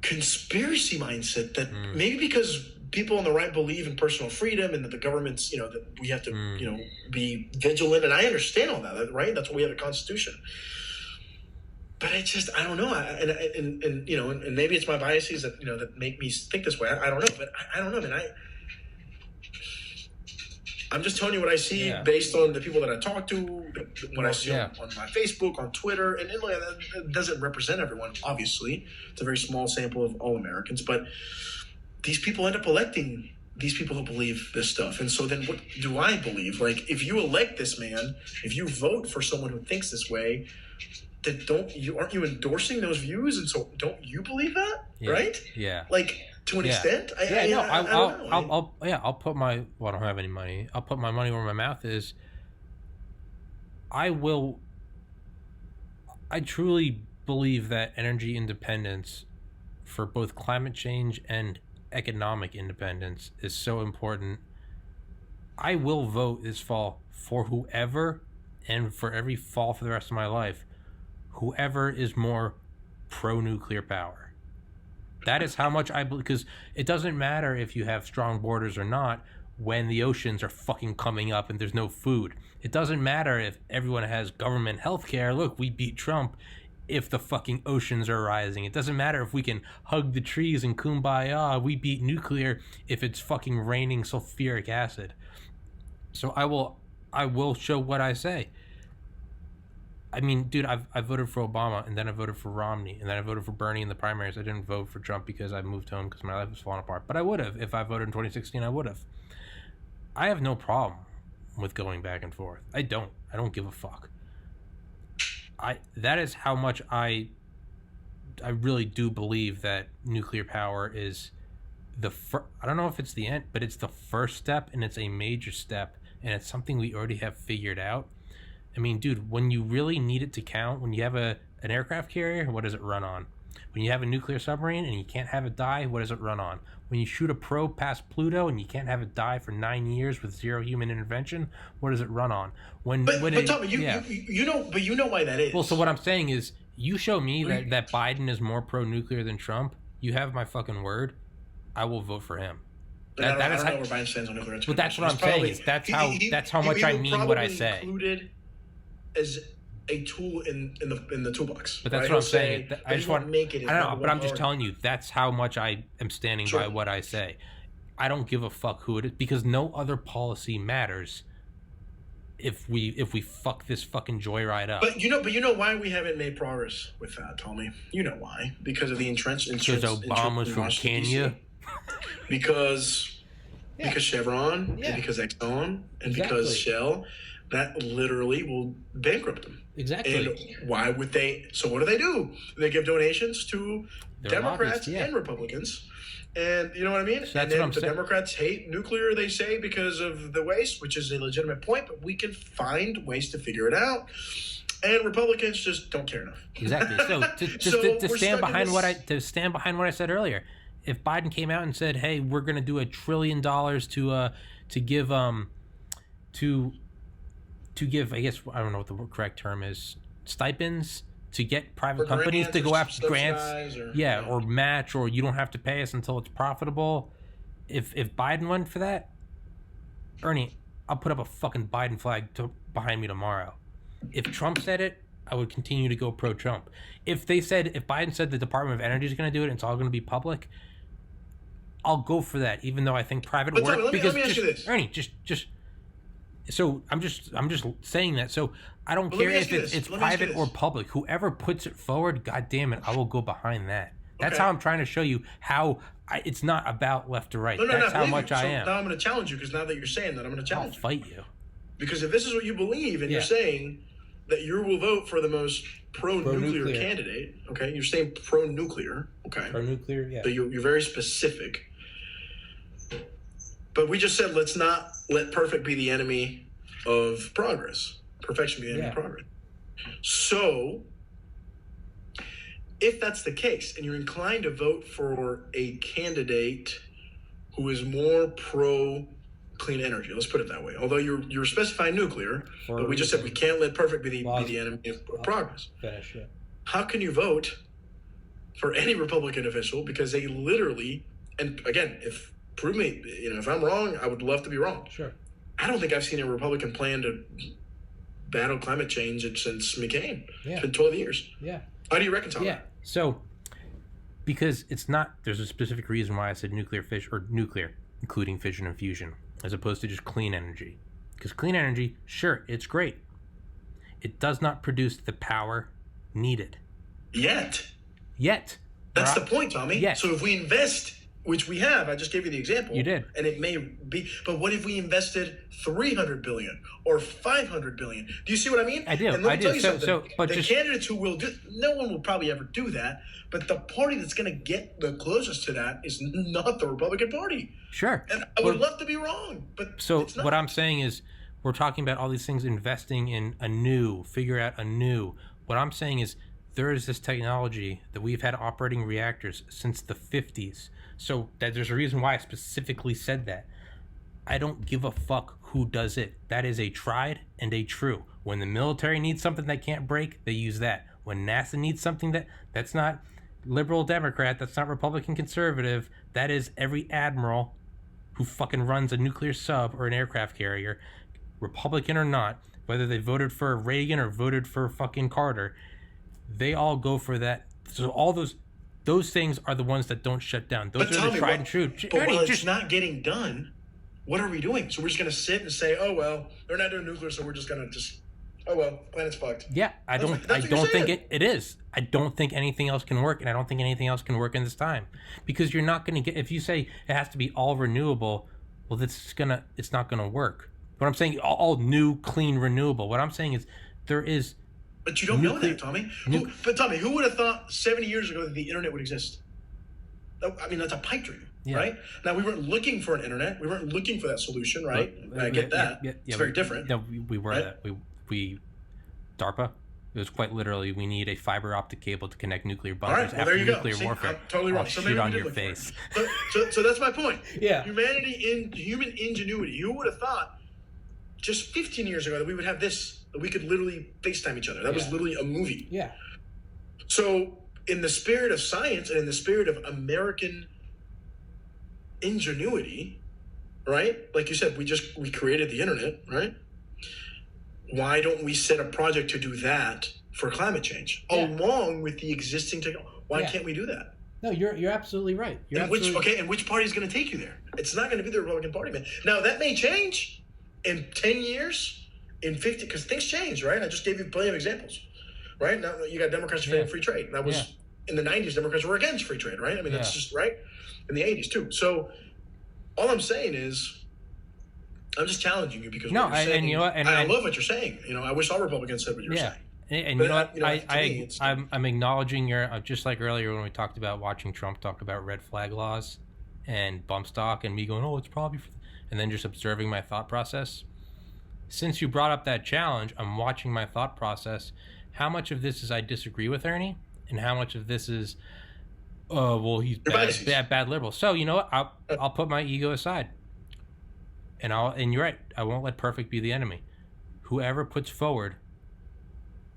conspiracy mindset that maybe because people on the right believe in personal freedom and that the government's, that we have to, be vigilant. And I understand all that, right? That's why we have a constitution. But I don't know. And maybe it's my biases that, that make me think this way. I don't know. But I don't know, man. I'm just telling you what I see based on the people that I talk to, what I see on my Facebook, on Twitter. And it doesn't represent everyone, obviously. It's a very small sample of all Americans. But these people end up electing these people who believe this stuff. And so then what do I believe? Like, if you elect this man, if you vote for someone who thinks this way, then aren't you endorsing those views? And so don't you believe that? Right? Yeah. Like, to an extent? I'll put my, well, I don't have any money. I'll put my money where my mouth is. I truly believe that energy independence for both climate change and economic independence is so important. I will vote this fall for whoever, and for every fall for the rest of my life, whoever is more pro-nuclear power. That is how much I believe, because it doesn't matter if you have strong borders or not when the oceans are fucking coming up and there's no food. It doesn't matter if everyone has government health care. Look, we beat Trump if the fucking oceans are rising. It doesn't matter if we can hug the trees and kumbaya. We beat nuclear if it's fucking raining sulfuric acid. So I will show what I say. I mean, dude, I voted for Obama, and then I voted for Romney, and then I voted for Bernie in the primaries. I didn't vote for Trump because I moved home because my life was falling apart. But I would have. If I voted in 2016, I would have. I have no problem with going back and forth. I don't give a fuck. That is how much I really do believe that nuclear power is I don't know if it's the end, but it's the first step, and it's a major step, and it's something we already have figured out. I mean, dude, when you really need it to count, when you have an aircraft carrier, what does it run on? When you have a nuclear submarine and you can't have it die, what does it run on? When you shoot a probe past Pluto and you can't have it die for 9 years with zero human intervention, what does it run on? But Tommy, you know why that is. Well, so what I'm saying is, you show me that Biden is more pro-nuclear than Trump, you have my fucking word, I will vote for him. I don't know where Biden stands on nuclear. But that's what I'm saying. Is that's how much I mean what I say. Included as a tool in the toolbox. But that's what I'm saying. I just want to make it. I don't know, but I'm just telling you that's how much I am standing by what I say. I don't give a fuck who it is because no other policy matters. If we fuck this fucking joyride up. But you know why we haven't made progress with that, Tommy? You know why? Because of the entrenched. Because Obama's from Kenya. Because Chevron and because Exxon and because Shell, that literally will bankrupt them. Exactly. And why would they? So what do? They give donations to Democrats and Republicans. And you know what I mean? So and then the Democrats hate nuclear, they say, because of the waste, which is a legitimate point, but we can find ways to figure it out. And Republicans just don't care enough. Exactly. So to stand behind what I said earlier, if Biden came out and said, "Hey, we're going to do $1 trillion to give, I guess I don't know what the correct term is, stipends to get private companies to go after grants, or match, or you don't have to pay us until it's profitable." If Biden went for that, Ernie, I'll put up a fucking Biden flag behind me tomorrow. If Trump said it, I would continue to go pro-Trump. If Biden said the Department of Energy is going to do it and it's all going to be public, I'll go for that, even though I think private work. Let me ask you this, Ernie, just. So I'm just saying that. So I don't care if it's private or public. Whoever puts it forward, God damn it, I will go behind that. That's how I'm trying to show you how it's not about left or right. That's how much I am. Now I'm going to challenge you because now that you're saying that, I'm going to challenge you. I'll fight you. Because if this is what you believe and you're saying that you will vote for the most pro-nuclear candidate, okay? You're saying pro-nuclear, okay? Pro-nuclear, yeah. So you're very specific. But we just said let's not let perfect be the enemy of progress. Perfection be the enemy of progress. So if that's the case and you're inclined to vote for a candidate who is more pro clean energy, let's put it that way. Although you're specifying nuclear, but we just said we can't let perfect be the enemy of progress. Finish, yeah. How can you vote for any Republican official because they literally, and again, prove me, if I'm wrong, I would love to be wrong. Sure. I don't think I've seen a Republican plan to battle climate change since McCain. Yeah. It's been 12 years. Yeah. How do you reconcile that? So, because there's a specific reason why I said nuclear, including fission and fusion, as opposed to just clean energy. Because clean energy, sure, it's great. It does not produce the power needed. Yet. That's the point, Tommy. Yet. So if we invest, which we have, I just gave you the example. You did. And it may be, but what if we invested $300 billion or $500 billion? Do you see what I mean? I do. And let me tell you something. But the candidates who will do, no one will probably ever do that, but the party that's going to get the closest to that is not the Republican Party. Sure. And I would love to be wrong, but so it's not. What I'm saying is, we're talking about all these things, investing in figure out anew. What I'm saying is, there is this technology that we've had operating reactors since the 50s. So that there's a reason why I specifically said that. I don't give a fuck who does it. That is a tried and a true. When the military needs something that can't break, they use that. When NASA needs something that's not liberal Democrat, that's not Republican conservative, that is every admiral who fucking runs a nuclear sub or an aircraft carrier, Republican or not, whether they voted for Reagan or voted for fucking Carter, they all go for that. So all those things are the ones that don't shut down. Those are the tried and true. But while it's not getting done, what are we doing? So we're just going to sit and say, oh, well, they're not doing nuclear, so we're just going to oh, well, planet's fucked. Yeah, I don't think it is. I don't think anything else can work, and I don't think anything else can work in this time. Because you're not going to get, if you say it has to be all renewable, well, it's not going to work. What I'm saying, all new, clean, renewable. What I'm saying is there is. But you don't know that, Tommy. Tommy, who would have thought 70 years ago that the internet would exist? I mean, that's a pipe dream, right? Now, we weren't looking for an internet. We weren't looking for that solution, right? I get that. It's very different. No, we were right? that. We DARPA. It was quite literally, we need a fiber optic cable to connect nuclear All right, bunkers well, after there you go. nuclear See, warfare. I'm totally wrong. I'll So shoot maybe on we did your look for face. it. So that's my point. Yeah. Human ingenuity. Who would have thought just 15 years ago that we would have this, that we could literally FaceTime each other? That was literally a movie. Yeah. So in the spirit of science and in the spirit of American ingenuity, right? Like you said, we created the internet, right? Why don't we set a project to do that for climate change along with the existing technology? Why can't we do that? No, you're absolutely right. And which party is going to take you there? It's not going to be the Republican Party, man. Now that may change in 10 years, in 50, because things change, right? I just gave you plenty of examples, right? Now you got Democrats favoring free trade. That was in the 90s. Democrats were against free trade, right? I mean, that's just right. In the 80s too. So all I'm saying is, I'm just challenging you because and you know what, I love what you're saying. You know, I wish all Republicans said what you're saying. And you know what? I'm acknowledging your just like earlier when we talked about watching Trump talk about red flag laws and bump stock and me going, oh, it's probably, and then just observing my thought process. Since you brought up that challenge, I'm watching my thought process. How much of this is I disagree with Ernie, and how much of this is, well, he's bad liberal. So you know what? I'll put my ego aside. And you're right. I won't let perfect be the enemy. Whoever puts forward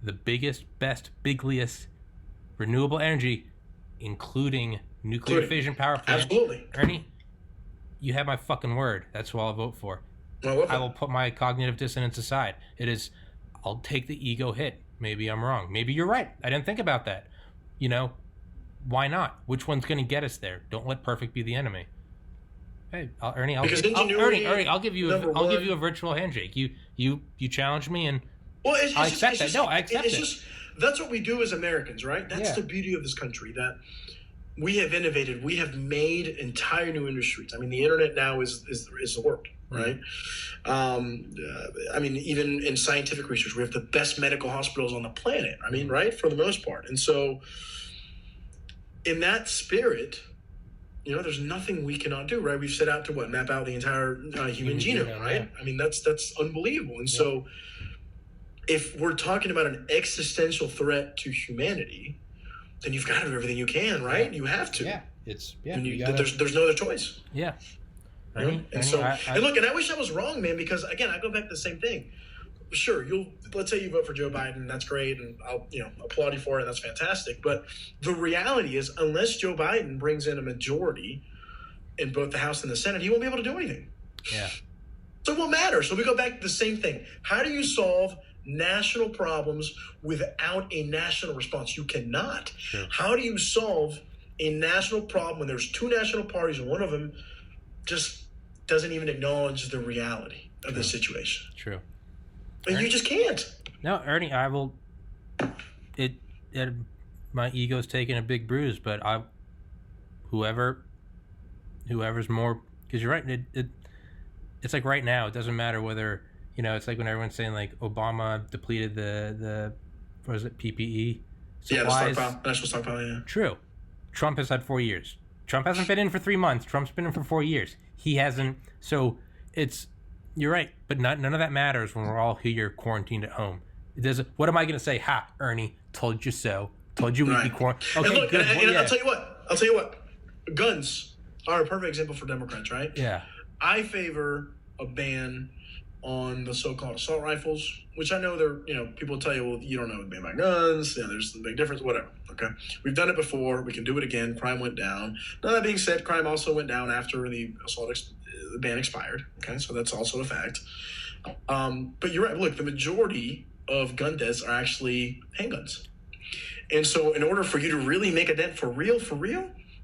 the biggest, best, bigliest renewable energy, including nuclear fission power plant. Absolutely. Ernie, you have my fucking word. That's who I'll vote for. I will put my cognitive dissonance aside. I'll take the ego hit. Maybe I'm wrong. Maybe you're right. I didn't think about that. You know, why not? Which one's going to get us there? Don't let perfect be the enemy. Hey, Ernie, I'll give you a virtual handshake. You challenge me, and I accept that. No, I accept it. That's what we do as Americans, right? That's the beauty of this country, that we have innovated. We have made entire new industries. I mean, the internet now is the word, right? I mean, even in scientific research, we have the best medical hospitals on the planet. I mean, right, for the most part. And so, in that spirit, you know, there's nothing we cannot do, right? We've set out to map out the entire human genome, right? I mean, that's unbelievable. And so, if we're talking about an existential threat to humanity, then you've got to do everything you can, right? You have to. There's no other choice. Yeah. Right? And look, and I wish I was wrong, man, because again, I go back to the same thing. Sure, let's say you vote for Joe Biden, that's great, and I'll applaud you for it, and that's fantastic. But the reality is, unless Joe Biden brings in a majority in both the House and the Senate, he won't be able to do anything. Yeah. So it won't matter. So we go back to the same thing. How do you solve national problems without a national response? You cannot. Sure. How do you solve a national problem when there's two national parties and one of them just doesn't even acknowledge the reality of the situation? True. And you just can't. No, Ernie, I will. My ego's taking a big bruise, but whoever's more, because you're right. It's like right now. It doesn't matter whether it's like when everyone's saying like Obama depleted the what is it, PPE? Supplies. The national stockpile. Yeah. True. Trump has had 4 years. Trump hasn't been in for 3 months. Trump's been in for 4 years. He hasn't. So you're right, but none of that matters when we're all here quarantined at home. What am I going to say? Ha, Ernie, told you so. Told you we'd be quarantined. Okay, good. And I'll tell you what. Guns are a perfect example for Democrats, right? Yeah. I favor a ban on the so-called assault rifles, which I know people tell you, well, you don't know anything about guns. There's a big difference, whatever. Okay. We've done it before. We can do it again. Crime went down. Now, that being said, crime also went down after the ban expired. Okay. So that's also a fact. But you're right. Look, the majority of gun deaths are actually handguns. And so in order for you to really make a dent for real,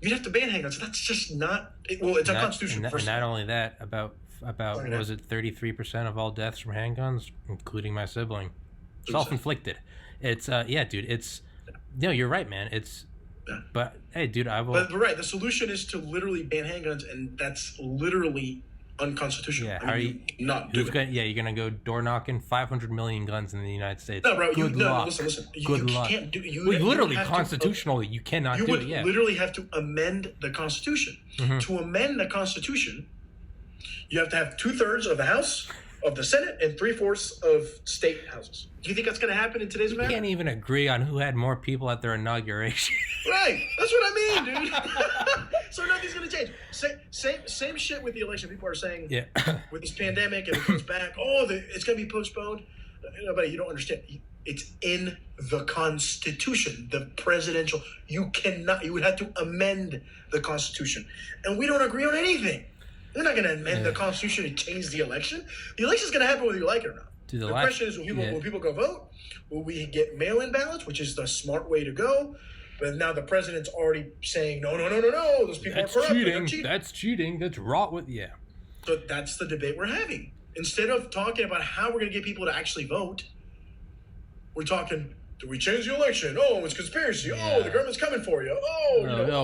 you'd have to ban handguns. That's just not, it's unconstitutional. And not only that, about what was it, 33% of all deaths from handguns, including my sibling, self-inflicted. It's dude. You're right, man. But hey, dude, I will. But right, the solution is to literally ban handguns, and that's literally unconstitutional. Yeah, you're gonna go door knocking. 500 million guns in the United States. No, bro. Listen. Good luck. Can't do. Constitutionally, you cannot do it. You would literally have to amend the Constitution. Mm-hmm. To amend the Constitution, you have to have 2/3 of the House of the Senate and 3/4 of state houses. Do you think that's going to happen in today's You America? can't even agree on who had more people at their inauguration. Right. That's what I mean, dude. So nothing's going to change. Same shit with the election. People are saying with this pandemic and it comes back, it's going to be postponed. No, buddy, you don't understand. It's in the Constitution, the presidential. You would have to amend the Constitution. And we don't agree on anything. They're not going to amend the Constitution and change the election. The election's going to happen whether you like it or not. Dude, the question is, will people go vote? Will we get mail-in ballots, which is the smart way to go? But now the president's already saying, no. Those people are corrupt. Cheating. That's cheating. That's wrong with So that's the debate we're having. Instead of talking about how we're going to get people to actually vote, we're talking, do we change the election? Oh, it's conspiracy. Yeah. Oh, the government's coming for you.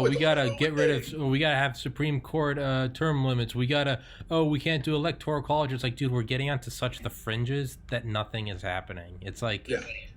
We gotta get rid of. We gotta have Supreme Court term limits. We can't do electoral college. It's like, dude, we're getting onto such the fringes that nothing is happening. It's like,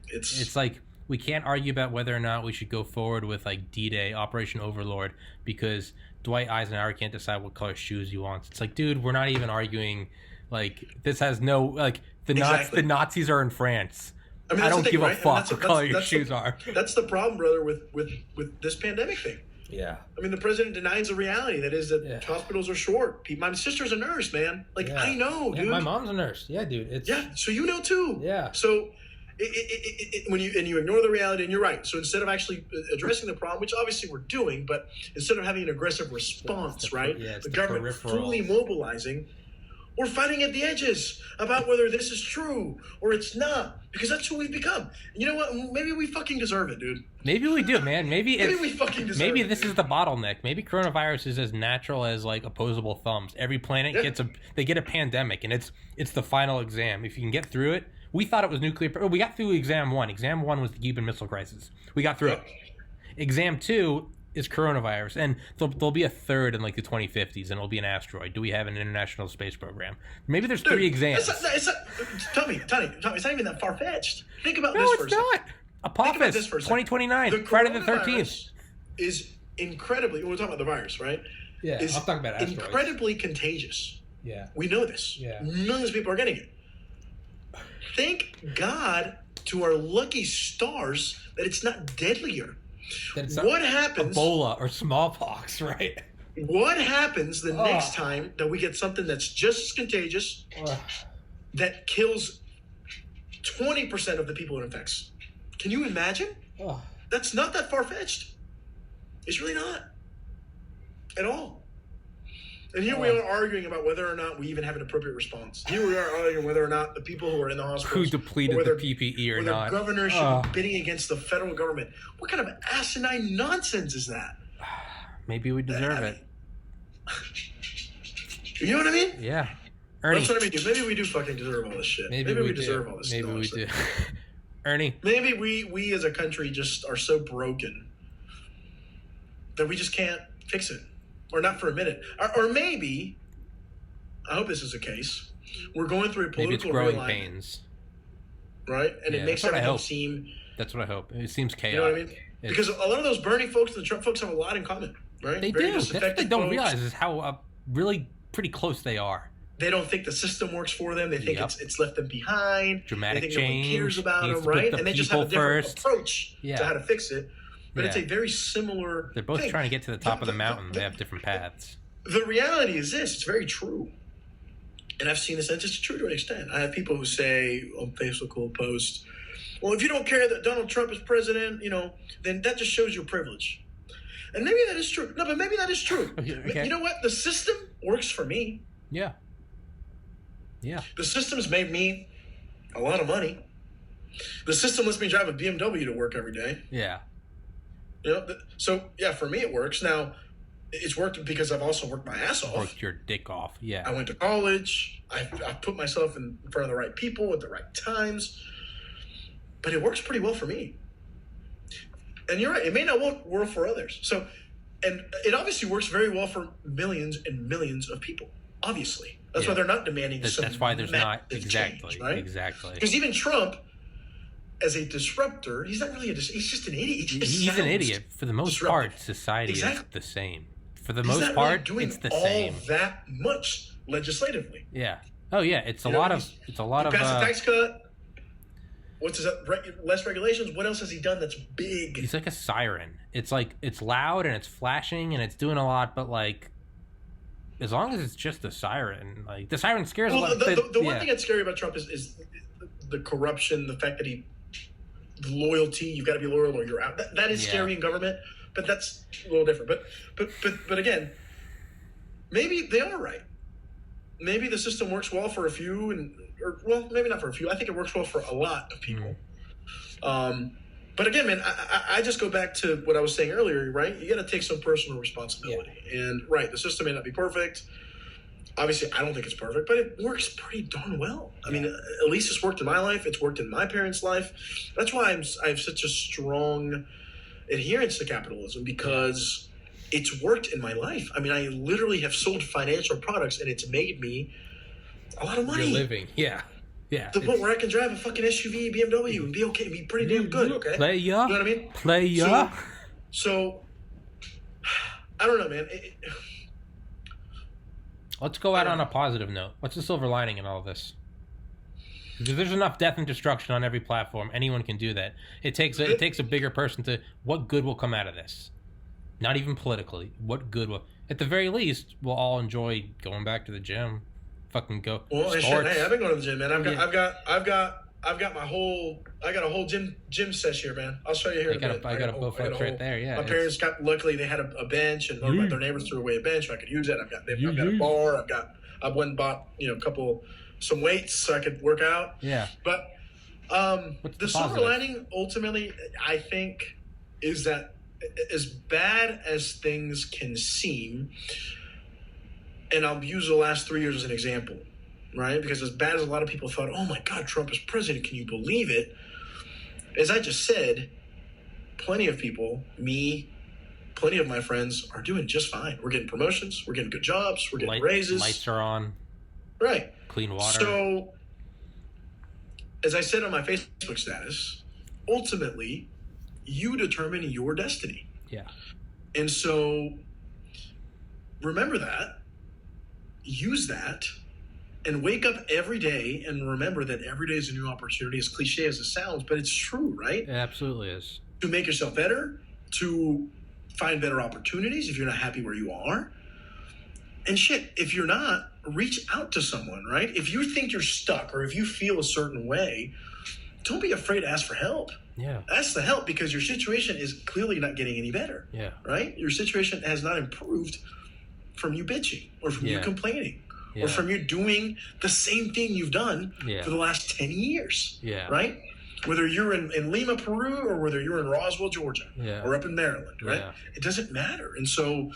it's like we can't argue about whether or not we should go forward with like D-Day, Operation Overlord, because Dwight Eisenhower can't decide what color shoes he wants. It's like, dude, we're not even arguing. Like, this has no like the Nazis are in France. I mean, I don't give a fuck what color your shoes are. That's the problem, brother, with this pandemic thing. Yeah. I mean, the president denies the reality that is that hospitals are short. My sister's a nurse, man. Like, I know, dude. My mom's a nurse. Yeah, dude. So you know too. Yeah. So when you ignore the reality, and you're right. So instead of actually addressing the problem, which obviously we're doing, but instead of having an aggressive response, right? Yeah, the government fully mobilizing. We're fighting at the edges about whether this is true or it's not, because that's who we've become. And you know what? Maybe we fucking deserve it, dude. Maybe we do, man. Maybe we fucking deserve it. Maybe this is the bottleneck. Maybe coronavirus is as natural as like opposable thumbs. Every planet get a pandemic, and it's the final exam. If you can get through it, we thought it was nuclear. We got through exam 1. Exam 1 was the Cuban Missile Crisis. We got through it. Exam 2 is coronavirus, and there'll be a third in like the 2050s, and it'll be an asteroid. Do we have an international space program? Maybe there's 3 exams. Tommy, it's not even that far-fetched. Think about this for a second. No, it's not. Apophis, 2029, Friday the 13th. Is incredibly, we're talking about the virus, right? Yeah, I'll talk about asteroids. Incredibly contagious. Yeah. We know this. Yeah. Millions of people are getting it. Thank God to our lucky stars that it's not deadlier. What happens? Ebola or smallpox, right? What happens the next time that we get something that's just as contagious that kills 20% of the people it infects? Can you imagine? That's not that far-fetched. It's really not at all. And here we are arguing about whether or not we even have an appropriate response. Here we are arguing whether or not the people who are in the hospitals... Who depleted the PPE or not. The governor should be bidding against the federal government. What kind of asinine nonsense is that? Maybe we deserve it. You know what I mean? Yeah. Ernie. That's what I mean, dude. Maybe we do fucking deserve all this shit. Maybe we deserve all this stuff. Maybe we do. Ernie. Maybe we as a country just are so broken that we just can't fix it. Or not for a minute. Or maybe, I hope this is the case, we're going through a political growing pains. Right? And it makes everything seem... That's what I hope. It seems chaotic. You know what I mean? Because a lot of those Bernie folks and the Trump folks have a lot in common, right? They do. That's what they don't realize is how really pretty close they are. They don't think the system works for them. They think it's left them behind. Dramatic they think change. No one cares about them, right? And they just have a different approach to how to fix it. But it's a very similar They're both trying to get to the top of the mountain. They have different paths. The reality is this. It's very true. And I've seen this, and it's true to an extent. I have people who say on Facebook will post, well, if you don't care that Donald Trump is president, then that just shows your privilege. And maybe that is true. No, but maybe that is true. Okay. You know what? The system works for me. Yeah. Yeah. The system's made me a lot of money. The system lets me drive a BMW to work every day. Yeah. So, yeah, for me it works. Now, it's worked because I've also worked my ass off. Worked your dick off, yeah. I went to college. I put myself in front of the right people at the right times. But it works pretty well for me. And you're right. It may not work well for others. So, and it obviously works very well for millions and millions of people. Obviously. That's why they're not demanding That's why there's not. Exactly. Change, right? Exactly. Because even Trump, as a disruptor, he's not really he's just an idiot. He's an idiot. For the most part, society is the same. For the most part, it's the same. He's not really doing all that much legislatively. Yeah. Oh yeah, it's a lot of He passed a tax cut. What's his less regulations? What else has he done that's big? He's like a siren. It's like it's loud and it's flashing and it's doing a lot, but like as long as it's just a siren, like the siren scares a lot. The one thing that's scary about Trump is the corruption, the fact that the loyalty. You've got to be loyal or you're out. That is scary in government, but that's a little different. But again, maybe they are right. Maybe the system works well for a few, well, maybe not for a few. I think it works well for a lot of people. But again, man, I just go back to what I was saying earlier, right? You got to take some personal responsibility. Yeah. And, right, the system may not be perfect. Obviously, I don't think it's perfect, but it works pretty darn well. I mean, at least it's worked in my life. It's worked in my parents' life. That's why I have such a strong adherence to capitalism, because it's worked in my life. I mean, I literally have sold financial products, and it's made me a lot of money. You're living, yeah. To the point where I can drive a fucking SUV, BMW, and be okay, be pretty damn good, okay? Playa. You know what I mean? Playa. So I don't know, man. Let's go out on a positive note. What's the silver lining in all this? Because there's enough death and destruction on every platform. Anyone can do that. It takes a bigger person to. What good will come out of this? Not even politically. What good will? At the very least, we'll all enjoy going back to the gym. Fucking go. Well, hey, I've been going to the gym, man. I've got a whole gym session here, man. I'll show you here. I got a Bowflex right there. Yeah. My parents luckily they had a bench, and their neighbors threw away a bench, so I could use it. I've got a bar. I went and bought some weights so I could work out. Yeah. But the silver lining ultimately, I think, is that as bad as things can seem, and I'll use the last 3 years as an example, right? Because as bad as a lot of people thought, oh my God, Trump is president, can you believe it? As I just said, plenty of people, me, plenty of my friends are doing just fine. We're getting promotions, we're getting good jobs, we're getting raises. Lights are on. Right. Clean water. So, as I said on my Facebook status, ultimately, you determine your destiny. Yeah. And so, remember that. Use that, and wake up every day and remember that every day is a new opportunity, as cliche as it sounds, but it's true, right? It absolutely is. To make yourself better, to find better opportunities if you're not happy where you are. And shit, if you're not, reach out to someone, right? If you think you're stuck or if you feel a certain way, don't be afraid to ask for help. Yeah. Ask the help, because your situation is clearly not getting any better. Yeah. Right? Your situation has not improved from you bitching or from you complaining or from you doing the same thing you've done for the last 10 years. Yeah. Right? Whether you're in Lima, Peru, or whether you're in Roswell, Georgia, or up in Maryland, right? Yeah. It doesn't matter. And so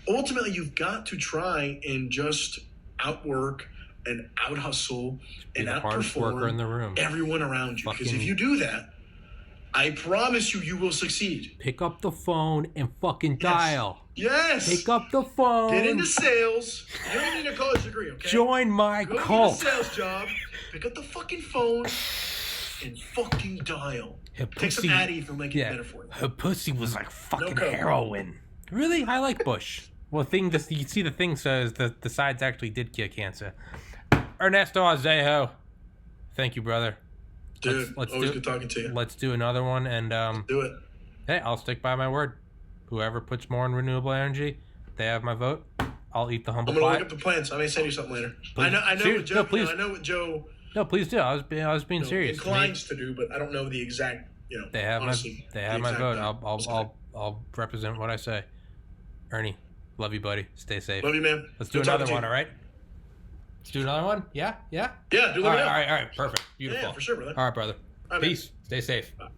ultimately you've got to try and just outwork and out-hustle and outperform in the room. Everyone around you. Because if you do that, I promise you will succeed. Pick up the phone and fucking dial. Yes. Pick up the phone. Get into sales. You don't need a college degree, okay? Join my cult. Get a sales job. Pick up the fucking phone and fucking dial. Take some Addy if it'll make it better for you. Her pussy was like fucking heroin. Really? I like Bush. Well, you see the thing says that the sides actually did cure cancer. Ernesto Ausejo. Thank you, brother. Dude, always good talking to you. Let's do another one, and do it. Hey, I'll stick by my word. Whoever puts more in renewable energy, they have my vote. I'll eat the humble pie. I'm gonna look up the plans. I may send you something later. Please. I know what Joe. No, please. I know what Joe. No, please do. I was being serious. Inclines to do, but I don't know the exact. They have my vote. I'll represent what I say. Ernie, love you, buddy. Stay safe. Love you, man. Let's do another one. All right. Let's do another one. Yeah. Yeah. Do let me know. All right. Perfect. Beautiful. Yeah, for sure, brother. All right, brother. All right, peace. Man. Stay safe. Bye.